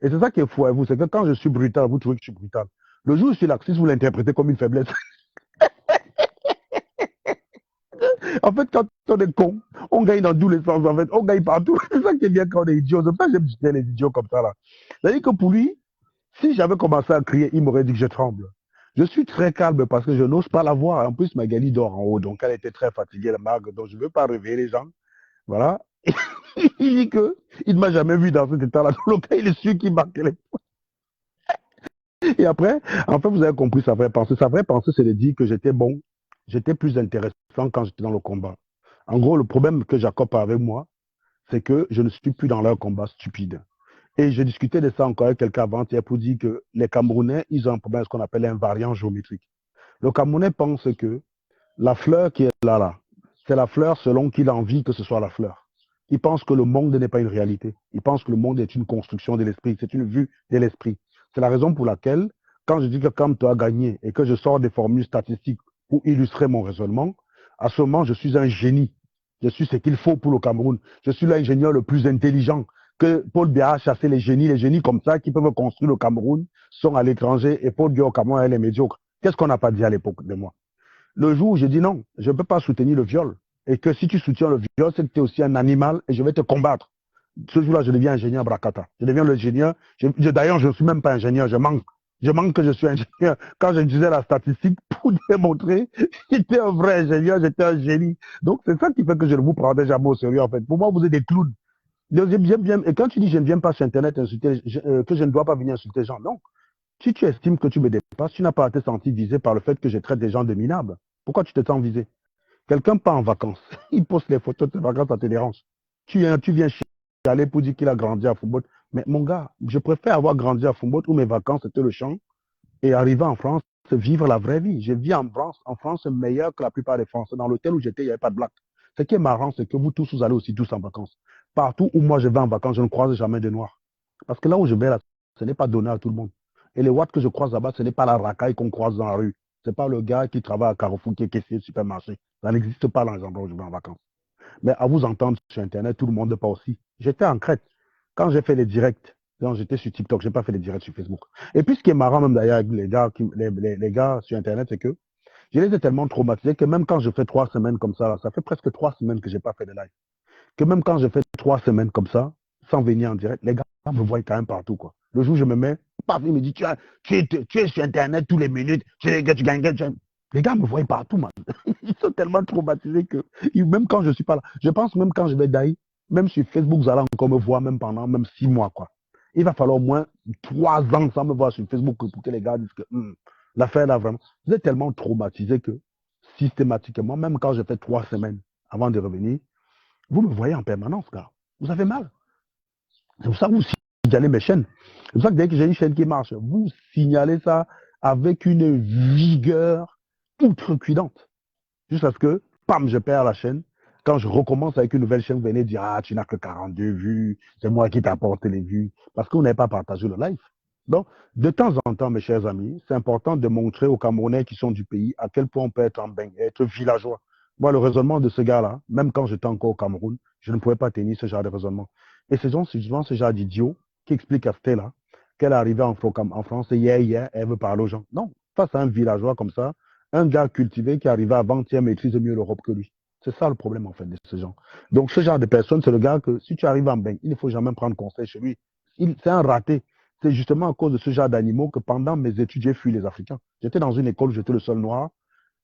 Et c'est ça qui est fou à vous, c'est que quand je suis brutal, vous trouvez que je suis brutal. Le jour où je suis laxiste, vous l'interprétez comme une faiblesse. En fait, quand on est con, on gagne dans tous les sens, en fait, on gagne partout. C'est ça qui est bien quand on est idiot. C'est pas que j'aime les idiots comme ça là. C'est-à-dire que pour lui, si j'avais commencé à crier, il m'aurait dit que je tremble. Je suis très calme parce que je n'ose pas la voir. En plus, Magali dort en haut, donc elle était très fatiguée, la marque, donc je ne veux pas réveiller les gens. Voilà. Il dit qu'il ne m'a jamais vu dans cet état-là. Donc, il est sûr qu'il marque les points. Et après, en fait, vous avez compris sa vraie pensée. Sa vraie pensée, c'est de dire que j'étais bon, j'étais plus intéressant quand j'étais dans le combat. En gros, le problème que Jacob a avec moi, c'est que je ne suis plus dans leur combat stupide. Et j'ai discuté de ça encore avec quelqu'un avant-hier pour dire que les Camerounais, ils ont un problème, ce qu'on appelle un variant géométrique. Le Camerounais pense que la fleur qui est là, c'est la fleur selon qu'il a envie que ce soit la fleur. Il pense que le monde n'est pas une réalité. Il pense que le monde est une construction de l'esprit, c'est une vue de l'esprit. C'est la raison pour laquelle, quand je dis que quand tu as gagné et que je sors des formules statistiques pour illustrer mon raisonnement, à ce moment, je suis un génie. Je suis ce qu'il faut pour le Cameroun. Je suis l'ingénieur le plus intelligent. Que Paul Biya a chassé les génies comme ça qui peuvent construire le Cameroun sont à l'étranger et Paul Biya au Cameroun, elle est médiocre. Qu'est-ce qu'on n'a pas dit à l'époque de moi? Le jour où je dis non, je ne peux pas soutenir le viol. Et que si tu soutiens le viol, c'est que tu es aussi un animal et je vais te combattre. Ce jour-là, je deviens ingénieur Brakata. Je deviens l'ingénieur. D'ailleurs, je ne suis même pas ingénieur, je manque. Je manque que je suis ingénieur. Quand je disais la statistique pour démontrer que j'étais un vrai ingénieur, j'étais un génie. Donc, c'est ça qui fait que je ne vous prendrai jamais au sérieux, en fait. Pour moi, vous êtes des clowns. Et quand tu dis je ne viens pas sur Internet insulter, que je ne dois pas venir insulter les gens, non. Si tu estimes que tu me dépasses, tu n'as pas à te sentir visé par le fait que je traite des gens de minables. Pourquoi tu te sens visé? Quelqu'un part en vacances, il poste les photos de ses vacances, ça te dérange. Tu viens chialer pour dire qu'il a grandi à Fumbote. Mais mon gars, je préfère avoir grandi à Fumbote où mes vacances étaient le champ et arriver en France, vivre la vraie vie. Je vis en France meilleur que la plupart des Français. Dans l'hôtel où j'étais, il n'y avait pas de blague. Ce qui est marrant, c'est que vous tous, vous allez aussi tous en vacances. Partout où moi je vais en vacances, je ne croise jamais de noirs. Parce que là où je vais, là, ce n'est pas donné à tout le monde. Et les watts que je croise là-bas, ce n'est pas la racaille qu'on croise dans la rue. Ce n'est pas le gars qui travaille à Carrefour, qui est caissier de supermarché. Ça n'existe pas dans les endroits où je vais en vacances. Mais à vous entendre sur Internet, tout le monde n'est pas aussi. J'étais en Crète. Quand j'ai fait les directs, j'étais sur TikTok, je n'ai pas fait les directs sur Facebook. Et puis ce qui est marrant même d'ailleurs avec les gars sur Internet, c'est que je les ai tellement traumatisés que même quand je fais 3 semaines comme ça, ça fait presque 3 semaines que je n'ai pas fait de live. Que même quand je fais 3 semaines comme ça sans venir en direct, les gars me voient quand même partout, quoi. Le jour où je me mets, paf, il me dit, tu es sur Internet tous les minutes, tu gagnes. Les gars me voient partout, man. Ils sont tellement traumatisés que, même quand je suis pas là, je pense même quand je vais d'ailleurs, même sur Facebook, vous allez encore me voir, même pendant 6 mois, quoi. Il va falloir au moins 3 ans sans me voir sur Facebook pour que les gars disent que l'affaire là, vraiment. Vous êtes tellement traumatisés que, systématiquement, même quand je fais 3 semaines avant de revenir, vous me voyez en permanence, gars. Vous avez mal. C'est pour ça que vous signalez mes chaînes. C'est pour ça que dès que j'ai une chaîne qui marche, vous signalez ça avec une vigueur outrecuidante. Jusqu'à ce que, pam, je perds la chaîne. Quand je recommence avec une nouvelle chaîne, vous venez dire, ah, tu n'as que 42 vues, c'est moi qui t'ai apporté les vues. Parce que vous n'avez pas partagé le live. Donc, de temps en temps, mes chers amis, c'est important de montrer aux Camerounais qui sont du pays à quel point on peut être en bain, être villageois. Moi, le raisonnement de ce gars-là, même quand j'étais encore au Cameroun, je ne pouvais pas tenir ce genre de raisonnement. Et c'est souvent ce genre d'idiot qui explique à Stella qu'elle est arrivée en France et hier, elle veut parler aux gens. Non, face à un villageois comme ça, un gars cultivé qui arrivait avant-hier maîtrise mieux l'Europe que lui. C'est ça le problème en fait de ce genre. Donc ce genre de personne, c'est le gars que si tu arrives en bain, il ne faut jamais prendre conseil chez lui. C'est un raté. C'est justement à cause de ce genre d'animaux que pendant mes études, j'ai fui les Africains. J'étais dans une école où j'étais le seul noir.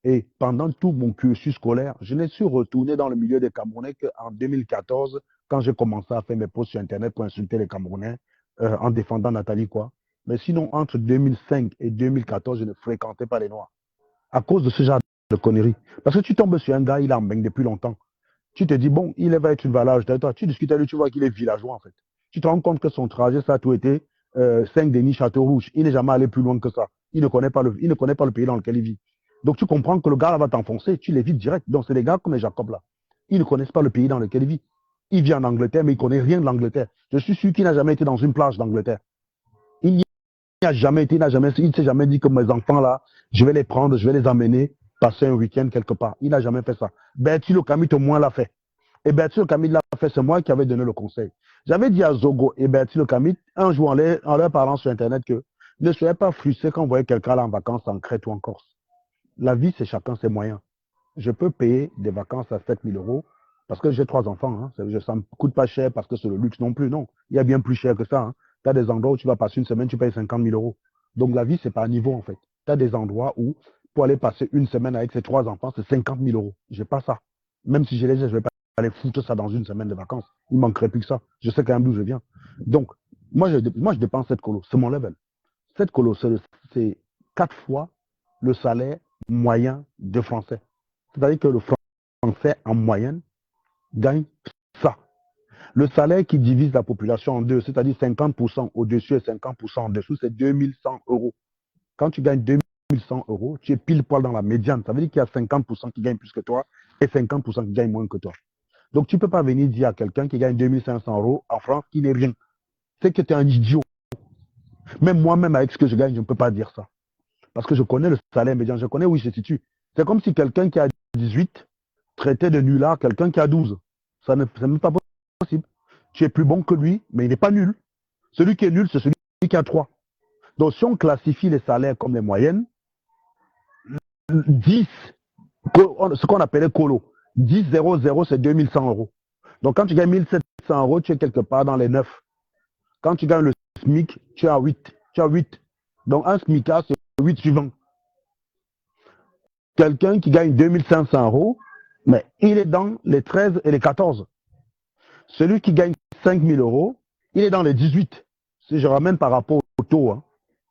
Et pendant tout mon cursus scolaire, je ne suis retourné dans le milieu des Camerounais qu'en 2014, quand j'ai commencé à faire mes posts sur Internet pour insulter les Camerounais en défendant Nathalie, quoi. Mais sinon, entre 2005 et 2014, je ne fréquentais pas les Noirs. À cause de ce genre de conneries. Parce que tu tombes sur un gars, il est en bain depuis longtemps. Tu te dis, bon, il va être une valeur de toi. Tu discutes avec lui, tu vois qu'il est villageois, en fait. Tu te rends compte que son trajet, ça a tout été Saint-Denis, Château-Rouge. Il n'est jamais allé plus loin que ça. Il ne connaît pas le pays dans lequel il vit. Donc, tu comprends que le gars là, va t'enfoncer. Tu l'évites direct. Donc, c'est des gars comme les Jacob, là. Ils ne connaissent pas le pays dans lequel il vit. Il vit en Angleterre, mais il ne connaît rien de l'Angleterre. Je suis sûr qu'il n'a jamais été dans une plage d'Angleterre. Il n'y a jamais été, il ne s'est jamais dit que mes enfants, là, je vais les prendre, je vais les amener passer un week-end quelque part. Il n'a jamais fait ça. Bertie Le Camit, au moins, l'a fait. Et Bertie Le Camit l'a fait, c'est moi qui avais donné le conseil. J'avais dit à Zogo et Bertie Le Camit, un jour, en leur parlant sur Internet, que ne soyez pas frustrés quand vous voyez quelqu'un là en vacances en Crète ou en Corse. La vie, c'est chacun ses moyens. Je peux payer des vacances à 7 000 € parce que j'ai 3 enfants. Hein. Ça ne me coûte pas cher parce que c'est le luxe non plus. Non, il y a bien plus cher que ça. Hein. Tu as des endroits où tu vas passer une semaine, tu payes 50 000 €. Donc la vie, c'est pas à niveau en fait. Tu as des endroits où pour aller passer une semaine avec ses 3 enfants, c'est 50 000 €. Je n'ai pas ça. Même si je les ai, je ne vais pas aller foutre ça dans une semaine de vacances. Il ne manquerait plus que ça. Je sais quand même d'où je viens. Donc, moi, je dépense cette colo. C'est mon level. Cette colo, c'est 4 fois le salaire moyen de français. C'est-à-dire que le français, en moyenne, gagne ça. Le salaire qui divise la population en deux, c'est-à-dire 50% au-dessus et 50% en dessous, c'est 2100 €. Quand tu gagnes 2100 €, tu es pile poil dans la médiane. Ça veut dire qu'il y a 50% qui gagnent plus que toi et 50% qui gagnent moins que toi. Donc, tu ne peux pas venir dire à quelqu'un qui gagne 2500 € en France qui n'est rien. C'est que tu es un idiot. Même moi-même, avec ce que je gagne, je ne peux pas dire ça. Parce que je connais le salaire médian, je connais où il se situe. C'est comme si quelqu'un qui a 18 traitait de nulard quelqu'un qui a 12. Ça n'est même pas possible. Tu es plus bon que lui, mais il n'est pas nul. Celui qui est nul, c'est celui qui a 3. Donc, si on classifie les salaires comme les moyennes, 10, ce qu'on appelait colo, 10, 0, 0, c'est 2100 €. Donc, quand tu gagnes 1700 €, tu es quelque part dans les 9. Quand tu gagnes le SMIC, tu es à 8. Tu as 8. Donc, un SMICard, c'est 8 suivants. Quelqu'un qui gagne 2500 €, mais il est dans les 13 et les 14. Celui qui gagne 5000 €, il est dans les 18. Si je ramène par rapport au taux, hein.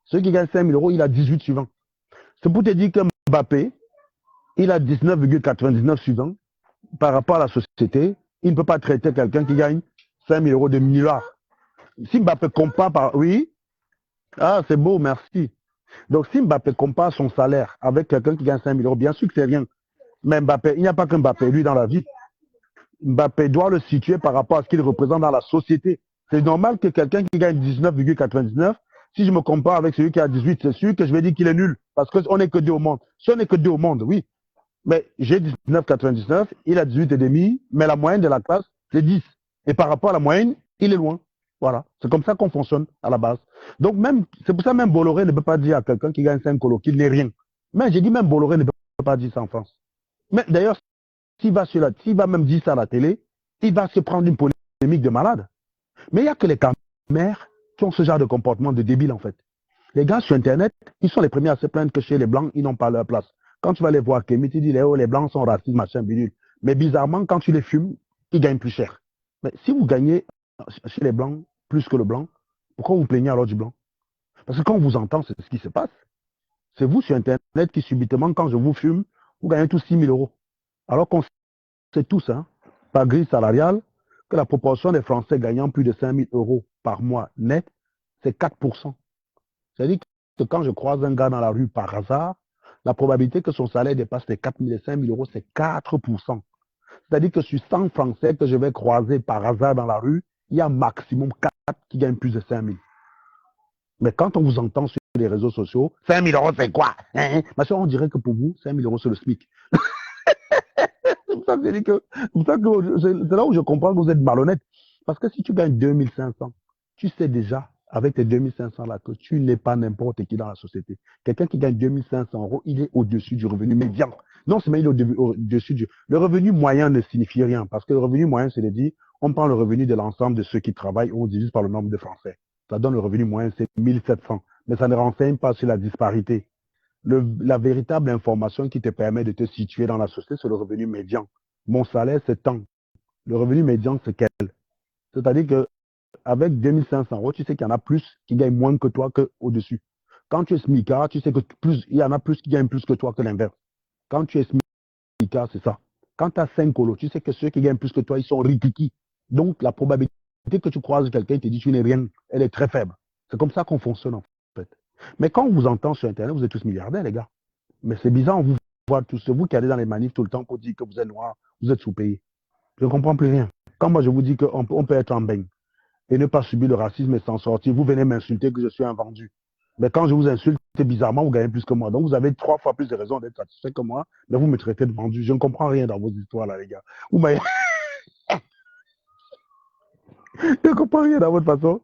Celui qui gagne 5000 €, il a 18 suivants. C'est pour te dire que Mbappé, il a 19,99 suivants. Par rapport à la société, il ne peut pas traiter quelqu'un qui gagne 5000 € de milliards. Si Mbappé compare par... Oui. Ah, c'est beau, merci. Donc, si Mbappé compare son salaire avec quelqu'un qui gagne 5000 €, bien sûr que c'est rien. Mais Mbappé, il n'y a pas que Mbappé, lui, dans la vie. Mbappé doit le situer par rapport à ce qu'il représente dans la société. C'est normal que quelqu'un qui gagne 19,99, si je me compare avec celui qui a 18, c'est sûr que je vais dire qu'il est nul. Parce qu'on n'est que 2 au monde. Si on n'est que 2 au monde, oui. Mais j'ai 19,99, il a 18,5, mais la moyenne de la classe, c'est 10. Et par rapport à la moyenne, il est loin. Voilà. C'est comme ça qu'on fonctionne à la base. Donc même, c'est pour ça même Bolloré ne peut pas dire à quelqu'un qui gagne 5 colos qu'il n'est rien. Mais j'ai dit même Bolloré ne peut pas dire ça en France. Mais d'ailleurs, s'il va même dire ça à la télé, il va se prendre une polémique de malade. Mais il n'y a que les camères qui ont ce genre de comportement de débile, en fait. Les gars sur Internet, ils sont les premiers à se plaindre que chez les Blancs, ils n'ont pas leur place. Quand tu vas les voir, Kémy, tu dis, les Blancs sont racistes, machin, bidule. Mais bizarrement, quand tu les fumes, ils gagnent plus cher. Mais si vous gagnez chez les Blancs plus que le Blanc, pourquoi vous plaignez alors du Blanc? Parce que quand on vous entend, c'est ce qui se passe. C'est vous sur Internet qui subitement, quand je vous fume, vous gagnez tous 6 000 euros. Alors qu'on sait tous, hein, par grille salariale, que la proportion des Français gagnant plus de 5 000 euros par mois net, c'est 4%. C'est-à-dire que quand je croise un gars dans la rue par hasard, la probabilité que son salaire dépasse les 4 000 et 5 000 euros, c'est 4%. C'est-à-dire que sur 100 Français que je vais croiser par hasard dans la rue, il y a maximum 4 qui gagnent plus de 5 000. Mais quand on vous entend sur les réseaux sociaux, 5 000 euros, c'est quoi, hein? Parce qu'on dirait que pour vous, 5 000 euros, c'est le SMIC. C'est pour ça que c'est là où je comprends que vous êtes malhonnête. Parce que si tu gagnes 2 500, tu sais déjà, avec tes 2 500 là, que tu n'es pas n'importe qui dans la société. Quelqu'un qui gagne 2 500 euros, il est au-dessus du revenu médian. Non, c'est même il est au-dessus du... Le revenu moyen ne signifie rien. Parce que le revenu moyen, c'est de dire, on prend le revenu de l'ensemble de ceux qui travaillent, on divise par le nombre de Français. Ça donne le revenu moyen, c'est 1 700. Mais ça ne renseigne pas sur la disparité. La véritable information qui te permet de te situer dans la société, c'est le revenu médian. Mon salaire, c'est tant. Le revenu médian, c'est quel? C'est-à-dire que avec 2 500 euros, tu sais qu'il y en a plus qui gagnent moins que toi qu'au-dessus. Quand tu es smicard, tu sais que il y en a plus qui gagnent plus que toi que l'inverse. Quand tu es smicard, c'est ça. Quand tu as 5 colos, tu sais que ceux qui gagnent plus que toi, ils sont rikiki. Donc, la probabilité que tu croises quelqu'un et te dit tu n'es rien, elle est très faible. C'est comme ça qu'on fonctionne, en fait. Mais quand on vous entend sur Internet, vous êtes tous milliardaires, les gars. Mais c'est bizarre, on vous voit tous. C'est vous qui allez dans les manifs tout le temps pour dire que vous êtes noir, vous êtes sous-payé. Je ne comprends plus rien. Quand moi je vous dis qu'on peut être en baigne et ne pas subir le racisme et s'en sortir, vous venez m'insulter que je suis un vendu. Mais quand je vous insulte, bizarrement, vous gagnez plus que moi. Donc vous avez 3 fois plus de raisons d'être satisfait que moi, mais vous me traitez de vendu. Je ne comprends rien dans vos histoires là, les gars. Vous m'avez... Je ne comprends rien dans votre façon.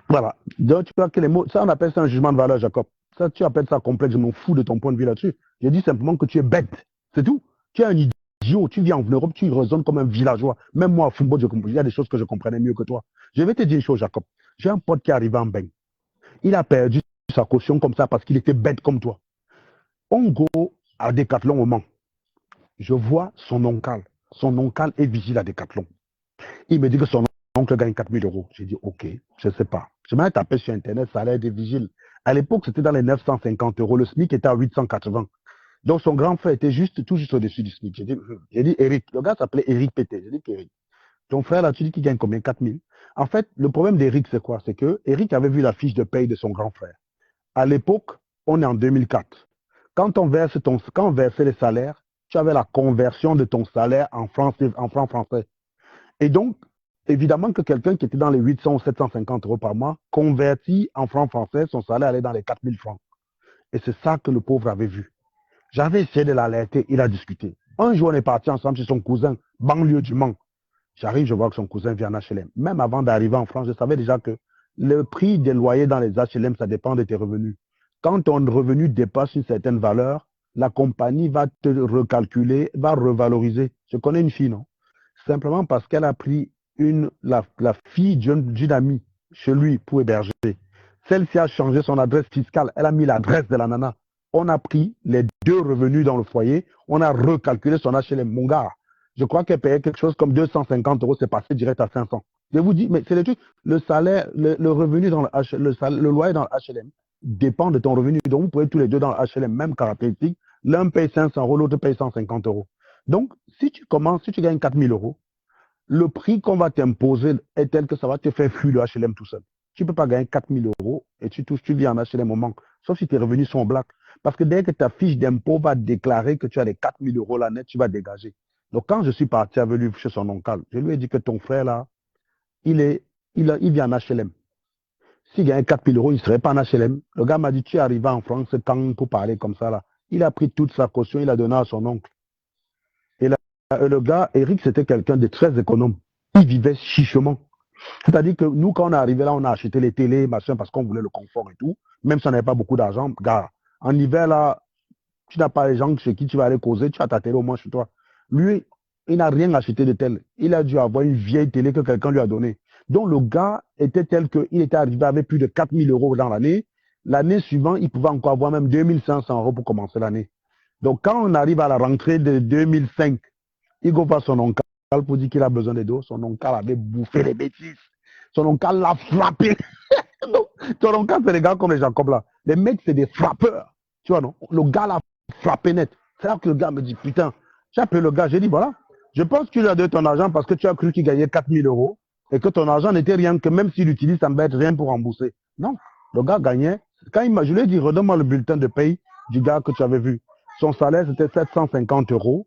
Voilà. Donc, tu vois que les mots, ça, on appelle ça un jugement de valeur, Jacob. Ça, tu appelles ça complexe, je m'en fous de ton point de vue là-dessus. Je dis simplement que tu es bête. C'est tout. Tu es un idiot. Tu viens en Europe, tu raisonnes comme un villageois. Même moi, à Fumbo, il y a des choses que je comprenais mieux que toi. Je vais te dire une chose, Jacob. J'ai un pote qui est arrivé en bain. Il a perdu sa caution comme ça parce qu'il était bête comme toi. On go à Decathlon au Mans. Je vois son oncle. Son oncle est vigile à Decathlon. Il me dit que son oncle gagne 4 000 euros. J'ai dit, ok, je ne sais pas. Je m'ai tapé sur Internet, salaire des vigiles. À l'époque, c'était dans les 950 euros. Le SMIC était à 880. Donc, son grand frère était tout juste au-dessus du SMIC. J'ai dit, Eric. Le gars s'appelait Eric Pété. J'ai dit, Eric, ton frère, là, tu dis qu'il gagne combien? 4 000. En fait, le problème d'Eric, c'est quoi? C'est que Eric avait vu la fiche de paye de son grand frère. À l'époque, on est en 2004. Quand on versait les salaires, tu avais la conversion de ton salaire en francs français. Et donc, évidemment que quelqu'un qui était dans les 800 ou 750 euros par mois, converti en francs français, son salaire allait dans les 4 000 francs. Et c'est ça que le pauvre avait vu. J'avais essayé de l'alerter, il a discuté. Un jour, on est parti ensemble chez son cousin, banlieue du Mans. J'arrive, je vois que son cousin vient en HLM. Même avant d'arriver en France, je savais déjà que le prix des loyers dans les HLM, ça dépend de tes revenus. Quand ton revenu dépasse une certaine valeur, la compagnie va te recalculer, va revaloriser. Je connais une fille, non? Simplement parce qu'elle a pris la fille d'une amie chez lui pour héberger. Celle-ci a changé son adresse fiscale. Elle a mis l'adresse de la nana. On a pris les 2 revenus dans le foyer. On a recalculé son HLM. Mon gars, je crois qu'elle payait quelque chose comme 250 euros. C'est passé direct à 500. Je vous dis, mais c'est le truc. Le salaire, le revenu dans le loyer dans le HLM dépend de ton revenu. Donc, vous pouvez tous les deux dans le HLM, même caractéristique. L'un paye 500 euros, l'autre paye 150 euros. Donc, si tu gagnes 4 000 euros, le prix qu'on va t'imposer est tel que ça va te faire fuir le HLM tout seul. Tu ne peux pas gagner 4 000 euros et tu vis en HLM au manque, sauf si tes revenus sont black. Parce que dès que ta fiche d'impôt va déclarer que tu as les 4 000 euros là net, tu vas dégager. Donc, quand je suis parti avec lui chez son oncle, je lui ai dit que ton frère là, il vit en HLM. S'il gagne 4 000 euros, il ne serait pas en HLM. Le gars m'a dit, tu es arrivé en France quand pour parler comme ça là. Il a pris toute sa caution, il a donné à son oncle. Et le gars, Eric, c'était quelqu'un de très économe. Il vivait chichement. C'est-à-dire que nous, quand on est arrivé là, on a acheté les télés, machin, parce qu'on voulait le confort et tout. Même si on n'avait pas beaucoup d'argent, gars, en hiver là, tu n'as pas les gens chez qui tu vas aller causer, tu as ta télé au moins chez toi. Lui, il n'a rien acheté de tel. Il a dû avoir une vieille télé que quelqu'un lui a donnée. Donc, le gars était tel qu'il était arrivé avec plus de 4 000 euros dans l'année. L'année suivante, il pouvait encore avoir même 2 500 euros pour commencer l'année. Donc, quand on arrive à la rentrée de 2005, il go voir son oncle pour dire qu'il a besoin de dos. Son oncle avait bouffé les bêtises. Son oncle l'a frappé. Donc, son oncle, c'est des gars comme les Jacob là. Les mecs, c'est des frappeurs. Tu vois, non? Le gars l'a frappé net. C'est là que le gars me dit, putain, j'ai appelé le gars, j'ai dit, voilà, je pense que tu lui as donné ton argent parce que tu as cru qu'il gagnait 4 000 euros et que ton argent n'était rien, que même s'il utilise, ça ne va être rien pour rembourser. Non, le gars gagnait. Quand je lui ai dit, redonne-moi le bulletin de paye du gars que tu avais vu. Son salaire, c'était 750 euros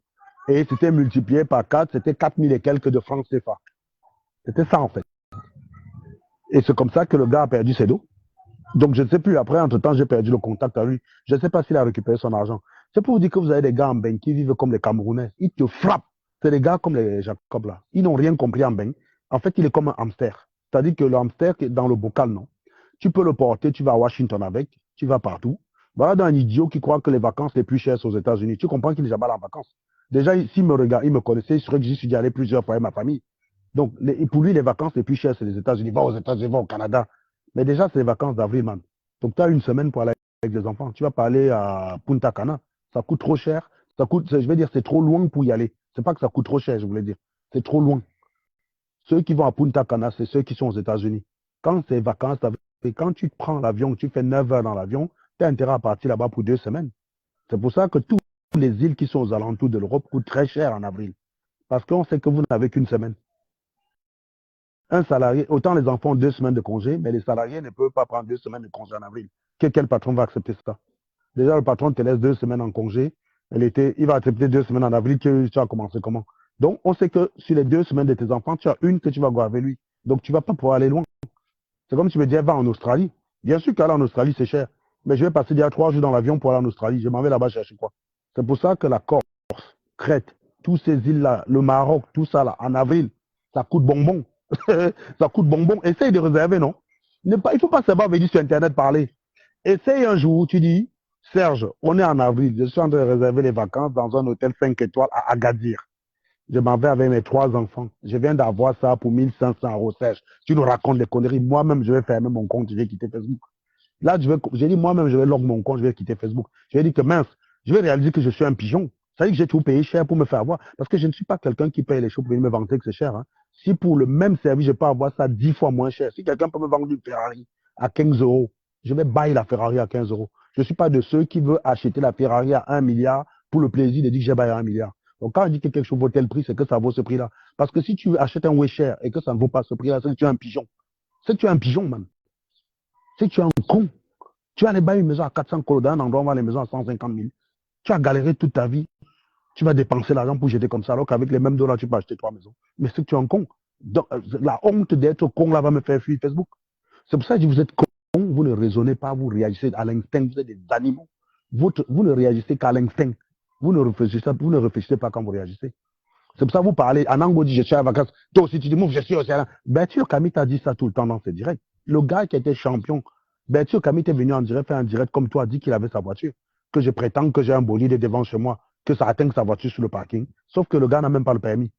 et c'était multiplié par 4, c'était 4 000 et quelques de francs CFA. C'était ça, en fait. Et c'est comme ça que le gars a perdu ses dos. Donc, je ne sais plus. Après, entre-temps, j'ai perdu le contact à lui. Je ne sais pas s'il a récupéré son argent. C'est pour vous dire que vous avez des gars en bain qui vivent comme les Camerounais. Ils te frappent. C'est des gars comme les Jacob là. Ils n'ont rien compris en bain. En fait, il est comme un hamster. C'est-à-dire que le hamster qui est dans le bocal, non. Tu peux le porter, tu vas à Washington avec, tu vas partout. Voilà un idiot qui croit que les vacances les plus chères sont aux États-Unis. Tu comprends qu'il n'est jamais allé en vacances. Déjà, s'il me regarde, il me connaissait, il serait que j'y suis allé plusieurs fois avec ma famille. Donc, pour lui, les vacances les plus chères, c'est les États-Unis. Va aux États-Unis, va au Canada. Mais déjà, c'est les vacances d'avril, man. Donc, tu as une semaine pour aller avec les enfants. Tu vas pas aller à Punta Cana. Ça coûte trop cher. Ça coûte, je vais dire, c'est trop loin pour y aller. C'est pas que ça coûte trop cher, je voulais dire. C'est trop loin. Ceux qui vont à Punta Cana, c'est ceux qui sont aux États-Unis. Quand c'est vacances, quand tu prends l'avion, tu fais 9 heures dans l'avion, tu as intérêt à partir là-bas pour 2 semaines. C'est pour ça que toutes les îles qui sont aux alentours de l'Europe coûtent très cher en avril. Parce qu'on sait que vous n'avez qu'une semaine. Un salarié, autant les enfants ont 2 semaines de congé, mais les salariés ne peuvent pas prendre 2 semaines de congé en avril. Quel patron va accepter ça? Déjà, le patron te laisse 2 semaines en congé. Il va accepter 2 semaines en avril, tu vas commencer comment? Donc, on sait que sur les 2 semaines de tes enfants, tu as une que tu vas voir avec lui. Donc, tu ne vas pas pouvoir aller loin. C'est comme si tu me disais, va en Australie. Bien sûr qu'aller en Australie, c'est cher. Mais je vais passer déjà 3 jours dans l'avion pour aller en Australie. Je m'en vais là-bas chercher quoi? C'est pour ça que la Corse, Crète, toutes ces îles-là, le Maroc, tout ça là, en avril, ça coûte bonbon. Ça coûte bonbon. Essaye de réserver, non? Il ne faut pas savoir venir sur Internet parler. Essaye un jour, tu dis, Serge, on est en avril, je suis en train de réserver les vacances dans un hôtel 5 étoiles à Agadir. Je m'en vais avec mes 3 enfants. Je viens d'avoir ça pour 1 500 euros, Serge. Tu nous racontes des conneries. Moi-même, je vais fermer mon compte, je vais quitter Facebook. Là, j'ai dit, moi-même, je vais log mon compte, je vais quitter Facebook. Je vais dire que mince, je vais réaliser que je suis un pigeon. Ça veut dire que j'ai tout payé cher pour me faire avoir. Parce que je ne suis pas quelqu'un qui paye les choses pour venir me vanter que c'est cher. Hein. Si pour le même service, je peux avoir ça 10 fois moins cher. Si quelqu'un peut me vendre une Ferrari à 15 euros, je vais bailler la Ferrari à 15 euros. Je ne suis pas de ceux qui veulent acheter la Ferrari à 1 milliard pour le plaisir de dire que j'ai baillé à 1 milliard. Donc quand on dit que quelque chose vaut tel prix, c'est que ça vaut ce prix-là. Parce que si tu achètes un way cher et que ça ne vaut pas ce prix-là, c'est que tu es un pigeon. C'est que tu es un pigeon, man. C'est que tu es un con. Tu vas aller bailler une maison à 400 colos dans un endroit où on vend les maisons à 150 000. Tu as galéré toute ta vie. Tu vas dépenser l'argent pour jeter comme ça, alors qu'avec les mêmes dollars, tu peux acheter 3 maisons. Mais c'est que tu es un con. Donc, la honte d'être con là va me faire fuir Facebook. C'est pour ça que je dis, vous êtes con, vous ne raisonnez pas, vous réagissez à l'instinct, vous êtes des animaux. Vous ne réagissez qu'à l'instinct. Vous ne réfléchissez pas quand vous réagissez. C'est pour ça que vous parlez, Anango dit je suis à vacances, toi aussi tu dis, je suis au Océan. Berthier Camille t'a dit ça tout le temps dans ses directs. Le gars qui était champion, Berthier Camille est venu en direct, faire un direct comme toi, dit qu'il avait sa voiture, que je prétends que j'ai un bolide devant chez moi, que ça atteint sa voiture sur le parking, sauf que le gars n'a même pas le permis.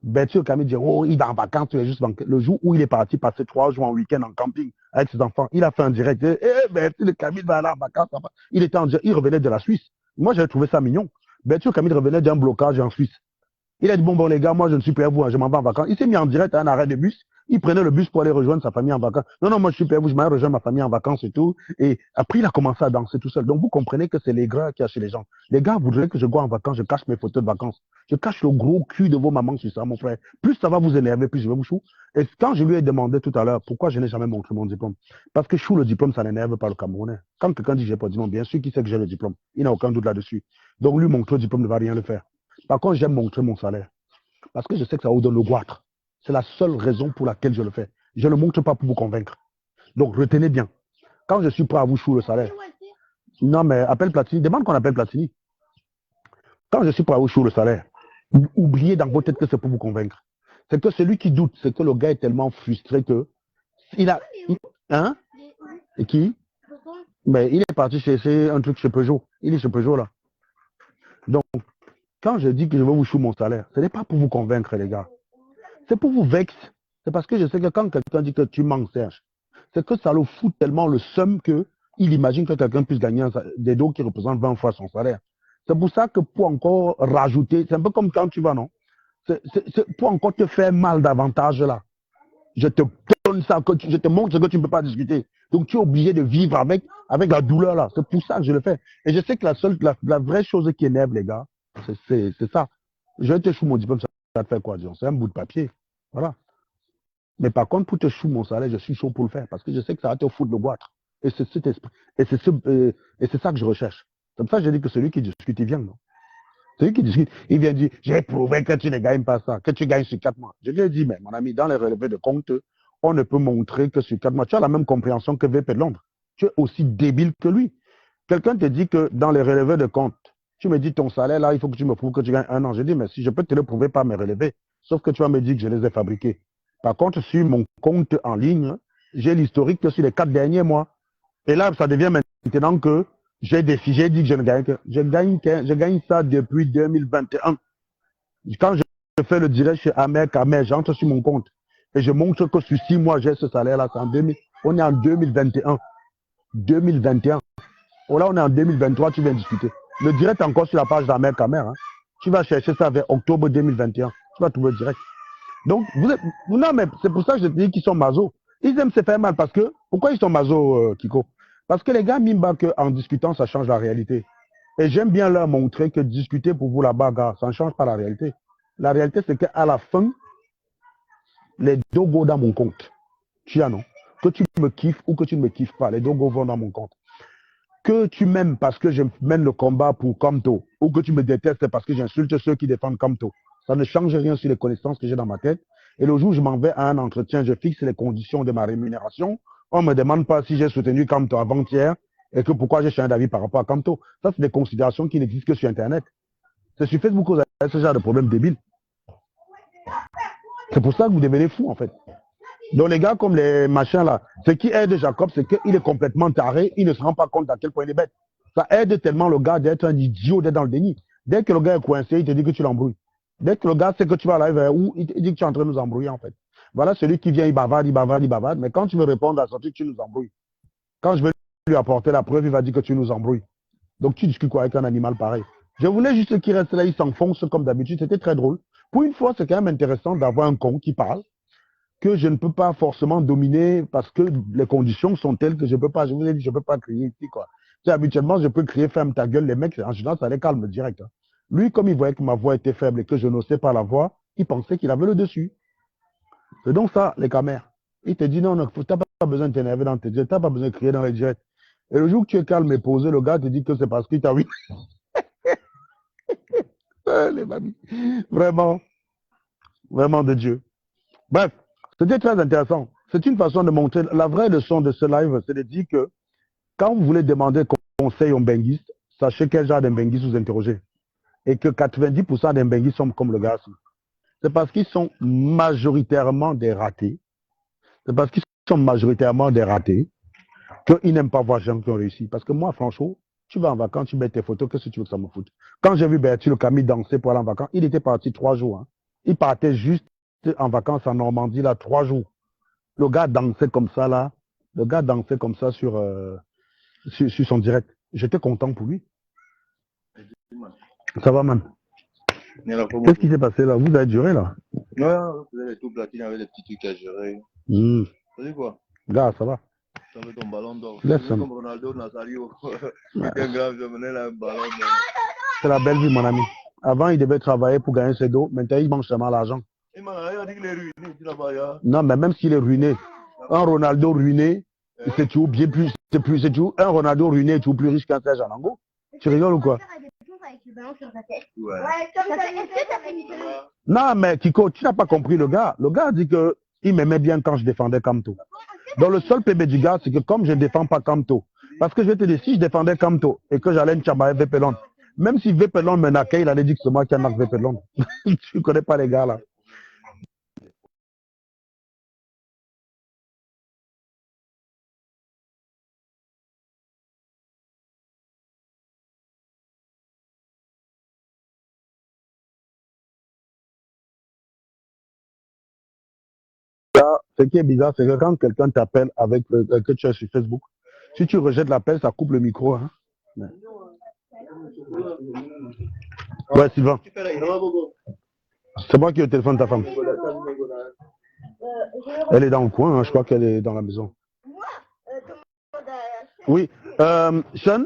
Berthier Camille dit, oh, il va en vacances, tu es juste banqué. Le jour où il est parti passer 3 jours en week-end en camping avec ses enfants, il a fait un direct, Berthier Camille va aller en vacances. Il était en direct, il revenait de la Suisse. Moi, j'avais trouvé ça mignon. Berthier Camille revenait d'un blocage en Suisse. Il a dit, bon, les gars, moi, je ne suis plus à vous, hein, je m'en vais en vacances. Il s'est mis en direct à un arrêt de bus. Il prenait le bus pour aller rejoindre sa famille en vacances. Non, moi, je suis plus à vous, je m'en vais rejoindre ma famille en vacances et tout. Et après, il a commencé à danser tout seul. Donc, vous comprenez que c'est les gras qui a chez les gens. Les gars voudraient que je go en vacances, je cache mes photos de vacances. Je cache le gros cul de vos mamans sur ça, mon frère. Plus ça va vous énerver, plus je vais vous chou. Et quand je lui ai demandé tout à l'heure pourquoi je n'ai jamais montré mon diplôme, parce que chou, le diplôme, ça n'énerve pas le Camerounais. Quand quelqu'un dit j'ai pas de diplôme, bien sûr qu'il sait que j'ai le diplôme. Il n'a aucun doute là-dessus. Donc, lui montrer le diplôme ne va rien le faire. Par contre, j'aime montrer mon salaire. Parce que je sais que ça vous donne le goitre. C'est la seule raison pour laquelle je le fais. Je ne le montre pas pour vous convaincre. Donc, retenez bien. Quand je suis prêt à vous chou le salaire, non, mais appelle Platini, demande qu'on appelle Platini. Quand je suis prêt à vous chou le salaire, oubliez dans votre tête que c'est pour vous convaincre. C'est que celui qui doute, c'est que le gars est tellement frustré que il a. Hein? Et qui? Mais il est parti chercher un truc chez Peugeot. Il est chez Peugeot là. Donc, quand je dis que je vais vous chou mon salaire, ce n'est pas pour vous convaincre, les gars. C'est pour vous vexer. C'est parce que je sais que quand quelqu'un dit que tu manques, Serge, c'est que ça le fout tellement le seum qu'il imagine que quelqu'un puisse gagner des dos qui représentent 20 fois son salaire. C'est pour ça que pour encore rajouter, c'est un peu comme quand tu vas, non? C'est pour encore te faire mal davantage là. Je te donne ça, je te montre ce que tu ne peux pas discuter. Donc tu es obligé de vivre avec la douleur là. C'est pour ça que je le fais. Et je sais que la vraie chose qui énerve les gars, c'est ça. Je vais te chou mon diplôme, ça te fait quoi, disons? C'est un bout de papier. Voilà. Mais par contre, pour te chou mon salaire, je suis chaud pour le faire parce que je sais que ça va te foutre le goitre. Et c'est cet esprit. Et c'est ça que je recherche. Comme ça, je dis que celui qui discute, il vient, non? Celui qui discute, il vient dire, j'ai prouvé que tu ne gagnes pas ça, que tu gagnes sur 4 mois. Je lui ai dit, mais mon ami, dans les relevés de compte, on ne peut montrer que sur 4 mois. Tu as la même compréhension que VP de Londres. Tu es aussi débile que lui. Quelqu'un te dit que dans les relevés de compte, tu me dis ton salaire, là, il faut que tu me prouves que tu gagnes 1 an. Je dis, mais si je peux te le prouver par mes relevés, sauf que tu vas me dire que je les ai fabriqués. Par contre, sur mon compte en ligne, j'ai l'historique que sur les 4 derniers mois. Et là, ça devient maintenant que j'ai dit que je ne gagne que. Je gagne ça depuis 2021. Quand je fais le direct chez Amer, j'entre sur mon compte et je montre que sur 6 mois, j'ai ce salaire-là. On est en 2021. 2021. Oh là, on est en 2023, tu viens discuter. Le direct est encore sur la page d'Amer Camer. Hein. Tu vas chercher ça vers octobre 2021. Tu vas trouver le direct. Donc, non, mais c'est pour ça que je te dis qu'ils sont masos. Ils aiment se faire mal parce que, pourquoi ils sont masos, Kiko? Parce que les gars miment qu'en discutant, ça change la réalité. Et j'aime bien leur montrer que discuter pour vous là-bas, gars, ça ne change pas la réalité. La réalité, c'est qu'à la fin, les deux go dans mon compte. Tu as non? Que tu me kiffes ou que tu ne me kiffes pas, les deux go vont dans mon compte. Que tu m'aimes parce que je mène le combat pour Kamto ou que tu me détestes parce que j'insulte ceux qui défendent Kamto. Ça ne change rien sur les connaissances que j'ai dans ma tête. Et le jour où je m'en vais à un entretien, je fixe les conditions de ma rémunération. On ne me demande pas si j'ai soutenu Kamto avant-hier et que pourquoi j'ai changé d'avis par rapport à Kamto. Ça, c'est des considérations qui n'existent que sur Internet. C'est sur Facebook que vous avez ce genre de problème débile. C'est pour ça que vous devenez fou, en fait. Donc, les gars comme les machins là, ce qui aide Jacob, c'est qu'il est complètement taré, il ne se rend pas compte à quel point il est bête. Ça aide tellement le gars d'être un idiot, d'être dans le déni. Dès que le gars est coincé, il te dit que tu l'embrouilles. Dès que le gars sait que tu vas aller vers où, il te dit que tu es en train de nous embrouiller, en fait. Voilà celui qui vient, il bavarde, mais quand tu veux répondre à ça, tu nous embrouilles. Quand je vais lui apporter la preuve, il va dire que tu nous embrouilles. Donc, tu discutes quoi avec un animal pareil? Je voulais juste qu'il reste là, il s'enfonce comme d'habitude, c'était très drôle. Pour une fois, c'est quand même intéressant d'avoir un con qui parle, que je ne peux pas forcément dominer parce que les conditions sont telles que je ne peux pas, je vous ai dit, je ne peux pas crier ici, quoi. Tu sais, habituellement, je peux crier, ferme ta gueule, les mecs, en général, ça les calme direct. Hein. Lui, comme il voyait que ma voix était faible et que je n'osais pas la voix, il pensait qu'il avait le dessus. C'est donc ça, les caméras. Il te dit, non, tu n'as pas besoin de t'énerver dans tes directs, tu n'as pas besoin de crier dans les directs. Et le jour que tu es calme et posé, le gars te dit que c'est parce qu'il t'a oui. Les mamies. Vraiment, vraiment de Dieu. Bref, c'était très intéressant. C'est une façon de montrer. La vraie leçon de ce live, c'est de dire que quand vous voulez demander conseil aux benguistes, sachez quel genre d'imbenguistes vous interrogez. Et que 90% des benguistes sont comme le gars. C'est parce qu'ils sont majoritairement des ratés. C'est parce qu'ils sont majoritairement des ratés qu'ils n'aiment pas voir les gens qui ont réussi. Parce que moi, franchement, tu vas en vacances, tu mets tes photos, qu'est-ce que tu veux que ça me foute? Quand j'ai vu Bertie le Camille danser pour aller en vacances, il était parti 3 jours. Hein. Il partait juste en vacances en Normandie, là, 3 jours. Le gars dansait comme ça, là. Le gars dansait comme ça sur son direct. J'étais content pour lui. Ça va, man. Qu'est-ce qui s'est passé, là? Vous avez duré, là? Non, vous avez tout platine avec des petits trucs à gérer. Ça dit quoi? Gars, ça va. Ça veut ton ballon d'or. Comme Ronaldo Nazario. C'était grave, je menais là un ballon d'or. C'est la belle vie, mon ami. Avant, il devait travailler pour gagner ses dos. Maintenant, il mange seulement l'argent. Il m'a dit qu'il est ruiné. Non, mais même s'il est ruiné, un Ronaldo ruiné, c'est toujours bien plus. C'est toujours un Ronaldo ruiné est toujours plus riche qu'un Serge Anango. Tu rigoles ou quoi? Ouais. Non, mais Kiko, tu n'as pas compris le gars. Le gars a dit qu'il m'aimait bien quand je défendais Kamto. Donc le seul PB du gars, c'est que comme je ne défends pas Kamto, parce que je vais te dire, si je défendais Kamto et que j'allais Tchabaye Vepelon, même si Vepelon me naquait, il allait dire que c'est moi qui ai marqué Vepelon. Tu ne connais pas les gars là. ce qui est bizarre, c'est que quand quelqu'un t'appelle avec que tu es sur Facebook, si tu rejettes l'appel, ça coupe le micro. Hein. Ouais, Sylvain. C'est moi qui ai au téléphone de ta femme. Elle est dans le coin, hein, je crois qu'elle est dans la maison. Oui. Sean,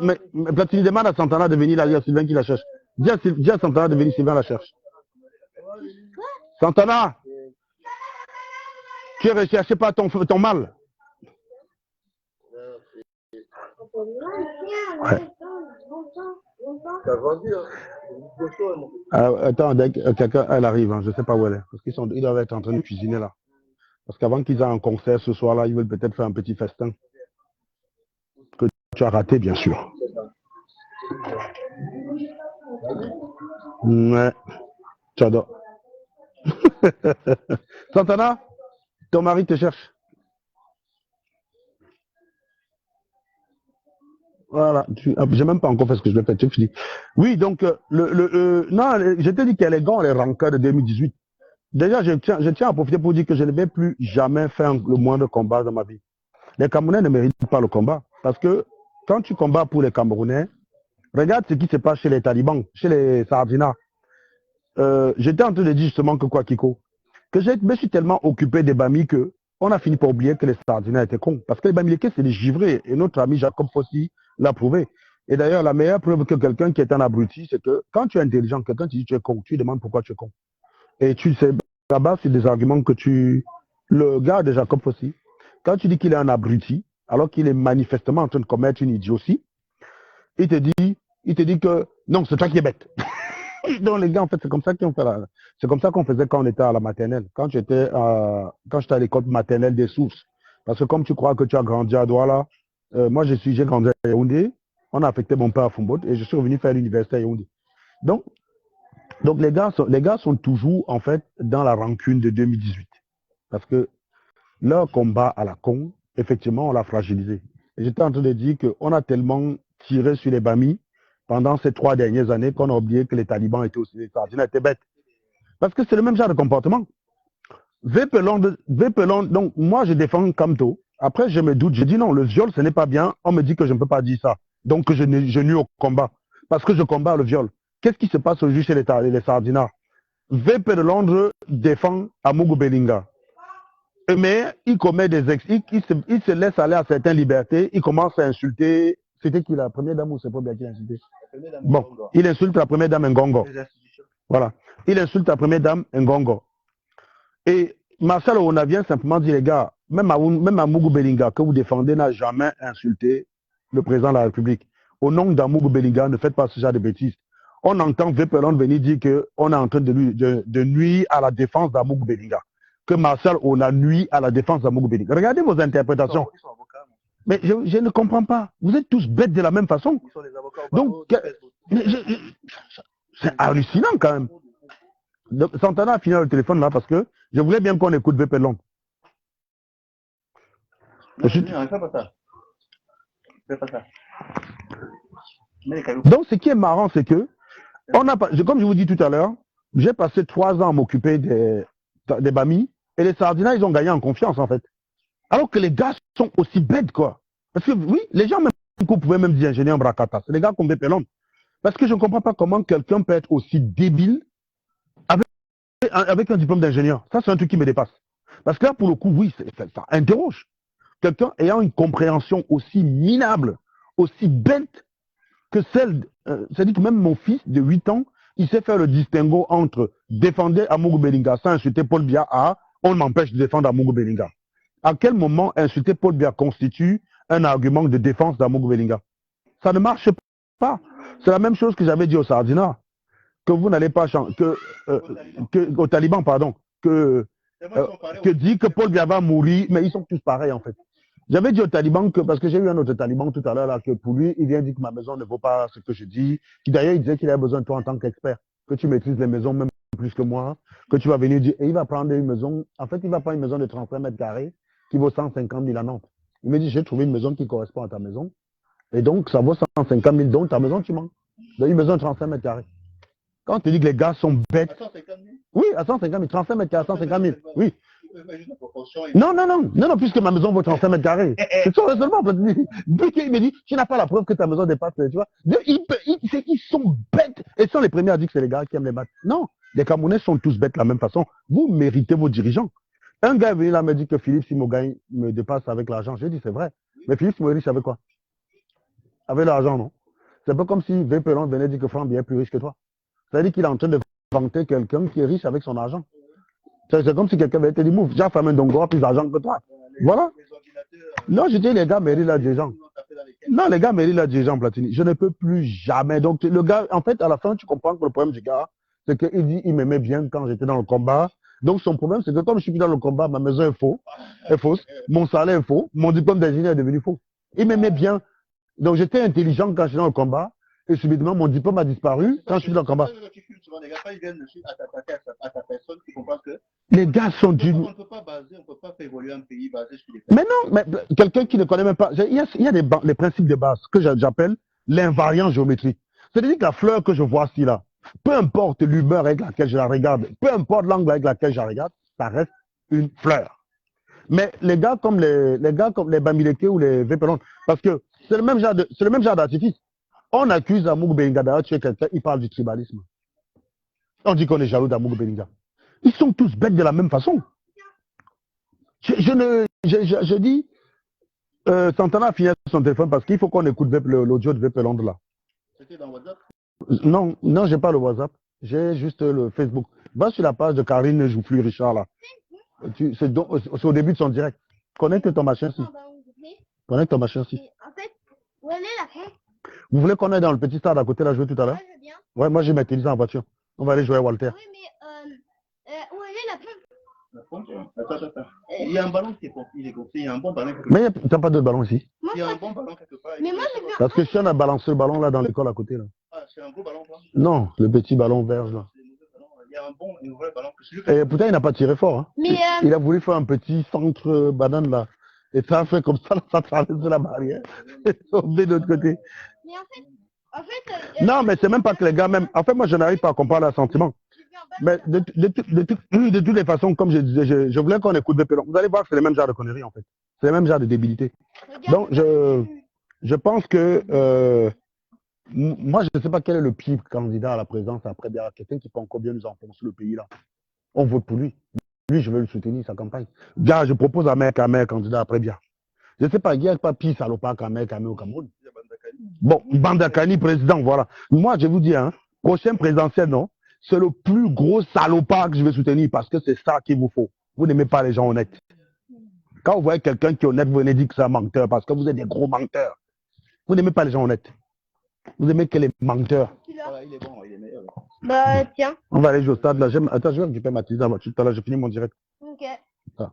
mais Platini demande à Santana de venir là, il y a Sylvain qui la cherche. Dis à Santana de venir, Sylvain la cherche. Santana, tu es recherché par ton mal. Ouais. Attends, quelqu'un, elle arrive, hein, je ne sais pas où elle est. Parce qu'ils doivent être en train de cuisiner là. Parce qu'avant qu'ils aient un concert ce soir-là, ils veulent peut-être faire un petit festin. Que tu as raté, bien sûr. Ouais, j'adore. Santana, ton mari te cherche. Voilà, j'ai même pas encore fait ce que je dois faire, tu finis. Oui, donc, non, je te dis qu'elle est gants, les rancœurs de 2018. Déjà, je tiens à profiter pour dire que je ne vais plus jamais faire le moindre combat dans ma vie. Les Camerounais ne méritent pas le combat. Parce que quand tu combats pour les Camerounais, regarde ce qui se passe chez les talibans, chez les Sardinats. J'étais en train de dire justement que quoi, Kiko, que je me suis tellement occupé des Bami que on a fini par oublier que les Sardinats étaient cons. Parce que les Bamileke, c'est des givrés. Et notre ami Jacob Fossi l'a prouvé. Et d'ailleurs, la meilleure preuve que quelqu'un qui est un abruti, c'est que quand tu es intelligent, quelqu'un te dit tu es con, tu lui demandes pourquoi tu es con. Et tu sais, là-bas, c'est des arguments que tu... Le gars de Jacob Fossi, quand tu dis qu'il est un abruti, alors qu'il est manifestement en train de commettre une idiotie, il te dit que non, c'est toi qui es bête. Donc les gars, en fait, c'est comme ça qu'on fait c'est comme ça qu'on faisait quand on était à la maternelle. Quand j'étais à l'école maternelle des sources. Parce que comme tu crois que tu as grandi à Douala, moi j'ai grandi à Yaoundé, on a affecté mon père à Fumbaud et je suis revenu faire l'université à Yaoundé. Donc les gars sont toujours en fait dans la rancune de 2018. Parce que leur combat à la con, effectivement, on l'a fragilisé. Et j'étais en train de dire qu'on a tellement tiré sur les Bamis pendant ces 3 dernières années qu'on a oublié que les talibans étaient aussi, les Sardinats étaient bêtes. Parce que c'est le même genre de comportement. Vépelon, donc moi je défends Kamto. Après je me doute, je dis non, le viol ce n'est pas bien. On me dit que je ne peux pas dire ça. Donc je nuis au combat. Parce que je combats le viol. Qu'est-ce qui se passe aujourd'hui chez les Sardinats? VP de Londres défend Amougou Belinga. Mais il commet des il se laisse aller à certaines libertés. Il commence à insulter. C'était qui la première dame ou c'est pas bien qui l'a insulté? Bon, il insulte la première dame Ngongo. Voilà. Il insulte la première dame Ngongo. Et Marcel Ouna vient simplement dire, les gars, même à Mougou Belinga, que vous défendez, n'a jamais insulté le président de la République. Au nom d'Amougou Belinga, ne faites pas ce genre de bêtises. On entend Vépelon venir dire qu'on est en train de nuire à la défense d'Amougou Belinga. Que Marcel Ouna nuit à la défense d'Amougou Belinga. Regardez vos interprétations. Ils sont avocats, mais je ne comprends pas. Vous êtes tous bêtes de la même façon. Ils sont les avocats donc, c'est hallucinant quand même. Donc, Santana a fini le téléphone là parce que je voulais bien qu'on écoute Vépelon. Donc, ce qui est marrant, c'est que, comme je vous dis tout à l'heure, j'ai passé 3 ans à m'occuper des Bamis et les Sardinats, ils ont gagné en confiance en fait. Alors que les gars sont aussi bêtes quoi. Parce que oui, les gens même qu'on pouvait même dire ingénieur Bracata, c'est les gars comme Vépelon. Parce que je ne comprends pas comment quelqu'un peut être aussi débile avec un diplôme d'ingénieur. Ça, c'est un truc qui me dépasse. Parce que là, pour le coup, oui, ça interroge. Quelqu'un ayant une compréhension aussi minable, aussi bête que celle, c'est-à-dire que même mon fils de 8 ans, il sait faire le distinguo entre défendre Amougou Belinga sans insulter Paul Biya à on m'empêche de défendre Amougou Belinga. À quel moment insulter Paul Biya constitue un argument de défense d'Amougou Belinga? Ça ne marche pas. C'est la même chose que j'avais dit aux Sardinats. Que vous n'allez pas changer, aux talibans, pardon, que dit que Paul Biya va mourir, mais ils sont tous pareils en fait. J'avais dit aux talibans que, parce que j'ai eu un autre taliban tout à l'heure là, que pour lui, il vient dire que ma maison ne vaut pas ce que je dis, qui d'ailleurs il disait qu'il avait besoin de toi en tant qu'expert, que tu maîtrises les maisons même plus que moi, que tu vas venir dire, et il va prendre une maison, en fait il va prendre une maison de 35 mètres carrés qui vaut 150 000 à Nantes. Il me dit, j'ai trouvé une maison qui correspond à ta maison, et donc ça vaut 150 000, donc ta maison tu manques. Donc une maison de 35 mètres carrés. Quand on te dit que les gars sont bêtes. À 150 000? Oui, à 150 000. 35 mètres carrés à 150 000. Oui. Non, puisque ma maison vaut 35 mètres carrés. C'est tout seulement. Dès qu'il me dit, tu n'as pas la preuve que ta maison dépasse, tu vois. Ils sont bêtes. Et sont les premiers à dire que c'est les gars qui aiment les battre. Non, les Camerounais sont tous bêtes de la même façon. Vous méritez vos dirigeants. Un gars est venu là me dit que Philippe Simogaï me dépasse avec l'argent. J'ai dit, c'est vrai. Mais Philippe Simogaï riche avec quoi? Avec l'argent, non? C'est pas comme si Vépelon venait dire que Franck est plus riche que toi. C'est-à-dire qu'il est en train de vanter quelqu'un qui est riche avec son argent. C'est comme si quelqu'un avait été dit, mouf, j'ai famille d'Ongora plus d'argent que toi. Voilà. Non, je dis, les gars méritent la dirigeant. Non, les gars méritent la dirigeant, Platini. Je ne peux plus jamais. Donc, le gars, en fait, à la fin, tu comprends que le problème du gars, c'est qu'il dit, il m'aimait bien quand j'étais dans le combat. Donc, son problème, c'est que comme je suis plus dans le combat, ma maison est fausse, mon salaire est faux, mon diplôme d'ingénieur est devenu faux. Il m'aimait bien. Donc, j'étais intelligent quand j'étais dans le combat. Et subitement, mon diplôme a disparu quand je suis dans le combat. Les gars sont du... On ne peut pas faire évoluer un pays basé sur les... Mais non, mais quelqu'un qui ne connaît même pas... Il y a les principes de base que j'appelle l'invariant géométrique. C'est-à-dire que la fleur que je vois ici, là, peu importe l'humeur avec laquelle je la regarde, peu importe l'angle avec laquelle je la regarde, ça reste une fleur. Mais les gars comme les Bamileke ou les Vépelon, parce que c'est le même genre d'artifice. On accuse Amougou Belinga d'avoir tué quelqu'un, il parle du tribalisme. On dit qu'on est jaloux d'Amougou Belinga. Ils sont tous bêtes de la même façon. Je dis, Santana a fini son téléphone parce qu'il faut qu'on écoute l'audio de Vépelon là. C'était dans WhatsApp? Non, j'ai pas le WhatsApp. J'ai juste le Facebook. Va sur la page de Karine Joufflu Richard là. C'est au début de son direct. Connecte ton machin ici. Connecte ton machin ici. En fait, où elle est la fête? Vous voulez qu'on aille dans le petit stade à côté là jouer tout à l'heure? Ouais, je veux bien. Ouais, moi j'ai ma télé en voiture. On va aller jouer à Walter. Oui, mais où elle est la pompe? La pompe? Attends. Il y a un ballon qui est gonflé. Il y a un bon ballon. Mais il n'y a pas de ballon ici. Il y a un bon ballon quelque part. Mais moi, je veux... Parce que Sean a balancé le ballon là dans l'école à côté là. Ah, c'est un gros ballon quoi? Non, le petit ballon vert là. Il y a un bon et vrai ballon. Et pourtant il n'a pas tiré fort. Hein. Mais il a voulu faire un petit centre banane là. Et ça a fait comme ça traverse la barrière. Et tombé de l'autre côté. Mais en fait non, mais c'est même pas que les gars même. En fait, moi, je n'arrive pas à comprendre le sentiment. Mais de toutes les façons, comme je disais, je voulais qu'on écoute Vépelon. Vous allez voir que c'est le même genre de conneries, en fait. C'est le même genre de débilité. Donc, je pense que moi, je ne sais pas quel est le pire candidat à la présidence après Biara. Quelqu'un qui peut encore bien nous enfoncer le pays là. On vote pour lui. Lui, je veux le soutenir, sa campagne. Bien, je propose à Mère Kamé, candidat après bien. Je ne sais pas, il n'y a pas pire salopard qu'à Mère Kamé au Cameroun. Bon, Bandakani, président, voilà. Moi, je vous dis, hein, prochain présidentiel, non, c'est le plus gros salopard que je vais soutenir parce que c'est ça qu'il vous faut. Vous n'aimez pas les gens honnêtes. Quand vous voyez quelqu'un qui est honnête, vous venez dire que c'est un menteur parce que vous êtes des gros menteurs. Vous n'aimez pas les gens honnêtes. Vous aimez que les menteurs. Voilà, il est bon, il est meilleur. Bah, tiens. On va aller jouer au stade là. Attends, je vais récupérer ma télé dans la voiture. Tout à l'heure, j'ai fini mon direct. Ok. Ah.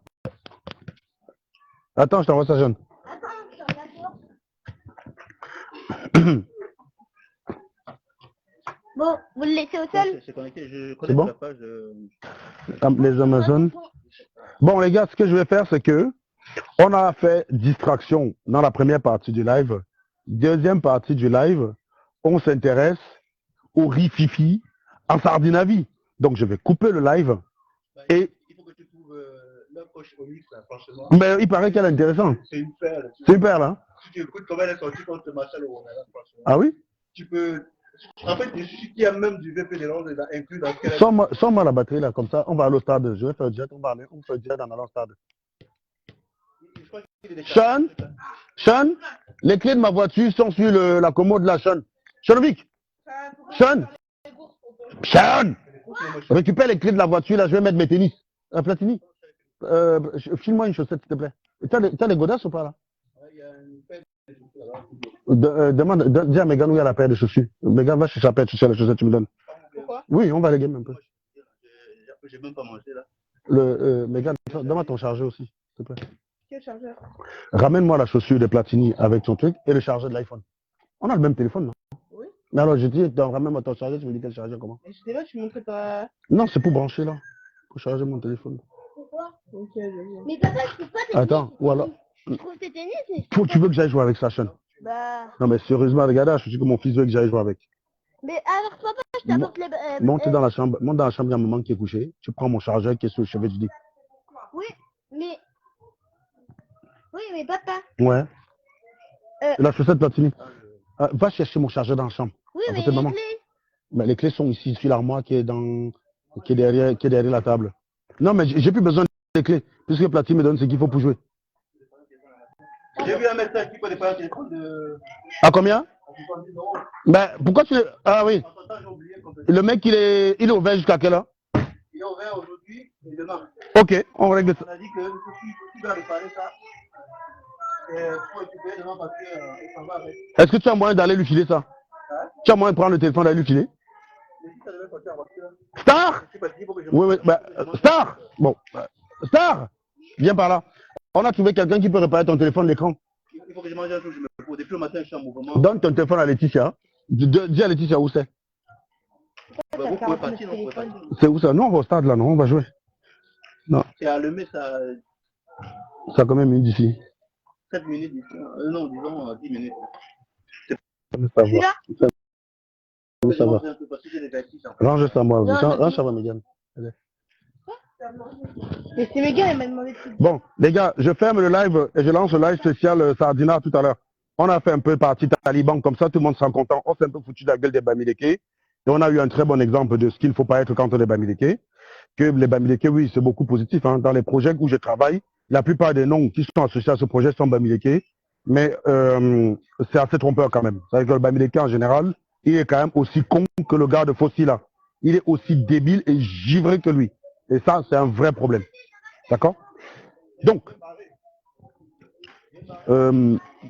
Attends, je t'envoie ça, jeune. Attends, bon, vous le laissez au sol? C'est connecté, je connais bon? La page. Les Amazones. Bon, les gars, ce que je vais faire, c'est que on a fait distraction dans la première partie du live. Deuxième partie du live, on s'intéresse au rififi en Sardinavie. Donc, je vais couper le live et... Il faut que tu trouves la poche Onyx, là, franchement. Mais il paraît qu'elle est intéressante. C'est une perle. C'est une perle, hein? Si tu écoutes comment elle est sortie contre Marshall Ronald, franchement. Ah oui? Tu peux... En fait, je suis qui a même du VP de Londres inclus dans ce qu'elle a... Sors-moi la batterie, là, comme ça, on va aller au stade. Je vais faire direct, on fait direct en allant au stade. Sean, les clés de ma voiture sont sur la commode là, Sean. Sean, récupère les clés de la voiture là, je vais mettre mes tennis. Platini, file-moi une chaussette s'il te plaît. T'as les godasses ou pas là? Dis à Megan où il y a la paire de chaussures. Megan va chercher la paire de chaussures, la chaussette tu me donnes. Pourquoi? Oui, on va les gagner un peu. J'ai même pas mangé là. Megan, donne-moi ton chargeur aussi, s'il te plaît. Quel chargeur? Ramène-moi la chaussure de Platini avec ton truc et le chargeur de l'iPhone. On a le même téléphone, non? Oui. Mais alors, je dis, ramène-moi ton chargeur, tu me dis quel chargeur, comment? Et j'étais là, tu montrais pas... Non, c'est pour brancher là. Pour charger mon téléphone. Pourquoi? Ok, mais papa, je peux pas... Attends, ou alors... Tu veux que j'aille jouer avec ça, Sean? Bah... Non, mais sérieusement, regarde, je dis que mon fils veut que j'aille jouer avec. Mais alors, papa, je t'apporte les... Monte dans la chambre, il y a un moment qui est couché. Tu prends mon chargeur qui est sur le chevet du lit. Oui, mais papa. Ouais. La chaussette Platini. Va chercher mon chargeur dans la chambre. Oui, mais les clés. Mais les clés sont ici, sur l'armoire qui est derrière la table. Non, mais j'ai plus besoin des clés, puisque Platini me donne ce qu'il faut pour jouer. J'ai vu un message qui peut dépanner un téléphone de... À combien? Ben, pourquoi tu... Ah oui. Le mec, il est ouvert jusqu'à quelle heure? Il est ouvert aujourd'hui et demain. Ok, on règle ça. On a dit que tu dois réparer ça. Pour récupérer demain parce qu'il s'en va avec. Est-ce que tu as moyen d'aller lui filer ça? Tu as moyen de prendre le téléphone et d'aller lui filer? Star? Oui, bah, Star? Bon, Star? Viens par là. On a trouvé quelqu'un qui peut réparer ton téléphone d'écran. Il faut que je mange un truc, je me pose. Depuis le matin, je suis en mouvement. Donne ton téléphone à Laetitia. Dis à Laetitia où c'est. Vous pouvez partir, non? C'est où ça? Non, on va au stade là, non, on va jouer. Non. C'est à Lemay, ça... Ça a combien de minutes d'ici? 7 minutes d'ici. Non, disons 10 minutes. Ça va. Range ça, moi. Range ça va, Mégane. Mais c'est Mégane, elle m'a demandé de... Bon, les gars, je ferme le live et je lance le live spécial Sardina tout à l'heure. On a fait un peu partie taliban, comme ça tout le monde sera content. On s'est un peu foutu de la gueule des Bamileke. Et on a eu un très bon exemple de ce qu'il ne faut pas être quand on est Bamileke. Que les Bamileke, oui, c'est beaucoup positif. Hein. Dans les projets où je travaille, la plupart des noms qui sont associés à ce projet sont Bamileke. Mais c'est assez trompeur quand même. C'est-à-dire que le Bamileke en général, il est quand même aussi con que le gars de Fossila. Il est aussi débile et givré que lui. Et ça, c'est un vrai problème. D'accord? Donc,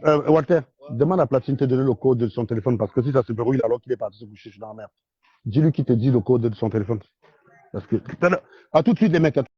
Walter, demande à Platine de te donner le code de son téléphone parce que si ça se verrouille alors qu'il est parti se coucher, je suis dans la merde. Dis-lui qu'il te dit le code de son téléphone. Parce que, à tout de suite les mecs.